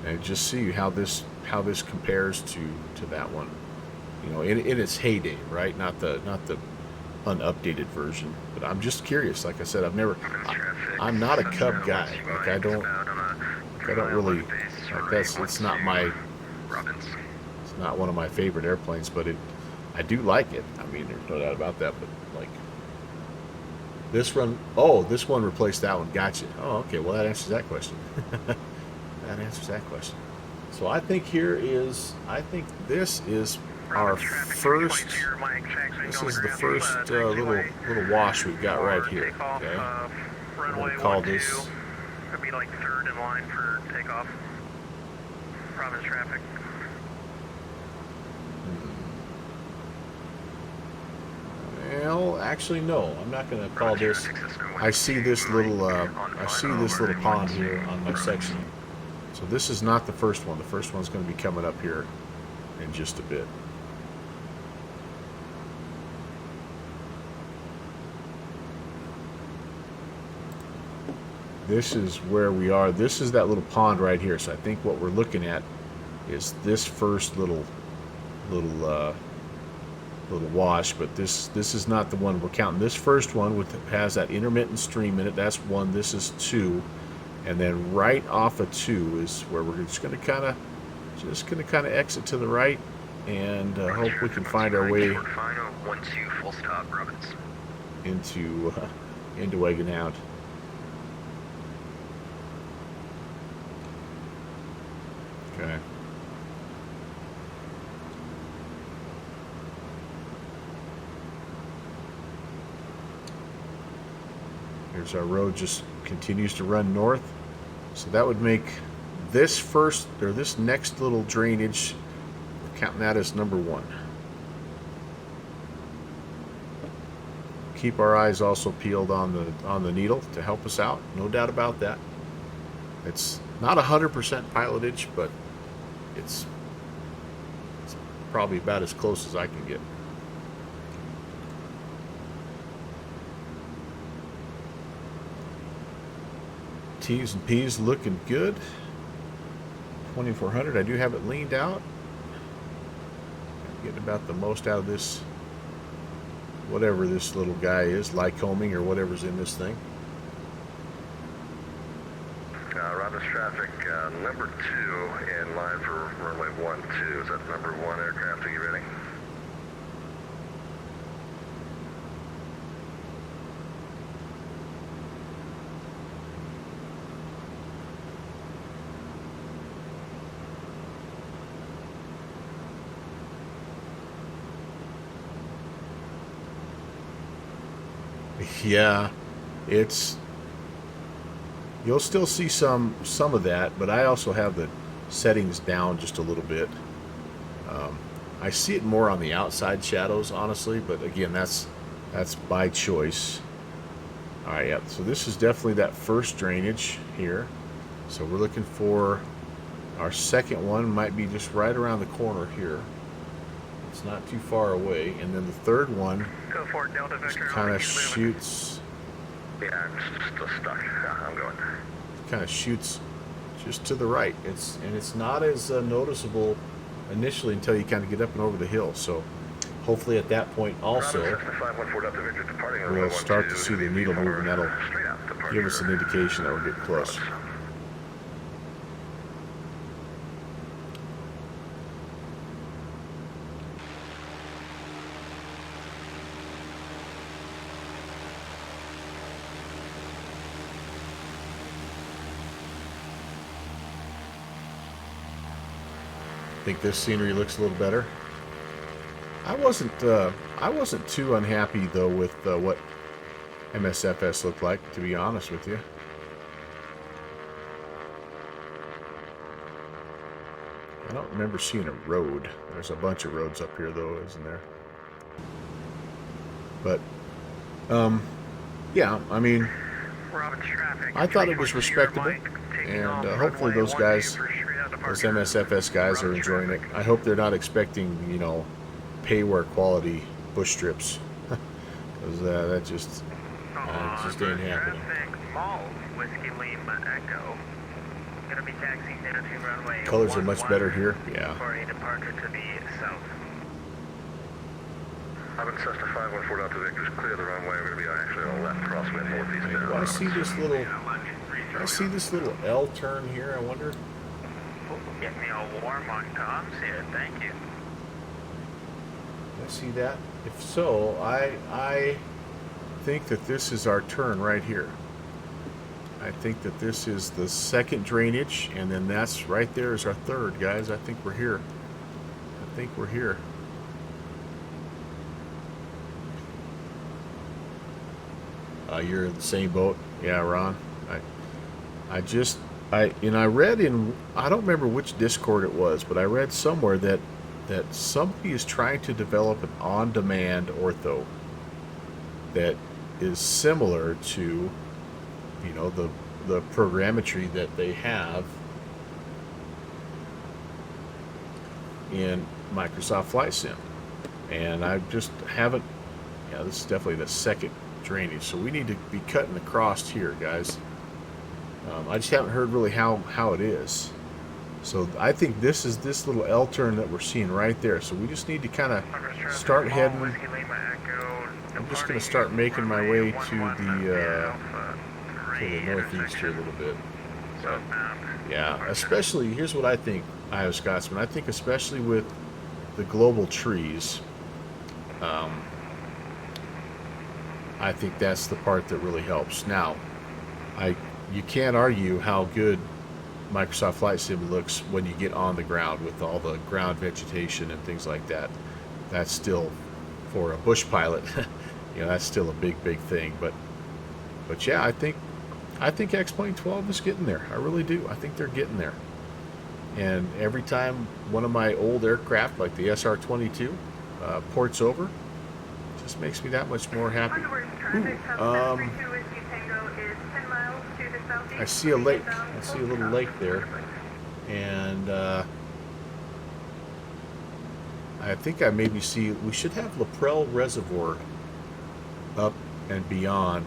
and just see how this compares to that one. You know, in its heyday, right? Not the unupdated version. But I'm just curious. Like I said, I'm not a Cub guy. Like I don't really like it's not one of my favorite airplanes, but I do like it. I mean, there's no doubt about that. But like this one replaced that one. Gotcha. Oh, okay. Well, that answers that question. That answers that question. So I think this is our first. This is the first little wash we've got right here. Okay. We're going to call this. Could be like third in line for takeoff. Province traffic. Well, actually, no. I'm not going to call this. I see this little pond here on my section. So this is not the first one. The first one's going to be coming up here in just a bit. This is where we are. This is that little pond right here. So I think what we're looking at is this first little wash, but this is not the one we're counting. This first one has that intermittent stream in it. That's one. This is two, and then right off of two is where we're just going to kind of exit to the right and hope we can find our way into Wagon Out. Okay. Here's our road, just continues to run north. So that would make this next little drainage, we're counting that as number one. Keep our eyes also peeled on the needle to help us out, no doubt about that. It's not 100% pilotage, but it's probably about as close as I can get. T's and P's looking good. 2400, I do have it leaned out. I'm getting about the most out of this, whatever this little guy is, Lycoming or whatever's in this thing. Robbins traffic, number 2 in line for runway 12. Is that number 1 aircraft? Are you ready? Yeah, you'll still see some of that, but I also have the settings down just a little bit. I see it more on the outside shadows, honestly, but again, that's by choice. All right, yeah. So this is definitely that first drainage here. So we're looking for our second one. Might be just right around the corner here. It's not too far away, and then the third one kind of shoots Yeah, I'm still stuck. I'm going. Kind of shoots just to the right. It's not as noticeable initially until you kind of get up and over the hill. So hopefully at that point also we'll start to see the needle move, and that'll give us an indication that we're getting close. Think this scenery looks a little better. I wasn't too unhappy though with what MSFS looked like, to be honest with you. I don't remember seeing a road. There's a bunch of roads up here though, isn't there? But yeah, I mean, I thought it was respectable, and hopefully those guys, those MSFS guys, are enjoying it. I hope they're not expecting, you know, payware quality bush strips, because that just ain't happening. Colors are much better here. Yeah. I've been Cessna 514 out to Victor's, clear the runway. We're going to be actually on the left crosswind northeast. Well, I see this little L turn here. I wonder. Get me all warm on comms here. Thank you. I see that. If so, I think that this is our turn right here. I think that this is the second drainage, and then that's right there is our third, guys. I think we're here. I think we're here. You're in the same boat, yeah, Ron. I read in, I don't remember which Discord it was, but I read somewhere that somebody is trying to develop an on-demand ortho that is similar to, you know, the programmetry that they have in Microsoft Flight Sim, and I just haven't. Yeah, this is definitely the second drainage, so we need to be cutting across here, guys. I just haven't heard really how it is. So I think this is this little L turn that we're seeing right there. So we just need to kind of start heading. I'm just going to start making my way to the northeast here a little bit. So, yeah, especially, here's what I think, Iowa Scotsman. I think especially with the global trees, I think that's the part that really helps. Now, you can't argue how good Microsoft Flight Sim looks when you get on the ground with all the ground vegetation and things like that. That's still, for a bush pilot, you know, that's still a big thing. But yeah, I think X-Plane 12 is getting there. I really do. I think they're getting there. And every time one of my old aircraft, like the SR-22, ports over, it just makes me that much more happy. Ooh, I see a lake. I see a little lake there, and I think I maybe see. We should have Laprelle Reservoir up and beyond.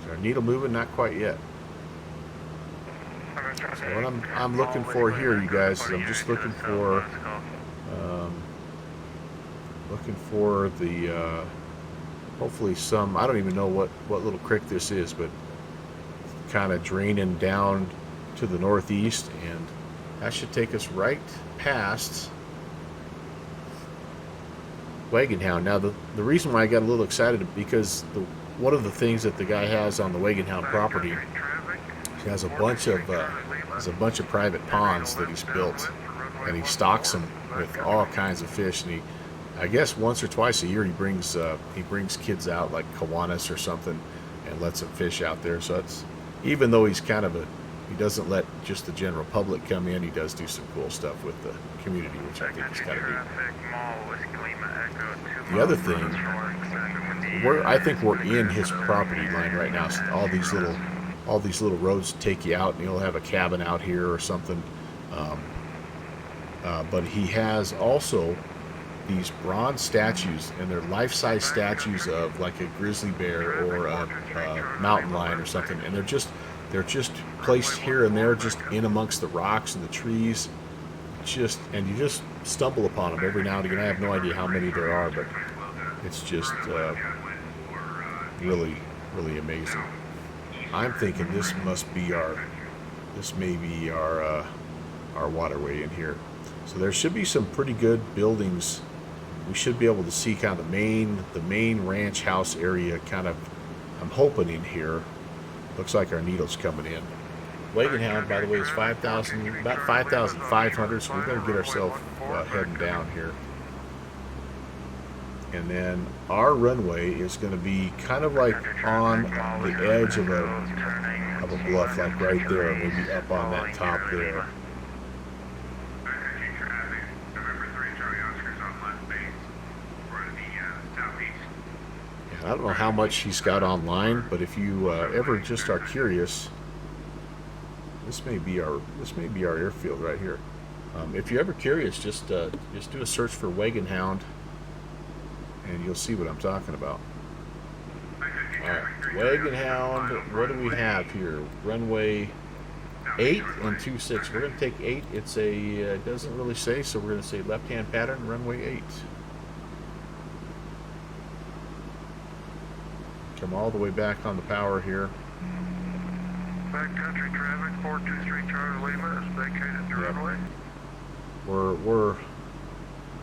Is our needle moving? Not quite yet. So what I'm looking for here, you guys, is I'm just looking for the hopefully some, I don't even know what little creek this is, but kind of draining down to the northeast, and that should take us right past Wagon Hound. Now the reason why I got a little excited, because one of the things that the guy has on the Wagon Hound property, he has a bunch of private ponds that he's built, and he stocks them with all kinds of fish, and I guess once or twice a year he brings kids out, like Kiwanis or something, and lets them fish out there. So it's, even though he's kind of he doesn't let just the general public come in, he does do some cool stuff with the community, which I think is kind of neat. The other thing, I think we're in his property line right now. So all these little roads take you out, and he'll have a cabin out here or something. But he has also these bronze statues, and they're life-size statues of like a grizzly bear or a mountain lion or something, and they're just placed here and there, just in amongst the rocks and the trees. And you just stumble upon them every now and again. I have no idea how many there are, but it's just really, really amazing. I'm thinking this may be our waterway in here. So there should be some pretty good buildings. We should be able to see kind of the main ranch house area. Kind of, I'm hoping in here. Looks like our needle's coming in. Wagon Hound, by the way, is about 5,500, so we better get ourselves heading down here. And then our runway is going to be kind of like on the edge of a bluff, like right there, maybe up on that top there. I don't know how much he's got online, but if you ever just are curious, this may be our airfield right here. If you're ever curious, just do a search for Wagon Hound, and you'll see what I'm talking about. All right, Wagon Hound. What do we have here? Runway 8 and 26. We're going to take 8. It's it doesn't really say, so we're going to say left-hand pattern, runway 8. Come all the way back on the power here. Backcountry traffic, 423 Charlie Lima is vacated to runway. We're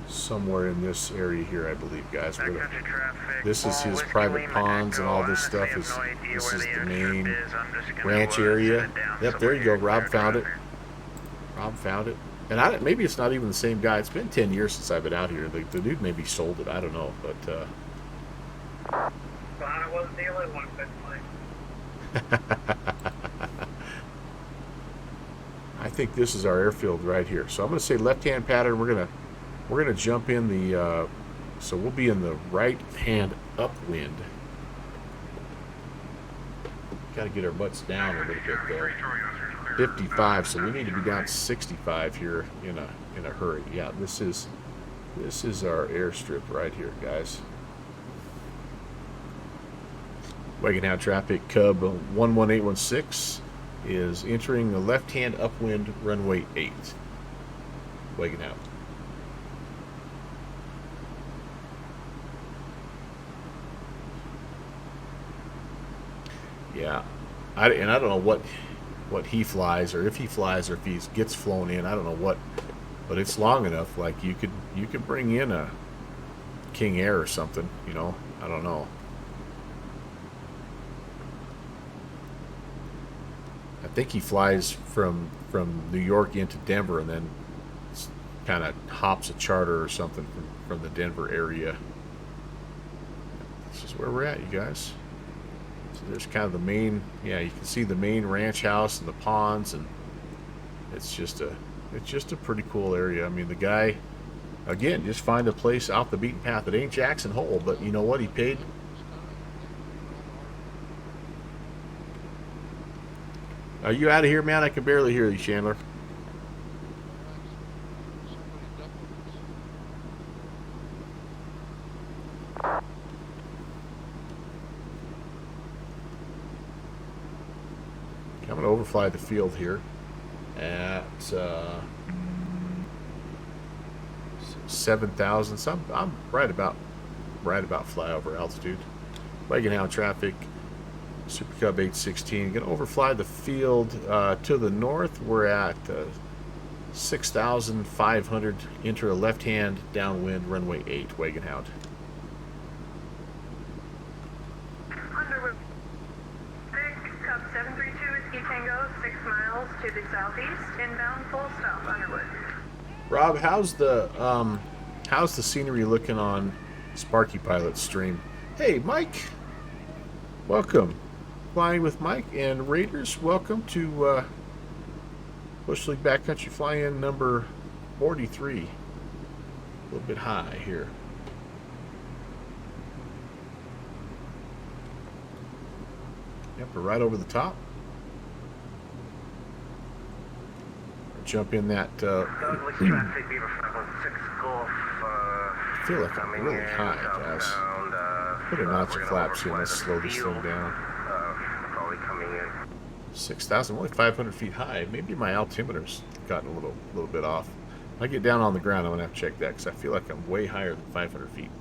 somewhere in this area here, I believe, guys. This is his private ponds and all this stuff. This is the main ranch area. Yep, there you go. Rob found it. And maybe it's not even the same guy. It's been 10 years since I've been out here. The dude maybe sold it. I don't know, but. I wasn't the only one I think this is our airfield right here. So I'm going to say left-hand pattern. We're gonna jump in the. So we'll be in the right-hand upwind. Got to get our butts down a little bit though. 55. So we need to be down 65 here in a hurry. Yeah, this is our airstrip right here, guys. Wagon Hound traffic, Cub 11816 is entering the left-hand upwind runway 8. Wagon Hound. Yeah, I don't know what he flies, or if he flies, or if he gets flown in. I don't know what, but it's long enough. Like you could bring in a King Air or something. You know, I don't know. I think he flies from New York into Denver, and then kind of hops a charter or something from the Denver area. This is where we're at, you guys. So there's kind of the main, yeah, you can see the main ranch house and the ponds, and it's just a pretty cool area. I mean, the guy, again, just find a place off the beaten path. It ain't Jackson Hole, but you know what? He paid. Are you out of here, man? I can barely hear you, Chandler. I'm going to overfly the field here at 7,000. So I'm right about flyover altitude. Wagon Hound traffic. Super Cub 816. Going to overfly the field to the north. We're at 6,500. Enter a left-hand downwind runway 8. Wagon Hound. Underwood. Big Cub 732 Ski Tango, 6 miles to the southeast. Inbound full stop. Underwood. Rob, how's the scenery looking on Sparky Pilot's stream? Hey, Mike. Welcome. Flying with Mike and Raiders, welcome to Bush League Backcountry Fly-In number 43. A little bit high here. Yep, we're right over the top. Jump in that Douglas traffic, Beaver 506 Golf, I feel like I'm Coming really in high, guys. southbound, Put a notch we're of gonna flaps here. overfly Let's the slow this thing field, down. Probably coming in. 6,000, only 500 feet high. Maybe my altimeter's gotten a little bit off. When I get down on the ground, I'm gonna have to check that because I feel like I'm way higher than 500 feet.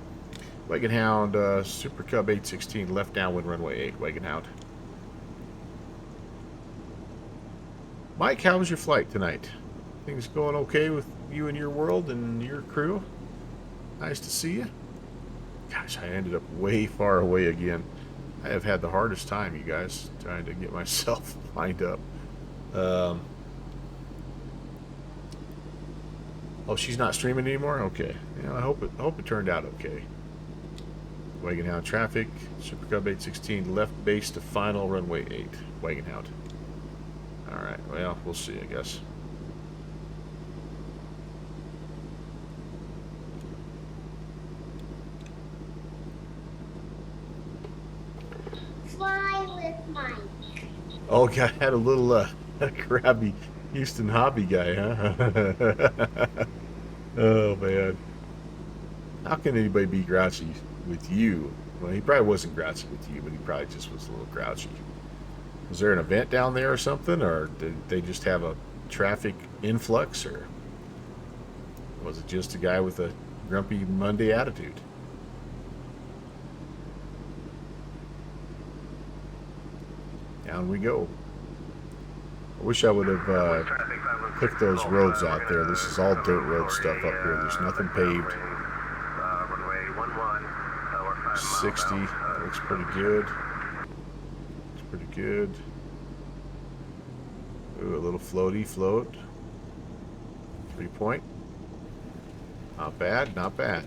Wagon Hound, Super Cub 816, left downwind runway 8. Wagon Hound. Mike, how was your flight tonight? Things going okay with you and your world and your crew? Nice to see you. Gosh, I ended up way far away again. I have had the hardest time, you guys, trying to get myself lined up. Oh, she's not streaming anymore? Okay. Yeah, I hope it turned out okay. Wagon Hound traffic, Super Cub 816, left base to final runway 8. Wagon Hound. Alright, well, we'll see, I guess. Fly with Mike. Oh, God, had a little grabby Houston hobby guy, huh? Oh, man. How can anybody be grouchy with you? Well, he probably wasn't grouchy with you, but he probably just was a little grouchy. Was there an event down there or something? Or did they just have a traffic influx? Or was it just a guy with a grumpy Monday attitude? Down we go. I wish I would have picked those roads out there. This is all dirt road stuff up here. There's nothing paved. 60 looks pretty good. Looks pretty good. Ooh, a little floaty float. 3-point. Not bad, not bad.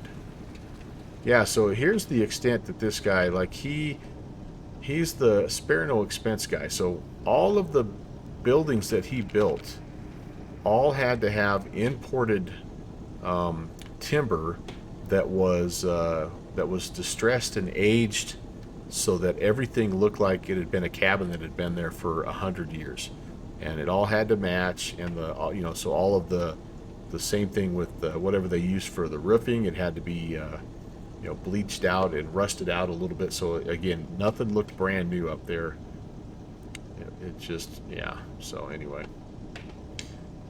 Yeah, so here's the extent that this guy, like he's the spare no expense guy. So all of the buildings that he built all had to have imported timber that was distressed and aged, so that everything looked like it had been a cabin that had been there for 100 years, and it all had to match. And so all of the same thing with whatever they used for the roofing, it had to be bleached out and rusted out a little bit. So again, nothing looked brand new up there. It just, yeah. So anyway,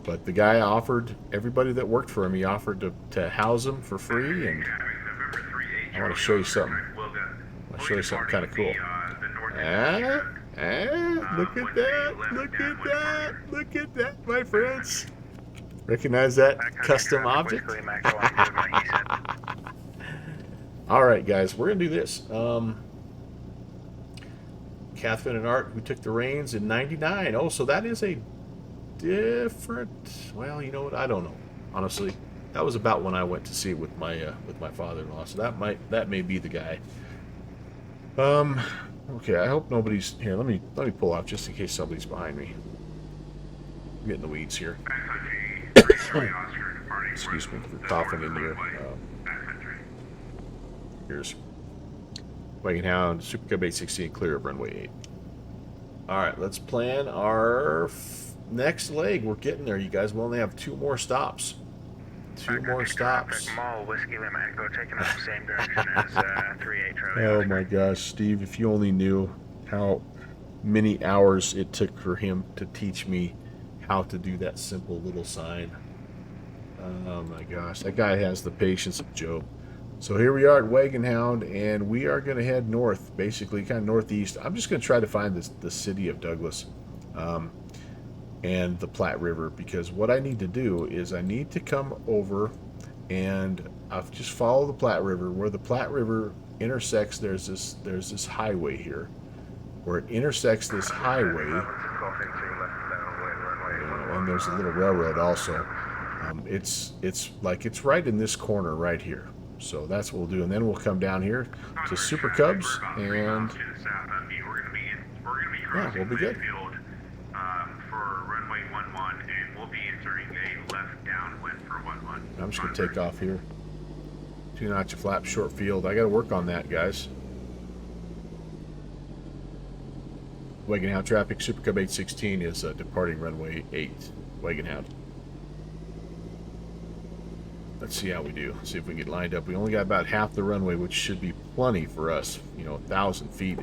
but the guy offered everybody that worked for him, he offered to house them for free. And I want to show you something. I'll show you something kind of cool. Look at that! Look at that! Look at that, my friends! Recognize that custom object? All right, guys, we're gonna do this. Catherine and Art, who took the reins in '99. Oh, so that is a different. Well, you know what? I don't know. Honestly, that was about when I went to see it with my father-in-law. So that may be the guy. Okay. I hope nobody's here. Let me pull out just in case somebody's behind me. I'm getting the weeds here. Excuse me for coughing in here. Here's Wagon Hound, Super Cub 816, clear of runway 8. All right, let's plan our next leg. We're getting there, you guys. We only have 2 more stops. 2 more stops. Whiskey Lima, go taking us the same direction as 38 Charlie. Oh my gosh, Steve, if you only knew how many hours it took for him to teach me how to do that simple little sign. Oh my gosh, that guy has the patience of Job. So here we are at Wagon Hound, and we are going to head north, basically kind of northeast. I'm just going to try to find the city of Douglas and the Platte River, because what I need to do is I need to come over and I'll just follow the Platte River. Where the Platte River intersects, there's this highway here. Where it intersects this highway, and there's a little railroad also. It's right in this corner right here. So that's what we'll do, and then we'll come down here to Super Cubs, and yeah, we'll be good. I'm just gonna take off here. 2 notch of flap, short field. I got to work on that, guys. Wagon Hound traffic. Super Cub 816 is departing runway 8. Wagon Hound. Let's see how we do. See if we can get lined up. We only got about half the runway, which should be plenty for us. You know, 1,000 feet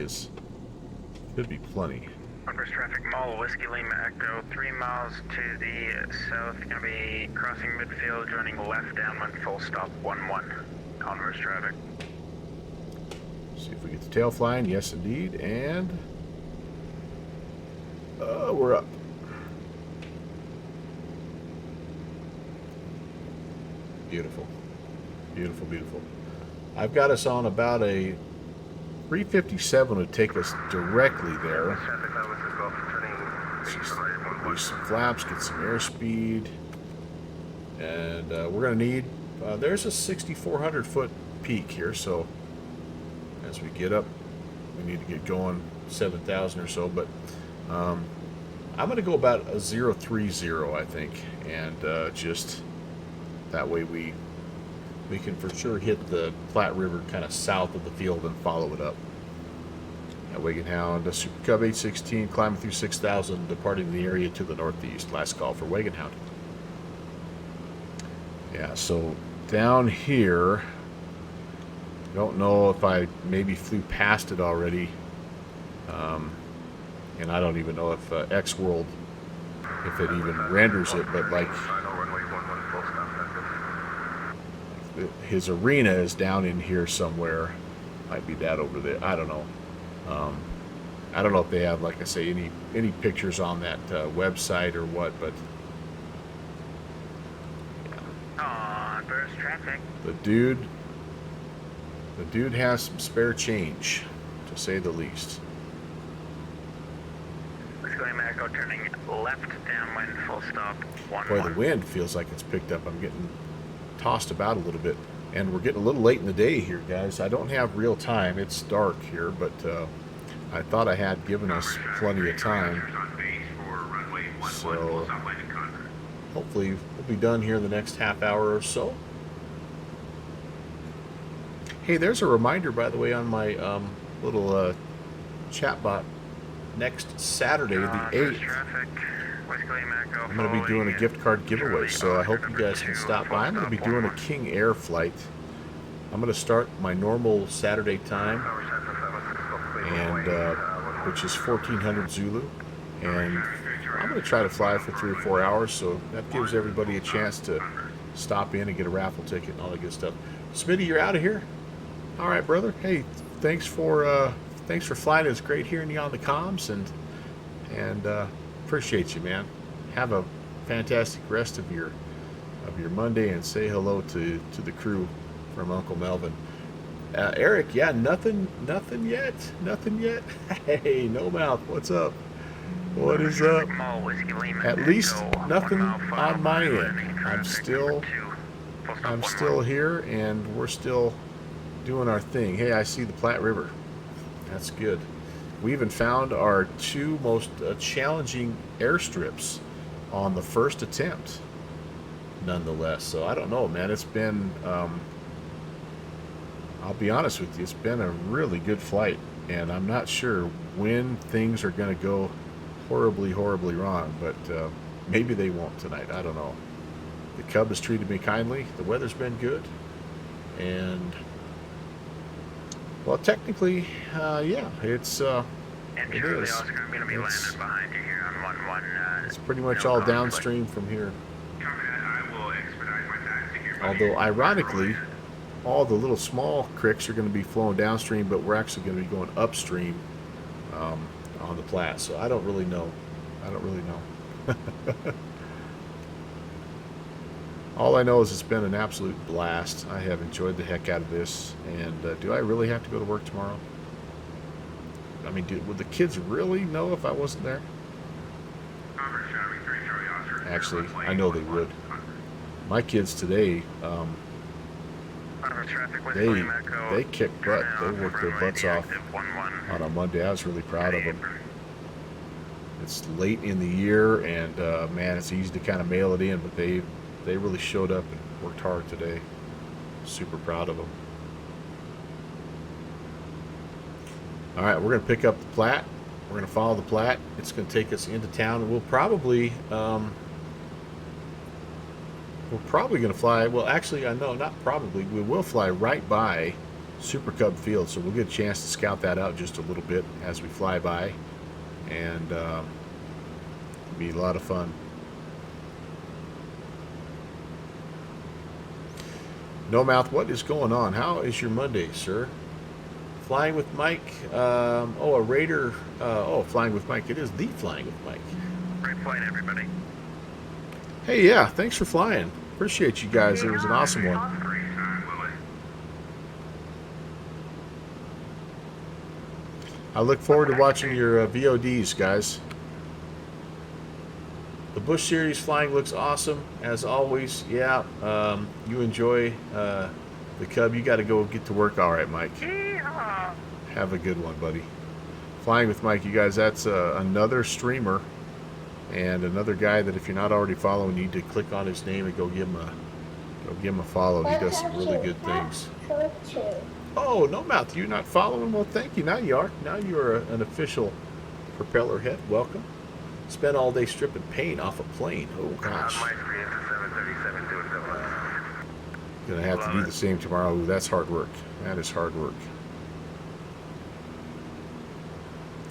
should be plenty. Converse traffic, Mall, Whiskey Lima Echo, 3 miles to the south. Gonna be crossing midfield, joining left downwind, full stop, 1-1. Converse traffic. See if we get the tail flying. Yes, indeed. And we're up. Beautiful. Beautiful, beautiful. I've got us on about a 357 to take us directly there. Just lose some flaps, get some airspeed. And we're going to need, there's a 6,400 foot peak here, so as we get up, we need to get going 7,000 or so, but I'm going to go about a 030, I think, and just that way we can for sure hit the Platte River kind of south of the field and follow it up. At Wagon Hound, Super Cub 816, climbing through 6,000, departing the area to the northeast. Last call for Wagon Hound. Yeah, so down here, don't know if I maybe flew past it already, and I don't even know if X-World, if it even renders it, but like his arena is down in here somewhere. Might be that over there. I don't know. I don't know if they have, like I say, any pictures on that website or what, but On burst traffic. the dude has some spare change, to say the least. Whiskey Lima Echo, turning left downwind, full stop, 1-1. Boy, the wind feels like it's picked up. I'm getting tossed about a little bit, and we're getting a little late in the day here, guys. I don't have real time. It's dark here, but I thought I had given us plenty of time. So hopefully we'll be done here in the next half hour or so. Hey, there's a reminder, by the way, on my little chat bot. Next Saturday, the 8th, I'm going to be doing a gift card giveaway, so I hope you guys can stop by. I'm going to be doing a King Air flight. I'm going to start my normal Saturday time, and which is 1400 Zulu, and I'm going to try to fly for 3 or 4 hours, so that gives everybody a chance to stop in and get a raffle ticket and all that good stuff. Smitty, you're out of here? All right, brother. Hey, thanks for flying. It was great hearing you on the comms, and appreciate you, man. Have a fantastic rest of your Monday, and say hello to the crew from Uncle Melvin. Eric, yeah, nothing yet. Hey, no mouth. What's up? What is up? At least nothing on my end. I'm still here, and we're still doing our thing. Hey, I see the Platte River. That's good. We even found our 2 most challenging airstrips on the first attempt, nonetheless. So I don't know, man. It's been, I'll be honest with you, it's been a really good flight, and I'm not sure when things are going to go horribly, horribly wrong, but maybe they won't tonight. I don't know. The Cub has treated me kindly. The weather's been good, and well, technically, yeah, it's it is. It's pretty much all downstream from here. Although, ironically, all the little small creeks are going to be flowing downstream, but we're actually going to be going upstream on the Platte. So I don't really know. All I know is it's been an absolute blast. I have enjoyed the heck out of this. And do I really have to go to work tomorrow? I mean, would the kids really know if I wasn't there? Actually, I know they would. My kids today, they kicked butt. They worked their butts off on a Monday. I was really proud of them. It's late in the year, and man, it's easy to kind of mail it in, but they really showed up and worked hard today. Super proud of them. All right, we're going to pick up the Platte. We're going to follow the Platte. It's going to take us into town. We'll probably we're probably going to fly. Well, actually, I know not probably. We will fly right by Super Cub Field, so we'll get a chance to scout that out just a little bit as we fly by, and it'll be a lot of fun. No Mouth, what is going on? How is your Monday, sir? Flying with Mike. Oh, a Raider. Oh, Flying with Mike. It is the Flying with Mike. Great flight, everybody. Hey, yeah, thanks for flying. Appreciate you guys. It was an awesome one. I look forward to watching your VODs, guys. The Bush Series flying looks awesome, as always. Yeah, you enjoy the Cub. You got to go get to work. All right, Mike. Have a good one, buddy. Flying with Mike, you guys, that's another streamer and another guy that if you're not already following, you need to click on his name and go give him a follow. He does some really good things. Oh, No Mouth, you're not following? Well, thank you. Now you are. Now you're an official propeller head. Welcome. Spent all day stripping paint off a plane. Oh, gosh. Gonna have to do the same tomorrow. Ooh, that's hard work. That is hard work.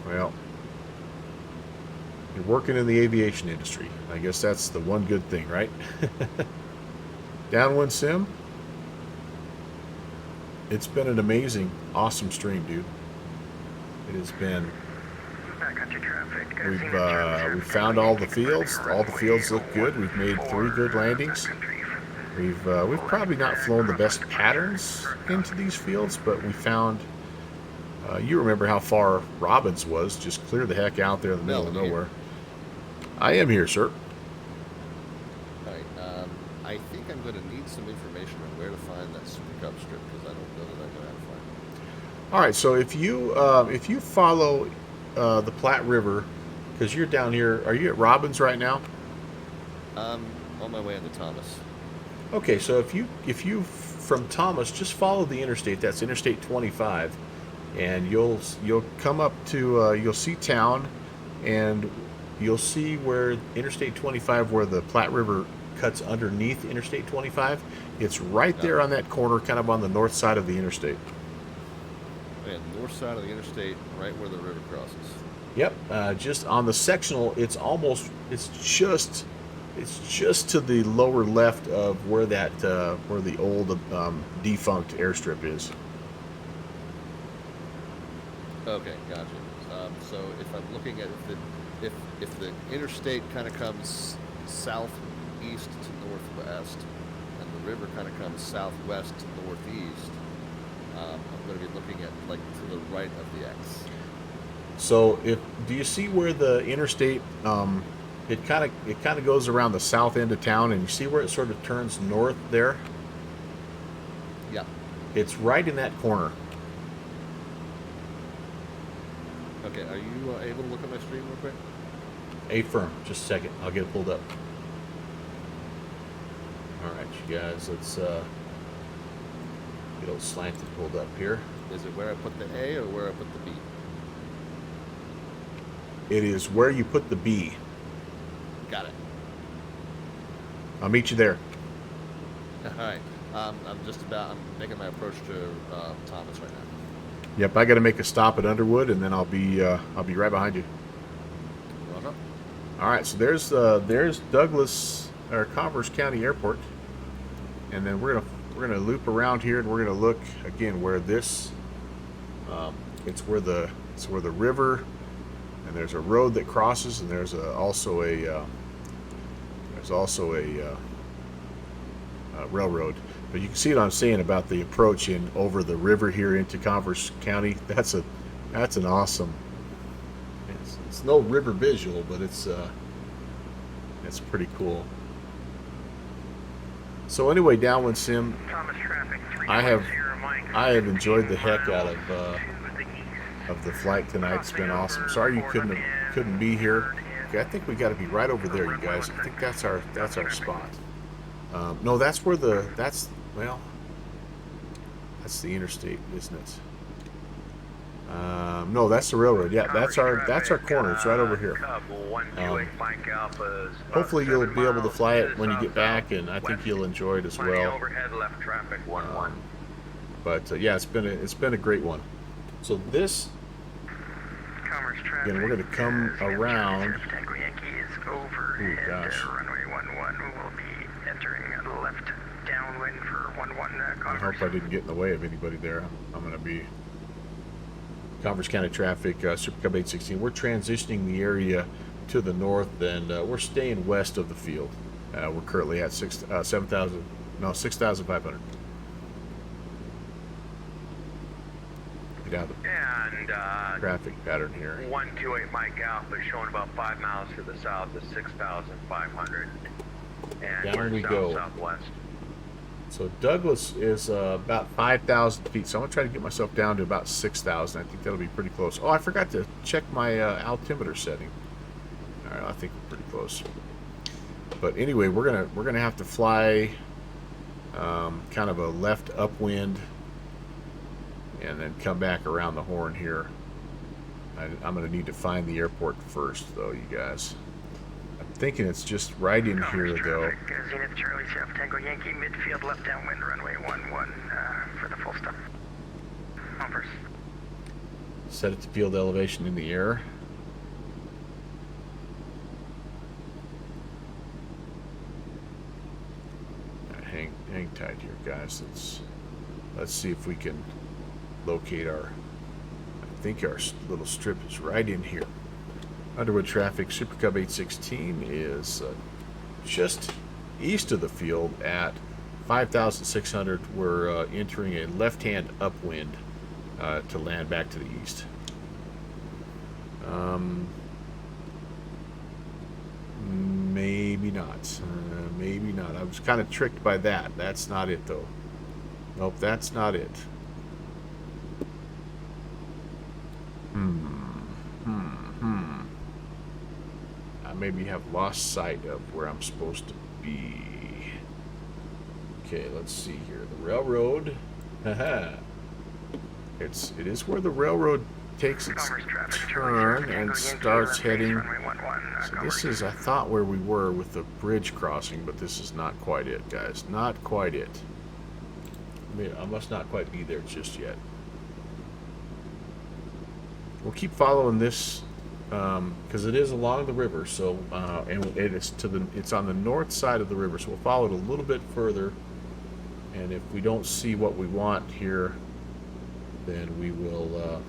Well, you're working in the aviation industry. I guess that's the one good thing, right? Downwind Sim. It's been an amazing, awesome stream, dude. It has been. We've found all the fields. All the fields look good. We've made 3 good landings. We've probably not flown the best patterns into these fields, but we found. You remember how far Robbins was? Just clear the heck out there in the middle of nowhere. I am here, sir. All right. I think I'm going to need some information on where to find that Super Cub strip because I don't know that I know how to find it. All right. So if you follow the Platte River, because you're down here, are you at Robbins right now? On my way into Thomas. Okay. So if you from Thomas, just follow the interstate. That's Interstate 25. And you'll come up to you'll see town, and you'll see where Interstate 25, where the Platte River cuts underneath Interstate 25. It's right there on that corner, kind of on the north side of the interstate. And north side of the interstate, right where the river crosses. Yep, just on the sectional. It's just to the lower left of where that where the old defunct airstrip is. Okay, gotcha. So if I'm looking at if the interstate kind of comes southeast to northwest, and the river kind of comes southwest to northeast, I'm going to be looking at like to the right of the X. So do you see where the interstate it kind of goes around the south end of town, and you see where it sort of turns north there? Yeah. It's right in that corner. Okay, are you able to look at my stream real quick? Affirm. Just a second. I'll get it pulled up. All right, you guys, let's get old slanted pulled up here. Is it where I put the A or where I put the B? It is where you put the B. Got it. I'll meet you there. All right. I'm making my approach to Thomas right now. Yep, I got to make a stop at Underwood, and then I'll be right behind you. Well, all right, so there's Douglas or Converse County Airport, and then we're gonna loop around here, and we're gonna look again where this it's where the river, and there's a road that crosses, and there's also a railroad. But you can see what I'm saying about the approach in over the river here into Converse County. That's an awesome. It's no river visual, but it's pretty cool. So anyway, Downwind Sim, I have enjoyed the heck out of the flight tonight. It's been awesome. Sorry you couldn't be here. Okay, I think we got to be right over there, you guys. I think that's our spot. No, that's the interstate, isn't it? No, that's the railroad. Yeah, that's our corner. It's right over here. Cub 128 Mike Alpha is about Hopefully you'll 7 be able to miles fly to it the when you get back, south-southwest. and I think you'll enjoy it as Finding well. overhead left traffic 11. But yeah, it's been a great one. So this, Commerce traffic. again, we're going to come around. Tango Yankee is overhead. Ooh, gosh. Runway 11 will be entering left downwind for 11 I Commerce. hope I didn't get in the way of anybody there. I'm going to be Converse County traffic, Super Cub 816. We're transitioning the area to the north, and we're staying west of the field. We're currently at 6,500. Get out of the And traffic pattern here. 128 Mike Alpha is showing about 5 miles to the south to 6,500. And Down we're we go. southwest. So Douglas is about 5,000 feet. So I'm gonna try to get myself down to about 6,000. I think that'll be pretty close. Oh, I forgot to check my altimeter setting. All right, I think we're pretty close. But anyway, we're gonna have to fly kind of a left upwind, and then come back around the horn here. I'm gonna need to find the airport first, though, you guys. I'm thinking it's just right in here, though. Zenith Charlie South Tango Yankee midfield left downwind runway 11 for the full stop. Converse. Set it to field elevation in the air. Hang tight here, guys. Let's see if we can locate our. I think our little strip is right in here. Underwood traffic. Super Cub 816 is just east of the field at 5,600. We're entering a left-hand upwind to land back to the east. Maybe not. Maybe not. I was kind of tricked by that. That's not it, though. Nope, that's not it. I maybe have lost sight of where I'm supposed to be. Okay, let's see here. The railroad. Haha. It is where the railroad takes its turn and starts heading. So this is, I thought, where we were with the bridge crossing, but this is not quite it, guys. Not quite it. I must not quite be there just yet. We'll keep following this because it is along the river. So and it's on the north side of the river. So we'll follow it a little bit further. And if we don't see what we want here, then we will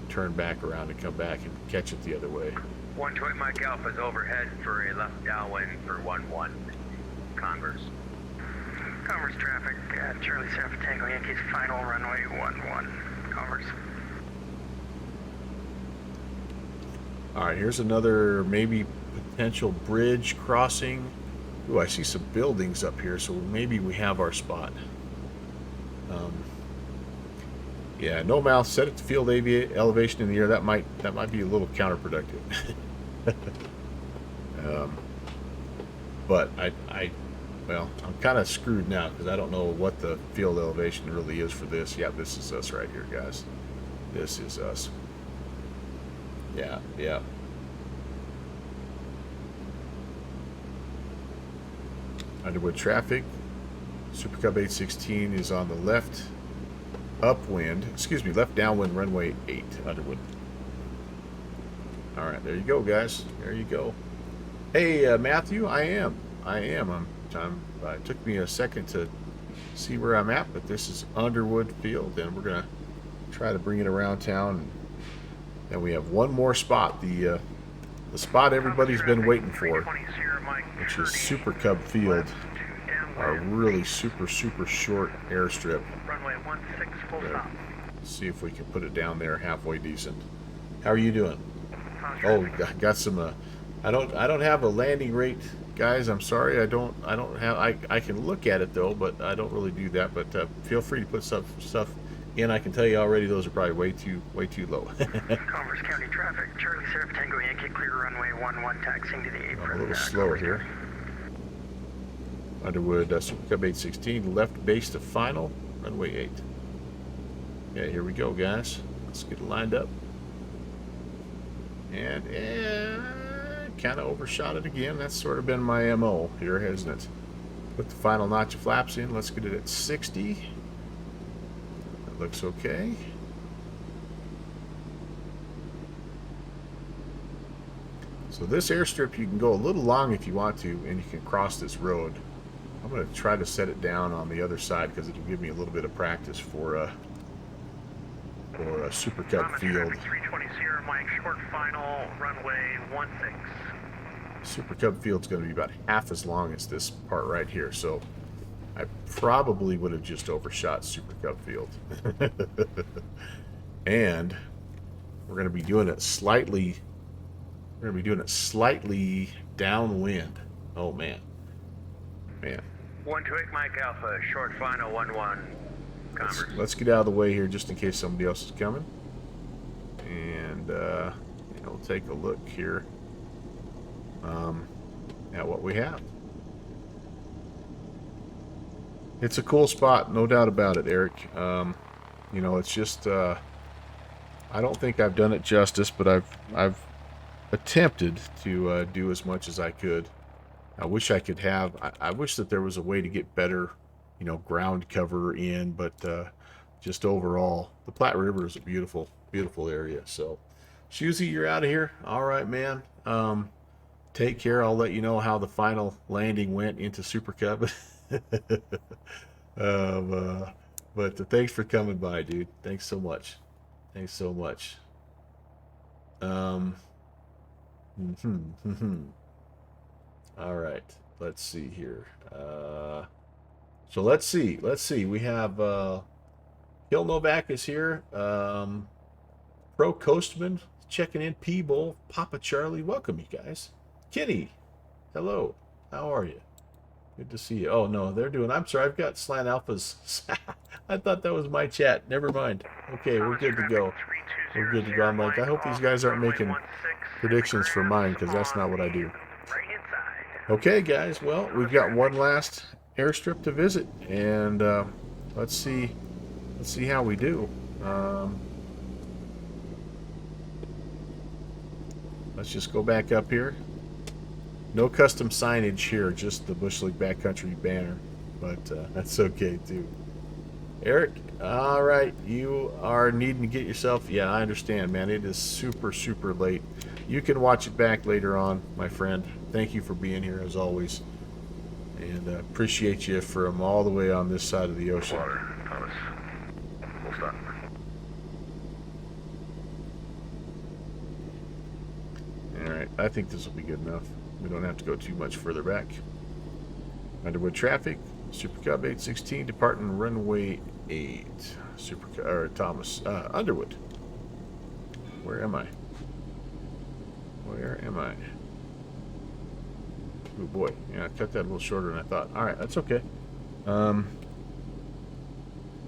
turn back around and come back and catch it the other way. 128 Mike Alpha is overhead for a left downwind for 11 Converse. Converse traffic, Charlie South Tango Yankee's final runway 11 Converse. All right, here's another maybe potential bridge crossing. Ooh, I see some buildings up here, so maybe we have our spot. Yeah, no mouth. Set it to field elevation in the air. That might be a little counterproductive. But well, I'm kind of screwed now because I don't know what the field elevation really is for this. Yeah, this is us right here, guys. This is us. Yeah. Underwood traffic. Super Cub 816 is on the left upwind, left downwind runway 8, Underwood. All right, there you go, guys. There you go. Hey, Matthew, I am. It took me a second to see where I'm at, but this is Underwood Field, and we're gonna try to bring it around town. And we have one more spot, the spot everybody's been waiting for, which is Super Cub Field, our really super short airstrip. Runway 16 full stop. See if we can put it down there halfway decent. How are you doing? Oh, got some. I don't have a landing rate, guys. I'm sorry. I don't have. I can look at it though, but I don't really do that. But feel free to put stuff in. I can tell you already, those are probably way too low. Converse County traffic, Charlie Surf Tango Yankee, clear runway 11, taxiing to the apron. A little slower here. Underwood Super Cub 816, left base to final, runway 8. Yeah, here we go, guys. Let's get it lined up. And kind of overshot it again. That's sort of been my MO here, hasn't it? Put the final notch of flaps in. Let's get it at 60. That looks okay. So this airstrip, you can go a little long if you want to, and you can cross this road. I'm going to try to set it down on the other side because it'll give me a little bit of practice for a Super Cub field. 320 Mike, short final, runway 16. Super Cub field's going to be about half as long as this part right here, so I probably would have just overshot Super Cub field. And we're going to be doing it slightly. We're going to be doing it slightly downwind. Oh man, man. 128 Mike Alpha, short final 11. Let's get out of the way here just in case somebody else is coming. And we'll take a look here at what we have. It's a cool spot, no doubt about it, Eric. It's just I don't think I've done it justice, but I've attempted to do as much as I could. I wish I could have. I wish that there was a way to get better, ground cover in, but just overall, the Platte River is a beautiful, beautiful area. So, Shusey, you're out of here. All right, man. Take care. I'll let you know how the final landing went into Super Cub. But thanks for coming by, dude. Thanks so much. Thanks so much. All right, let's see here. So let's see. We have Hill Novak is here. Pro Coastman checking in. P-Bowl, Papa Charlie. Welcome, you guys. Kitty, hello. How are you? Good to see you. Oh no, they're doing. I'm sorry. I've got Slant Alphas. I thought that was my chat. Never mind. Okay, we're good to go. We're good to go. I'm like, I hope these guys aren't making predictions for mine because that's not what I do. Okay, guys. Well, we've got one last airstrip to visit, and let's see how we do. Let's just go back up here. No custom signage here, just the Bush League Backcountry banner, but that's okay too. Eric, all right, you are needing to get yourself. Yeah, I understand, man. It is super, super late. You can watch it back later on, my friend. Thank you for being here as always, and appreciate you from all the way on this side of the ocean. Water, Thomas. We'll stop. All right, I think this will be good enough. We don't have to go too much further back. Underwood traffic, Super Cub 816 departing runway 8. Underwood. Where am I? Where am I? Oh boy, yeah, I cut that a little shorter than I thought. All right, that's okay.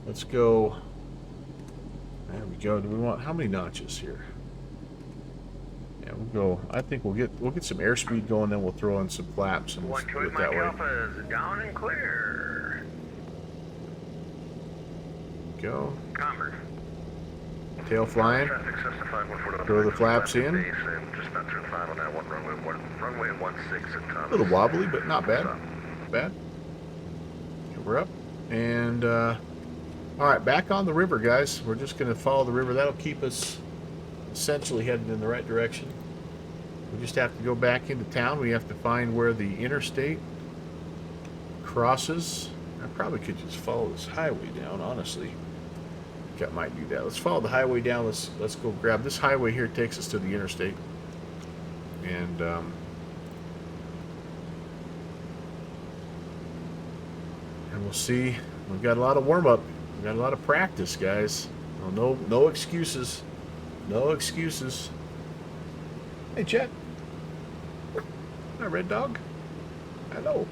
Let's go. There we go. Do we want how many notches here? Yeah, we'll go. I think we'll get some airspeed going, then we'll throw in some flaps and we'll do it that way. Alpha is down and clear. Go. Converse. Tail flying. Throw the flaps in. Just about through the final now. Runway 16 at Thomas. A little wobbly, but not bad. Not bad. Okay, we're up. And all right, back on the river, guys. We're just going to follow the river. That'll keep us essentially heading in the right direction. We just have to go back into town. We have to find where the interstate crosses. I probably could just follow this highway down, honestly. I think I might do that. Let's follow the highway down. Let's go grab this highway here. Takes us to the interstate. And we'll see. We've got a lot of warm-up. We've got a lot of practice, guys. No excuses. No excuses. Hey, Chet. Hi, Red Dog. Hello.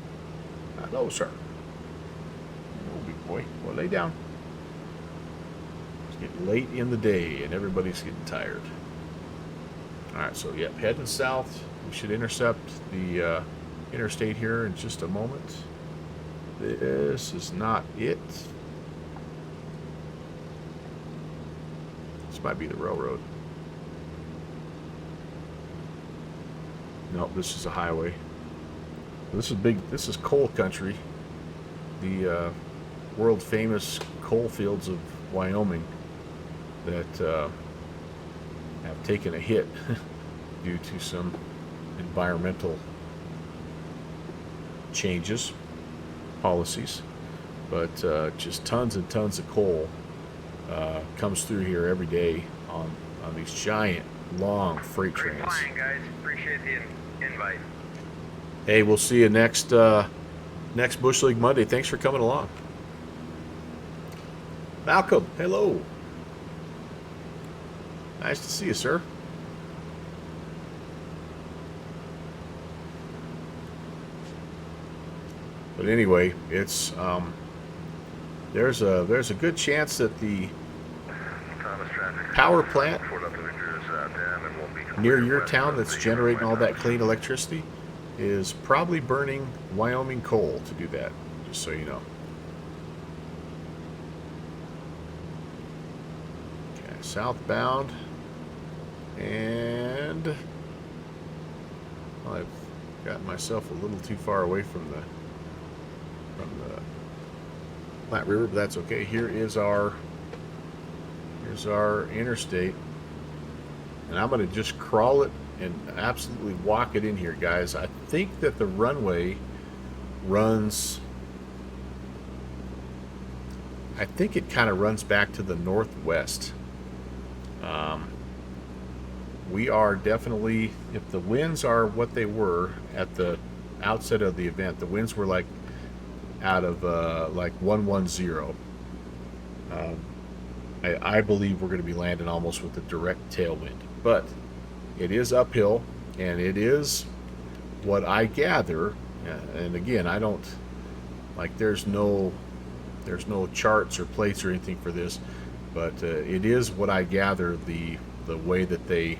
Hello, sir. Hello, big boy. Well, lay down. It's getting late in the day, and everybody's getting tired. All right, so, yeah, heading south. We should intercept the interstate here in just a moment. This is not it. Let's might be the railroad. Nope, this is a highway. This is big. This is coal country. The world famous coal fields of Wyoming that have taken a hit due to some environmental changes, policies, but just tons and tons of coal comes through here every day on these giant, long freight Great trains. flying, guys. Appreciate the invite. Hey, we'll see you next Bush League Monday. Thanks for coming along. Malcolm, hello. Nice to see you, sir. But anyway, it's there's a good chance that the power plant near your town that's generating all that clean electricity is probably burning Wyoming coal to do that, just so you know. Okay, southbound, and well, I've gotten myself a little too far away from the Platte River, but that's okay. Here's our interstate, and I'm going to just crawl it and absolutely walk it in here, guys. I think that the runway runs, I think it kind of runs back to the northwest. We are definitely, if the winds are what they were at the outset of the event, the winds were like out of like 110. I believe we're going to be landing almost with a direct tailwind, but it is uphill, and it is what I gather. And again, I don't like. There's no charts or plates or anything for this, but it is what I gather the way that they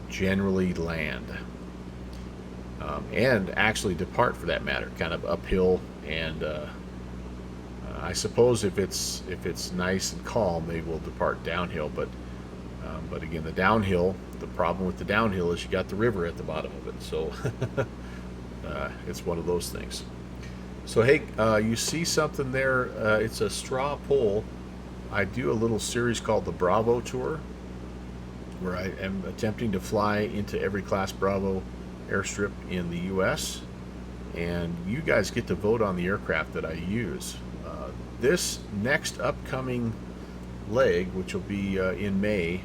generally land, and actually depart, for that matter, kind of uphill. And I suppose if it's nice and calm, they will depart downhill. But again, the downhill, the problem with the downhill is you got the river at the bottom of it. So it's one of those things. So hey, you see something there? It's a straw poll. I do a little series called the Bravo Tour, where I am attempting to fly into every Class Bravo airstrip in the U.S. and you guys get to vote on the aircraft that I use. This next upcoming leg, which will be in May,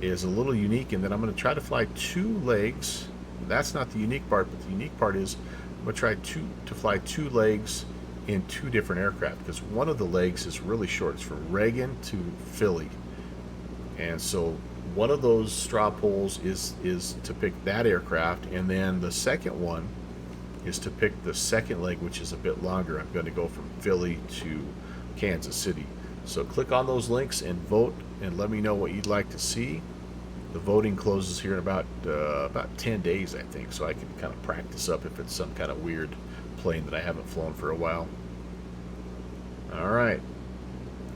is a little unique in that I'm going to try to fly 2 legs. That's not the unique part, but the unique part is I'm going to try to fly 2 legs in 2 different aircraft, because one of the legs is really short. It's from Reagan to Philly, and so one of those straw polls is to pick that aircraft, and then the second one is to pick the second leg, which is a bit longer. I'm going to go from Philly to Kansas City. So click on those links and vote, and let me know what you'd like to see. The voting closes here in about 10 days, I think, so I can kind of practice up if it's some kind of weird plane that I haven't flown for a while. All right,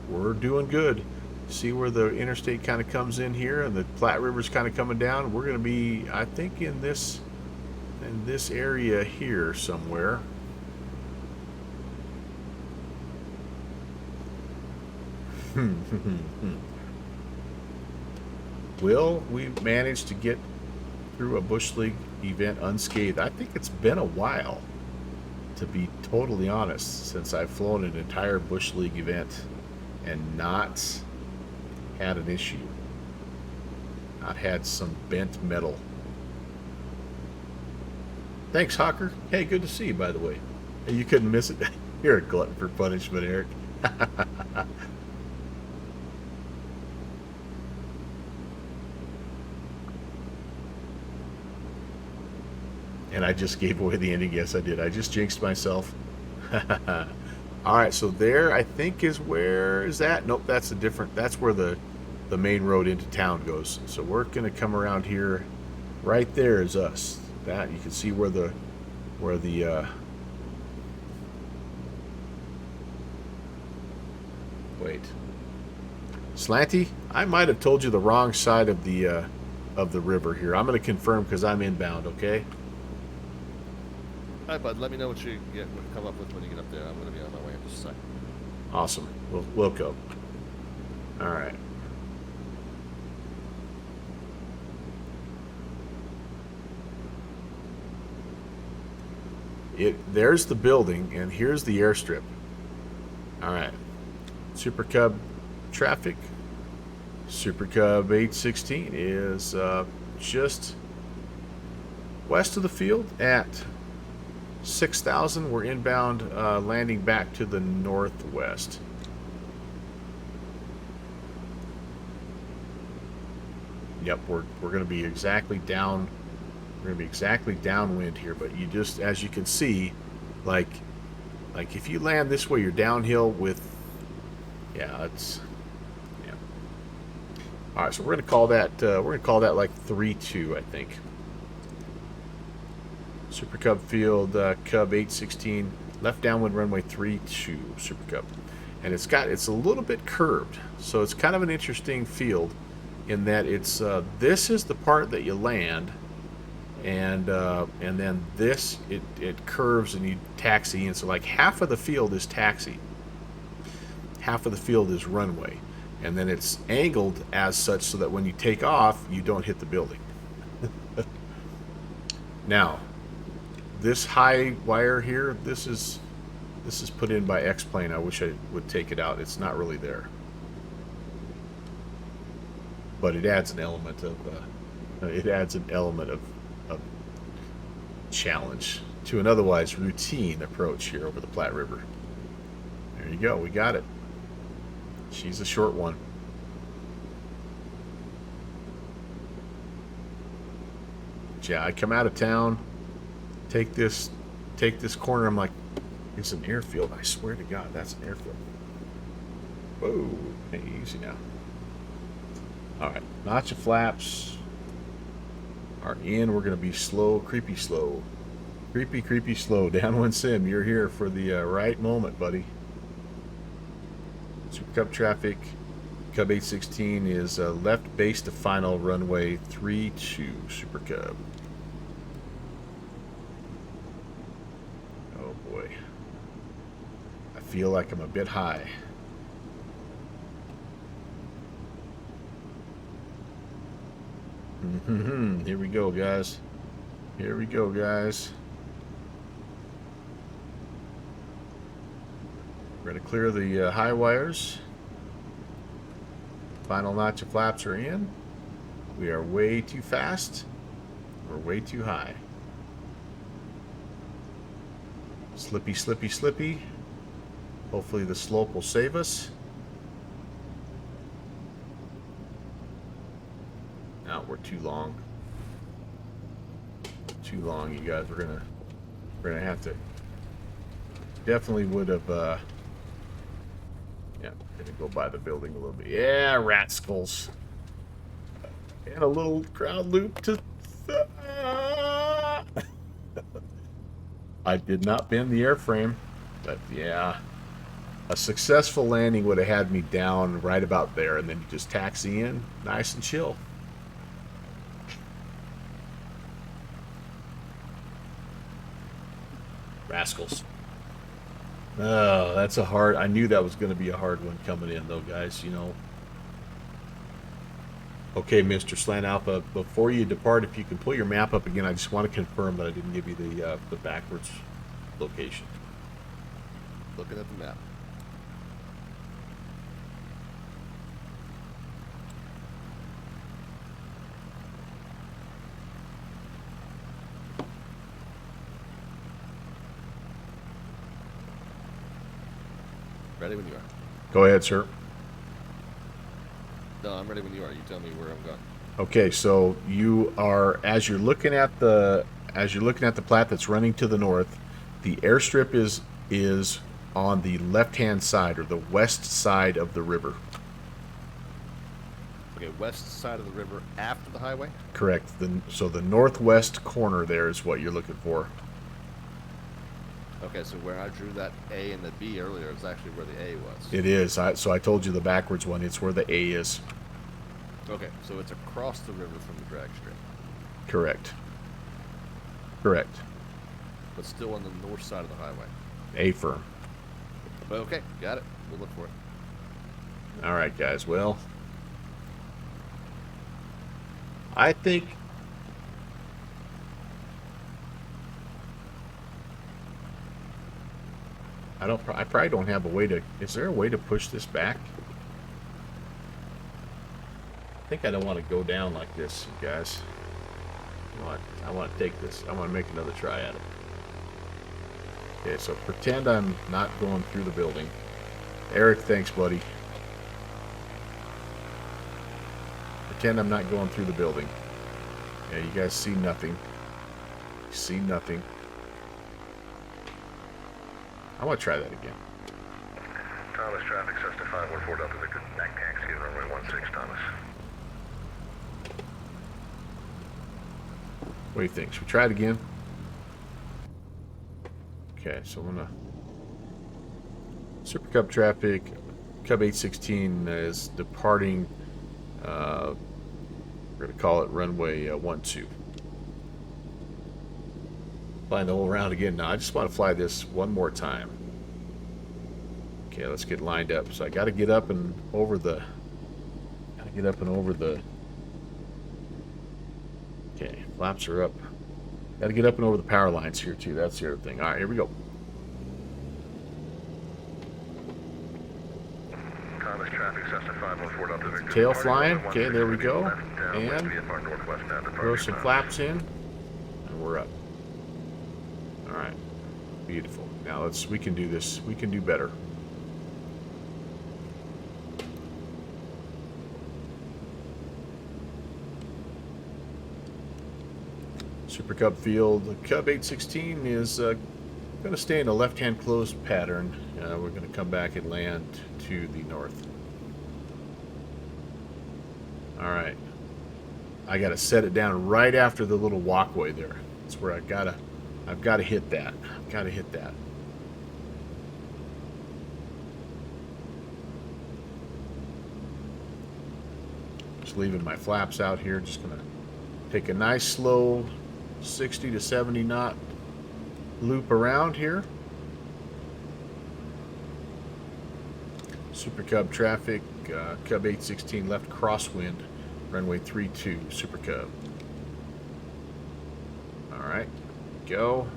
we're doing good. See where the interstate kind of comes in here, and the Platte River's kind of coming down. We're going to be, I think, in this area here somewhere. Will we manage to get through a Bush League event unscathed? I think it's been a while, to be totally honest, since I've flown an entire Bush League event and not had an issue. Not had some bent metal. Thanks, Hawker. Hey, good to see you, by the way. Hey, you couldn't miss it. You're a glutton for punishment, Eric. And I just gave away the ending. Yes, I did. I just jinxed myself. All right, so there, I think, is where is that? Nope, that's a different. That's where the main road into town goes. So we're gonna come around here. Right there is us. That you can see where the wait, Slanty. I might have told you the wrong side of the river here. I'm going to confirm because I'm inbound, okay? All right, bud. Let me know what you come up with when you get up there. I'm going to be on my way in just a sec. Awesome. We'll go. All right. There's the building, and here's the airstrip. All right. Super Cub traffic. Super Cub 816 is just west of the field at 6,000. We're inbound, landing back to the northwest. Yep, we're going to be exactly down. We're going to be exactly downwind here, but you just, as you can see, like if you land this way, you're downhill with, yeah, it's, yeah. All right, so we're going to call that like 3-2, I think. Super Cub field, Cub 816, left downwind runway 32, Super Cub, and it's a little bit curved, so it's kind of an interesting field in that it's this is the part that you land. And then this, it curves and you taxi in. So like half of the field is taxi. Half of the field is runway. And then it's angled as such so that when you take off, you don't hit the building. Now, this high wire here, this is put in by X-Plane. I wish I would take it out. It's not really there. But it adds an element of challenge to an otherwise routine approach here over the Platte River. There you go, we got it. She's a short one. Yeah, I come out of town, take this corner, I'm like, it's an airfield. I swear to God, that's an airfield. Whoa, hey, easy now. Alright, notch of flaps are in. We're going to be slow, creepy slow. Creepy slow. Downwind Sim, you're here for the right moment, buddy. Super Cub traffic. Cub 816 is left base to final runway 32, Super Cub. Oh boy. I feel like I'm a bit high. Here we go, guys. Here we go, guys. We're going to clear the high wires. Final notch of flaps are in. We are way too fast. We're way too high. Slippy, slippy, slippy. Hopefully the slope will save us. No, we're too long. Too long, you guys. We're gonna have to. Definitely would have. Yeah, gonna go by the building a little bit. Yeah, rat skulls. And a little crowd loop to. I did not bend the airframe, but yeah, a successful landing would have had me down right about there, and then you just taxi in, nice and chill. Rascals. Oh, that's a hard. I knew that was going to be a hard one coming in, though, guys. You know. Okay, Mr. Slant Alpha. Before you depart, if you can pull your map up again, I just want to confirm that I didn't give you the backwards location. Looking at the map. Ready when you are. Go ahead, sir. No, I'm ready when you are. You tell me where I'm going. Okay, so you are, as you're looking at the Platte that's running to the north, the airstrip is on the left-hand side, or the west side of the river. Okay, west side of the river after the highway? Correct. So the northwest corner there is what you're looking for. Okay, so where I drew that A and the B earlier is actually where the A was. It is. So I told you the backwards one. It's where the A is. Okay, so it's across the river from the drag strip, Correct. Correct. but still on the north side of the highway. A-firm. But okay, got it. We'll look for it. All right, guys. Well, I think I probably don't have a way to. Is there a way to push this back? I think I don't want to go down like this, you guys. I want to take this. I want to make another try at it. Okay, so pretend I'm not going through the building. Eric, thanks, buddy. Pretend I'm not going through the building. Yeah, you guys see nothing. See nothing. I want to try that again. Thomas, traffic, Cessna 514 Delta Victor, back taxi, runway 16, Thomas. What do you think? Should we try it again? Okay, so I'm gonna Super Cub traffic. Cub 816 is departing. We're gonna call it runway 12. Flying the whole round again. Now I just want to fly this one more time. Okay, let's get lined up. So I got to get up and over the. Okay, flaps are up. Got to get up and over the power lines here too. That's the other thing. All right, here we go. Thomas, traffic, Cessna 514 Delta Victor. Tail flying. Okay, there we go. And throw some flaps in, and we're up. All right, beautiful. Now we can do this. We can do better. Super Cub field. The Cub 816 is going to stay in a left-hand closed pattern. We're going to come back and land to the north. All right. I got to set it down right after the little walkway there. That's where I've got to hit that. I've got to hit that. Just leaving my flaps out here. Just going to take a nice slow 60 to 70 knot loop around here. Super Cub traffic, Cub 816 left crosswind, runway 32, Super Cub. All right, go.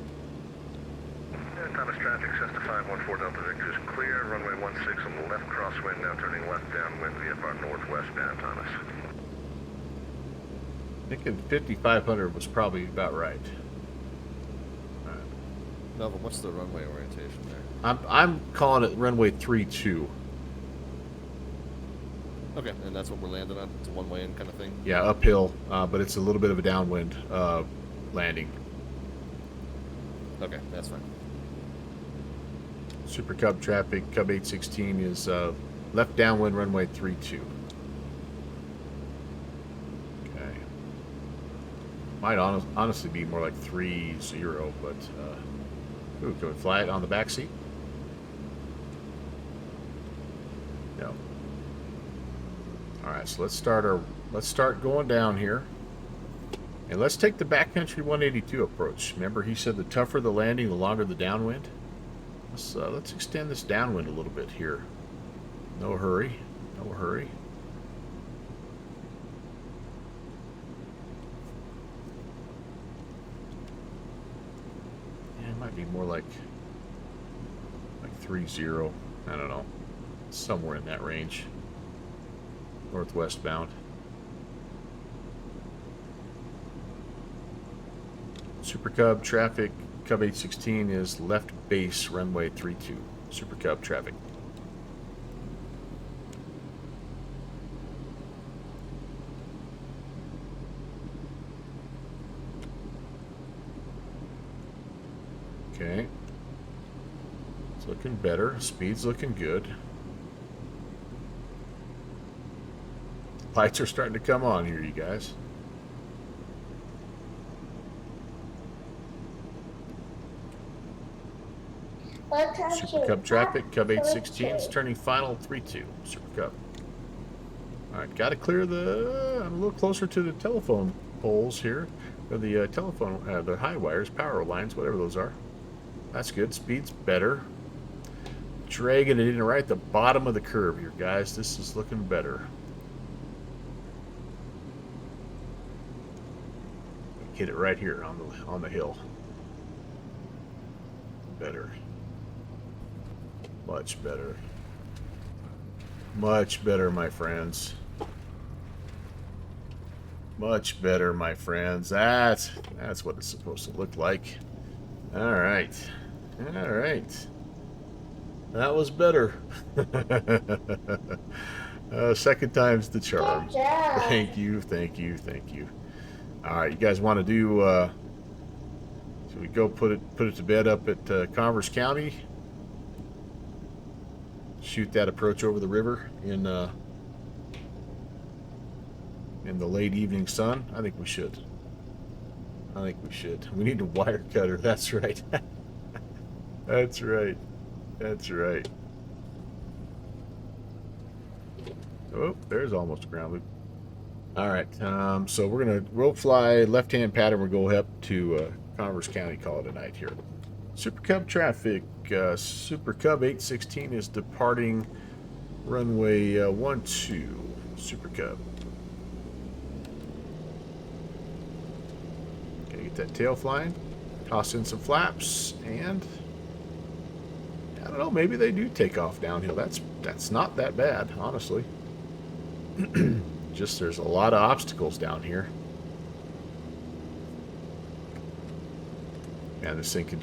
Thomas, traffic, Cessna 514 Delta Victor is clear. Runway 16 on the left crosswind, now turning left downwind VFR northwestbound, Thomas. Thinking 5,500 was probably about right. All right. Melvin, what's the runway orientation there? I'm calling it runway 32. Okay, and that's what we're landing on? It's a one-way in kind of thing? Yeah, uphill, but it's a little bit of a downwind landing. Okay, that's fine. Super Cub traffic, Cub 816 is left downwind runway 32. Okay. Might honestly be more like 30, but ooh, can we fly it on the back seat? No. All right, so let's start going down here. And let's take the Backcountry 182 approach. Remember, he said the tougher the landing, the longer the downwind. Let's extend this downwind a little bit here. No hurry. No hurry. Yeah, it might be more like 3-0. I don't know. Somewhere in that range. Northwest bound. Super Cub traffic, Cub 816 is left base runway 32. Super Cub traffic. Okay. It's looking better. Speed's looking good. Lights are starting to come on here, you guys. Super Cub traffic, Cub 816 is turning final 32. Super Cub. All right, got to clear the. I'm a little closer to the telephone poles here, or the telephone, the high wires, power lines, whatever those are. That's good. Speed's better. Dragging it in right at the bottom of the curve here, guys. This is looking better. Hit it right here on the hill. Better. Much better. Much better, my friends. Much better, my friends. That's what it's supposed to look like. All right. All right. That was better. Second time's the charm. Thank you, thank you, thank you. All right, you guys want to do? Should we go put it to bed up at Converse County? Shoot that approach over the river in the late evening sun. I think we should. I think we should. We need a wire cutter. That's right. That's right. That's right. Oh, there's almost a ground loop. All right. So we'll fly left-hand pattern. We'll go up to Converse County. Call it a night here. Super Cub traffic. Super Cub 816 is departing runway 12. Super Cub. Okay, get that tail flying. Toss in some flaps, and I don't know. Maybe they do take off downhill. That's not that bad, honestly. Just there's a lot of obstacles down here. And this thing can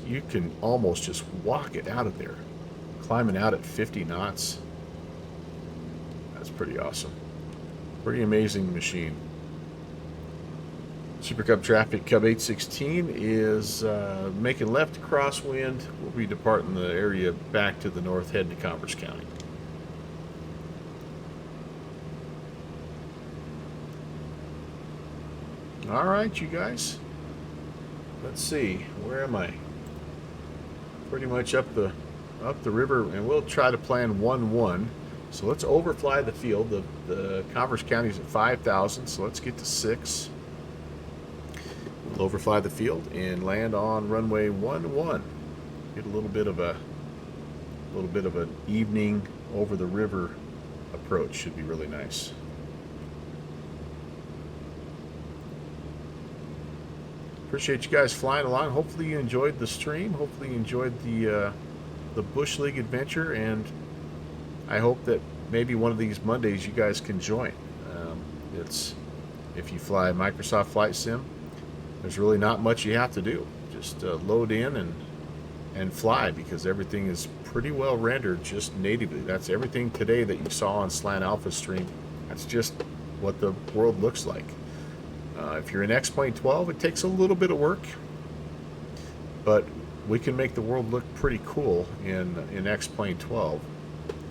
you can almost just walk it out of there. Climbing out at 50 knots. That's pretty awesome. Pretty amazing machine. Super Cub traffic, Cub 816 is making left crosswind. We'll be departing the area back to the north, heading to Converse County. All right, you guys. Let's see, where am I? Pretty much up the river, and we'll try to plan 1-1. So let's overfly the field. The Converse County is at 5,000, so let's get to 6. We'll overfly the field and land on runway 11. Get a little bit of an evening over the river approach. Should be really nice. Appreciate you guys flying along. Hopefully you enjoyed the stream. Hopefully you enjoyed the Bush League adventure, and I hope that maybe one of these Mondays you guys can join. It's if you fly Microsoft Flight Sim, there's really not much you have to do. Just load in and fly, because everything is pretty well rendered just natively. That's everything today that you saw on Slant Alpha stream. That's just what the world looks like. If you're in X-Plane 12, it takes a little bit of work, but we can make the world look pretty cool in X-Plane 12.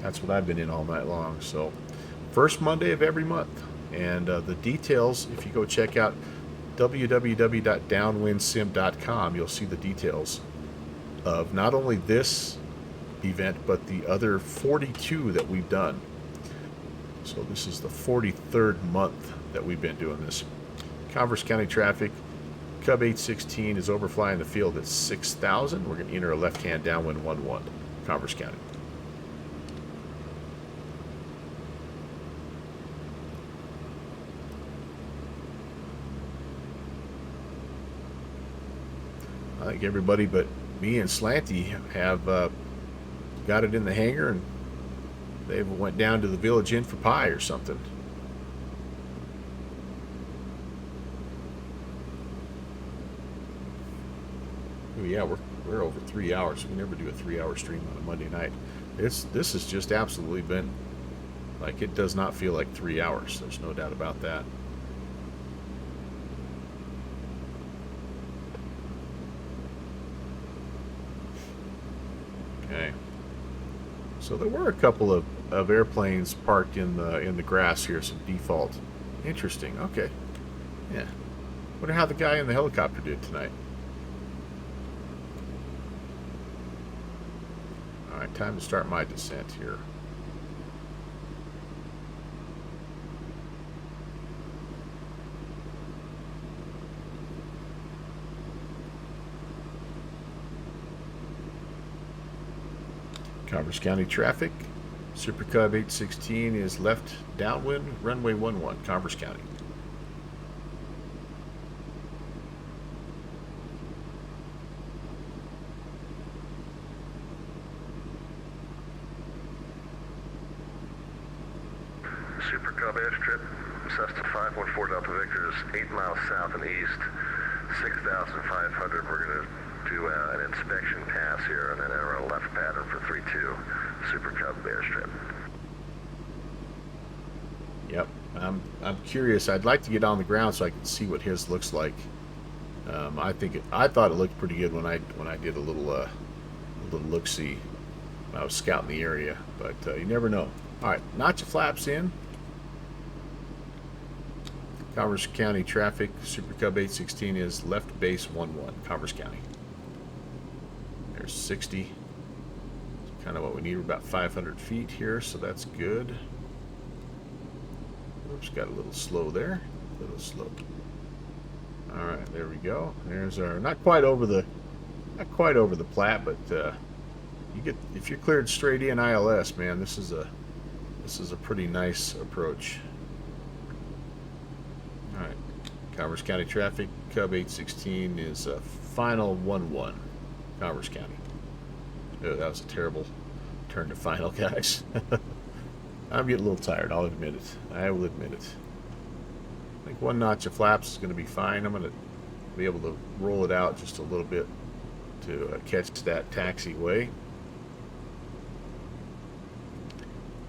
That's what I've been in all night long. So, first Monday of every month. And the details, if you go check out www.downwindsim.com, you'll see the details of not only this event, but the other 42 that we've done. So this is the 43rd month that we've been doing this. Converse County traffic, Cub 816 is overflying the field at 6,000. We're going to enter a left-hand downwind 11, Converse County. I think everybody but me and Slanty have got it in the hangar, and they went down to the Village Inn for pie or something. Oh yeah, we're over 3 hours. We never do a 3-hour stream on a Monday night. This has just absolutely been like, it does not feel like 3 hours. There's no doubt about that. Okay. So there were a couple of airplanes parked in the grass here, some default. Interesting. Okay. Yeah. Wonder how the guy in the helicopter did tonight. All right, time to start my descent here. Converse County traffic. Super Cub 816 is left downwind, runway 11, Converse County. Super Cub airstrip, Cessna 514 Delta Victor is 8 miles south and east, 6,500. We're going to do an inspection pass here and then enter a left pattern for 32, Super Cub airstrip. Yep, I'm curious. I'd like to get on the ground so I can see what his looks like. I thought it looked pretty good when I did a little look-see when I was scouting the area, but you never know. All right, notch your flaps in. Converse County traffic, Super Cub 816 is left base 11, Converse County. There's 60. Kind of what we need. We're about 500 feet here, so that's good. Oops, got a little slow there. A little slow. All right, there we go. There's our not quite over the plat, but you get if you're cleared straight in ILS, man. This is a pretty nice approach. All right, Converse County traffic, Cub 816 is final 11, Converse County. Oh, that was a terrible turn to final, guys. I'm getting a little tired, I'll admit it. I will admit it. I think one notch of flaps is going to be fine. I'm going to be able to roll it out just a little bit to catch that taxiway.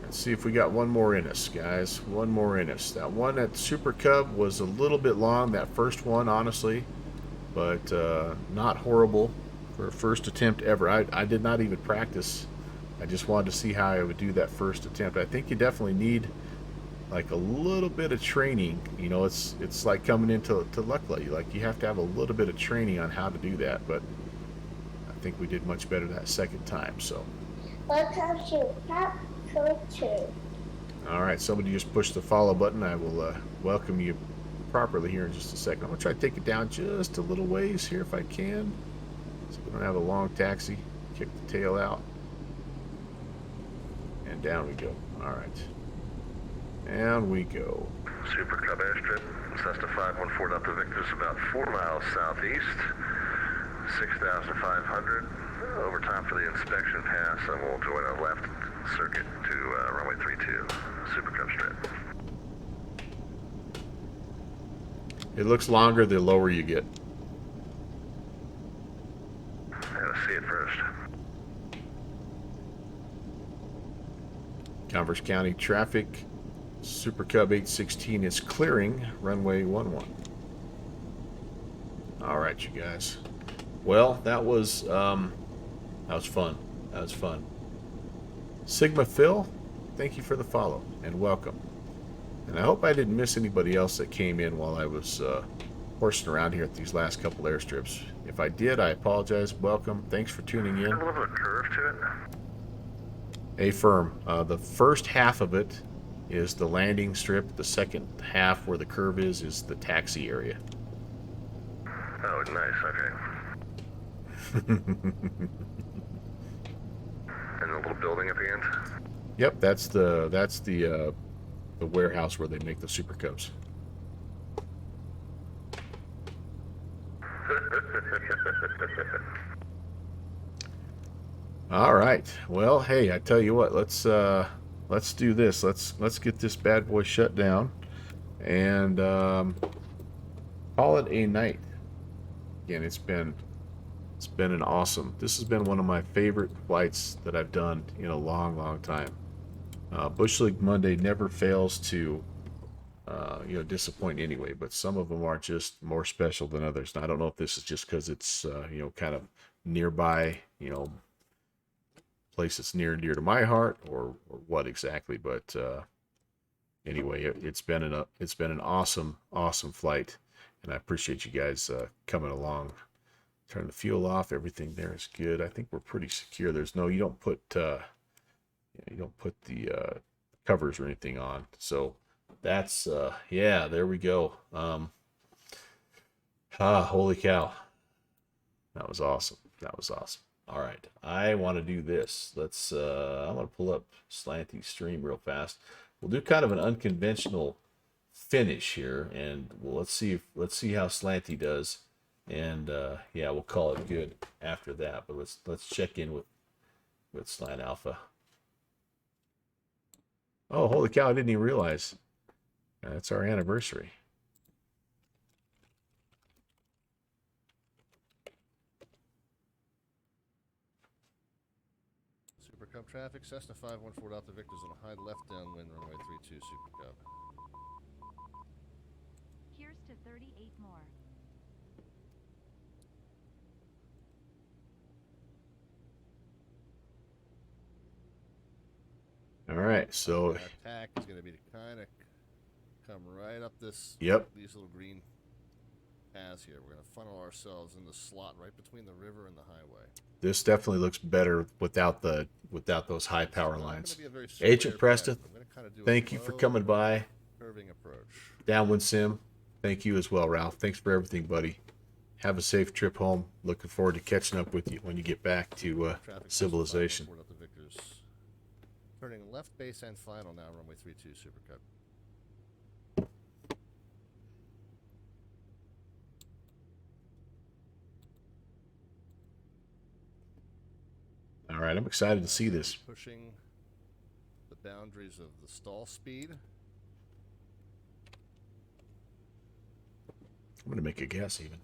Let's see if we got one more in us, guys. One more in us. That one at Super Cub was a little bit long, that first one, honestly, but not horrible for a first attempt ever. I did not even practice. I just wanted to see how I would do that first attempt. I think you definitely need like a little bit of training. You know, it's like coming into Luckily. Like you have to have a little bit of training on how to do that, but I think we did much better that second time. So. All right, somebody just pushed the follow button. I will welcome you properly here in just a second. I'm gonna try to take it down just a little ways here if I can, so we don't have a long taxi. Kick the tail out, and down we go. All right, and we go. Super Cub airstrip, Cessna 514 Delta Victor is about 4 miles southeast, 6,500. Over time for the inspection pass, and we'll join a left circuit to runway 32, Super Cub strip. It looks longer the lower you get. Gotta see it first. Converse County traffic, Super Cub 816 is clearing runway 11. All right, you guys. Well, that was fun. That was fun. Sigma Phil, thank you for the follow and welcome. And I hope I didn't miss anybody else that came in while I was horsing around here at these last couple airstrips. If I did, I apologize. Welcome. Thanks for tuning in. A little bit of curve to it. Affirm. The first half of it is the landing strip. The second half, where the curve is the taxi area. Oh, nice. Okay. And the little building at the end? Yep, that's the warehouse where they make the Super Cubs. All right. Well, hey, I tell you what, let's do this. Let's get this bad boy shut down and call it a night. Again, it's been an awesome. This has been one of my favorite flights that I've done in a long time. Bush League Monday never fails to disappoint anyway, but some of them are just more special than others. And I don't know if this is just because it's kind of nearby, place that's near and dear to my heart, or what exactly. But anyway, it's been an awesome flight, and I appreciate you guys coming along. Turn the fuel off. Everything there is good. I think we're pretty secure. You don't put the covers or anything on. So that's yeah, there we go. Holy cow. That was awesome. All right, I want to do this. Let's. I'm gonna pull up Slanty's stream real fast. We'll do kind of an unconventional finish here, and let's see how Slanty does, and yeah, we'll call it good after that. But let's check in with Slant Alpha. Oh, holy cow! I didn't even realize it's our anniversary. Super Cub traffic, Cessna 514 Delta Victor's on a high left downwind runway 32 Super Cub. Here's to 38 more. All right, so our attack is going to be to kind of come right up this. Yep. These little green paths here. We're going to funnel ourselves in the slot right between the river and the highway. this definitely looks better without those high power lines. Agent Agent Preston, thank you for coming by. Curving approach. Downwind Sim, thank you as well, Ralph. Thanks for everything, buddy. Have a safe trip home. Looking forward to catching up with you when you get back to civilization. Turning left base and final now, runway 32 Super Cub. All right, I'm excited to see this. Pushing the boundaries of the stall speed. I'm going to make a guess even.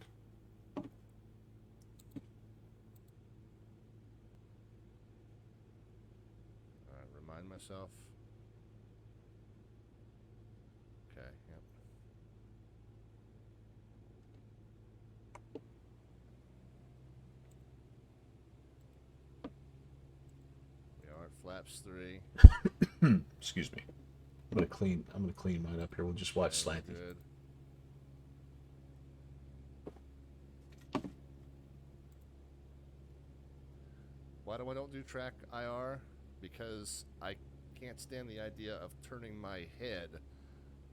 Remind myself. Okay, yep. We are at flaps 3. Excuse me. I'm gonna clean mine up here. We'll just watch Slanty. Good. Why do I don't do track IR? Because I can't stand the idea of turning my head,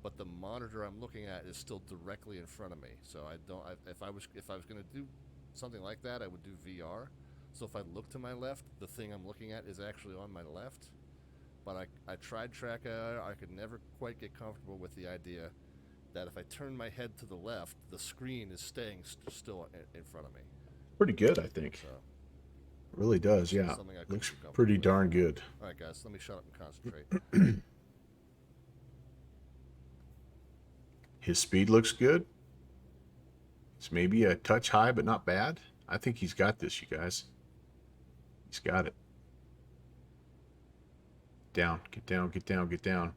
but the monitor I'm looking at is still directly in front of me. So I don't. If I was going to do something like that, I would do VR. So if I look to my left, the thing I'm looking at is actually on my left. But I tried track IR. I could never quite get comfortable with the idea that if I turn my head to the left, the screen is staying still in front of me. Pretty good, I think. So. Really does, yeah. Looks pretty darn good. All right, guys, let me shut up and concentrate. His speed looks good. It's maybe a touch high, but not bad. I think he's got this, you guys. He's got it. Down, get down, get down, get down.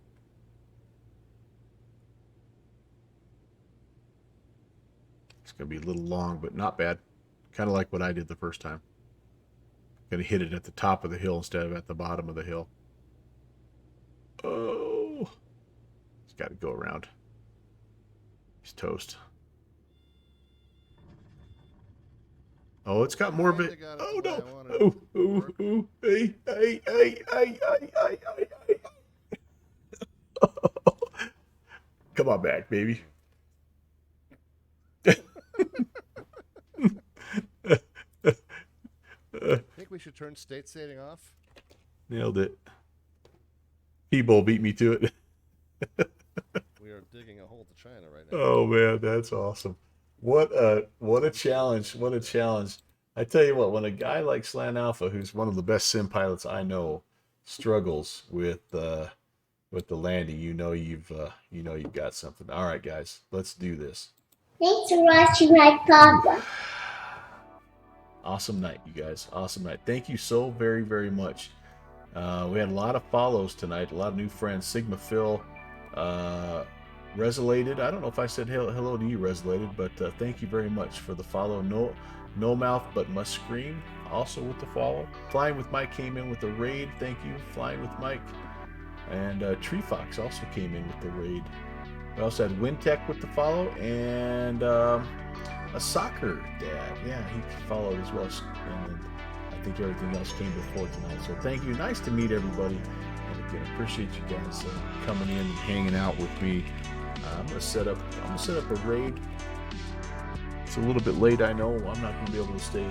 It's going to be a little long, but not bad. Kind of like what I did the first time. Gonna hit it at the top of the hill instead of at the bottom of the hill. Oh, he's got to go around. He's toast. Oh, it's got more of it. Oh no! Oh, ooh, ooh, hey, hey, hey, hey, hey, hey, hey, hey. Come on back, baby. Think we should turn state saving off? Nailed it. P-Bowl beat me to it. We are digging a hole to China right now. Oh man, that's awesome. What a challenge. What a challenge. I tell you what, when a guy like Slant Alpha, who's one of the best sim pilots I know, struggles with the landing, you know you've got something. All right, guys, let's do this. Thanks for watching my papa. Awesome night, you guys. Awesome night. Thank you so very, very much. We had a lot of follows tonight, a lot of new friends. Sigma Phil, Resolated. I don't know if I said hello to you, Resolated, but thank you very much for the follow. No mouth but must scream, also with the follow. Flying with Mike came in with the raid. Thank you, Flying with Mike. And Tree Fox also came in with the raid. We also had Wintech with the follow, and a soccer dad. Yeah, he followed as well. And then I think everything else came before tonight. So thank you. Nice to meet everybody. And again, appreciate you guys coming in and hanging out with me. I'm gonna set up a raid. It's a little bit late, I know. I'm not gonna be able to stay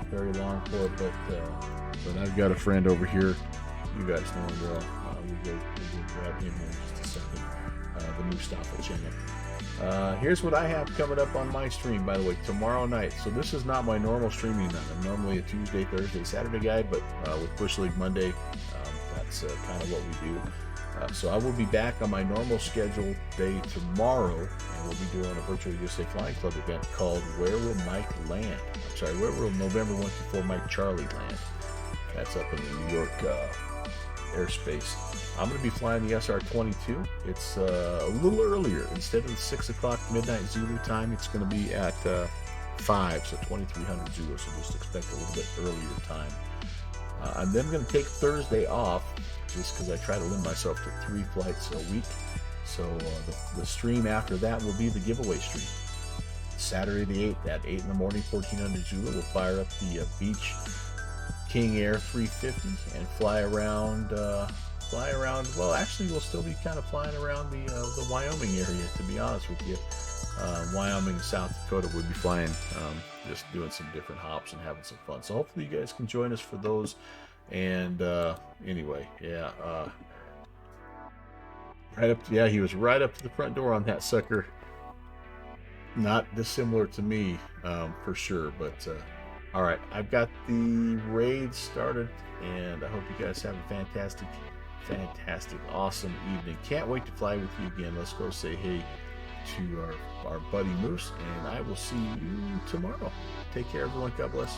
very long for it, but I've got a friend over here. You guys know him well. We'll go grab him in just a second. The Mustafa channel. Here's what I have coming up on my stream, by the way, tomorrow night. So this is not my normal streaming night. I'm normally a Tuesday, Thursday, Saturday guy, but with Bush League Monday, that's kind of what we do. So I will be back on my normal scheduled day tomorrow, and we'll be doing a virtual USA Flying Club event called Where Will Mike Land? I'm sorry, Where Will November 124 Mike Charlie Land? That's up in the New York airspace. I'm going to be flying the SR-22. It's a little earlier. Instead of the 6 o'clock midnight Zulu time, it's going to be at 5, so 2300 Zulu, so just expect a little bit earlier time. I'm then going to take Thursday off, just because I try to limit myself to 3 flights a week. So the stream after that will be the giveaway stream. Saturday the 8th at 8 in the morning, 1400 Zulu, we'll fire up the Beach King Air 350 and fly around. Well, actually, we'll still be kind of flying around the Wyoming area, to be honest with you. Wyoming, South Dakota, we'll be flying, just doing some different hops and having some fun. So hopefully you guys can join us for those. And anyway, yeah, he was right up to the front door on that sucker. Not dissimilar to me, for sure. But all right, I've got the raid started, and I hope you guys have a fantastic, awesome evening. Can't wait to fly with you again. Let's go say hey to our buddy Moose, and I will see you tomorrow. Take care, everyone. God bless.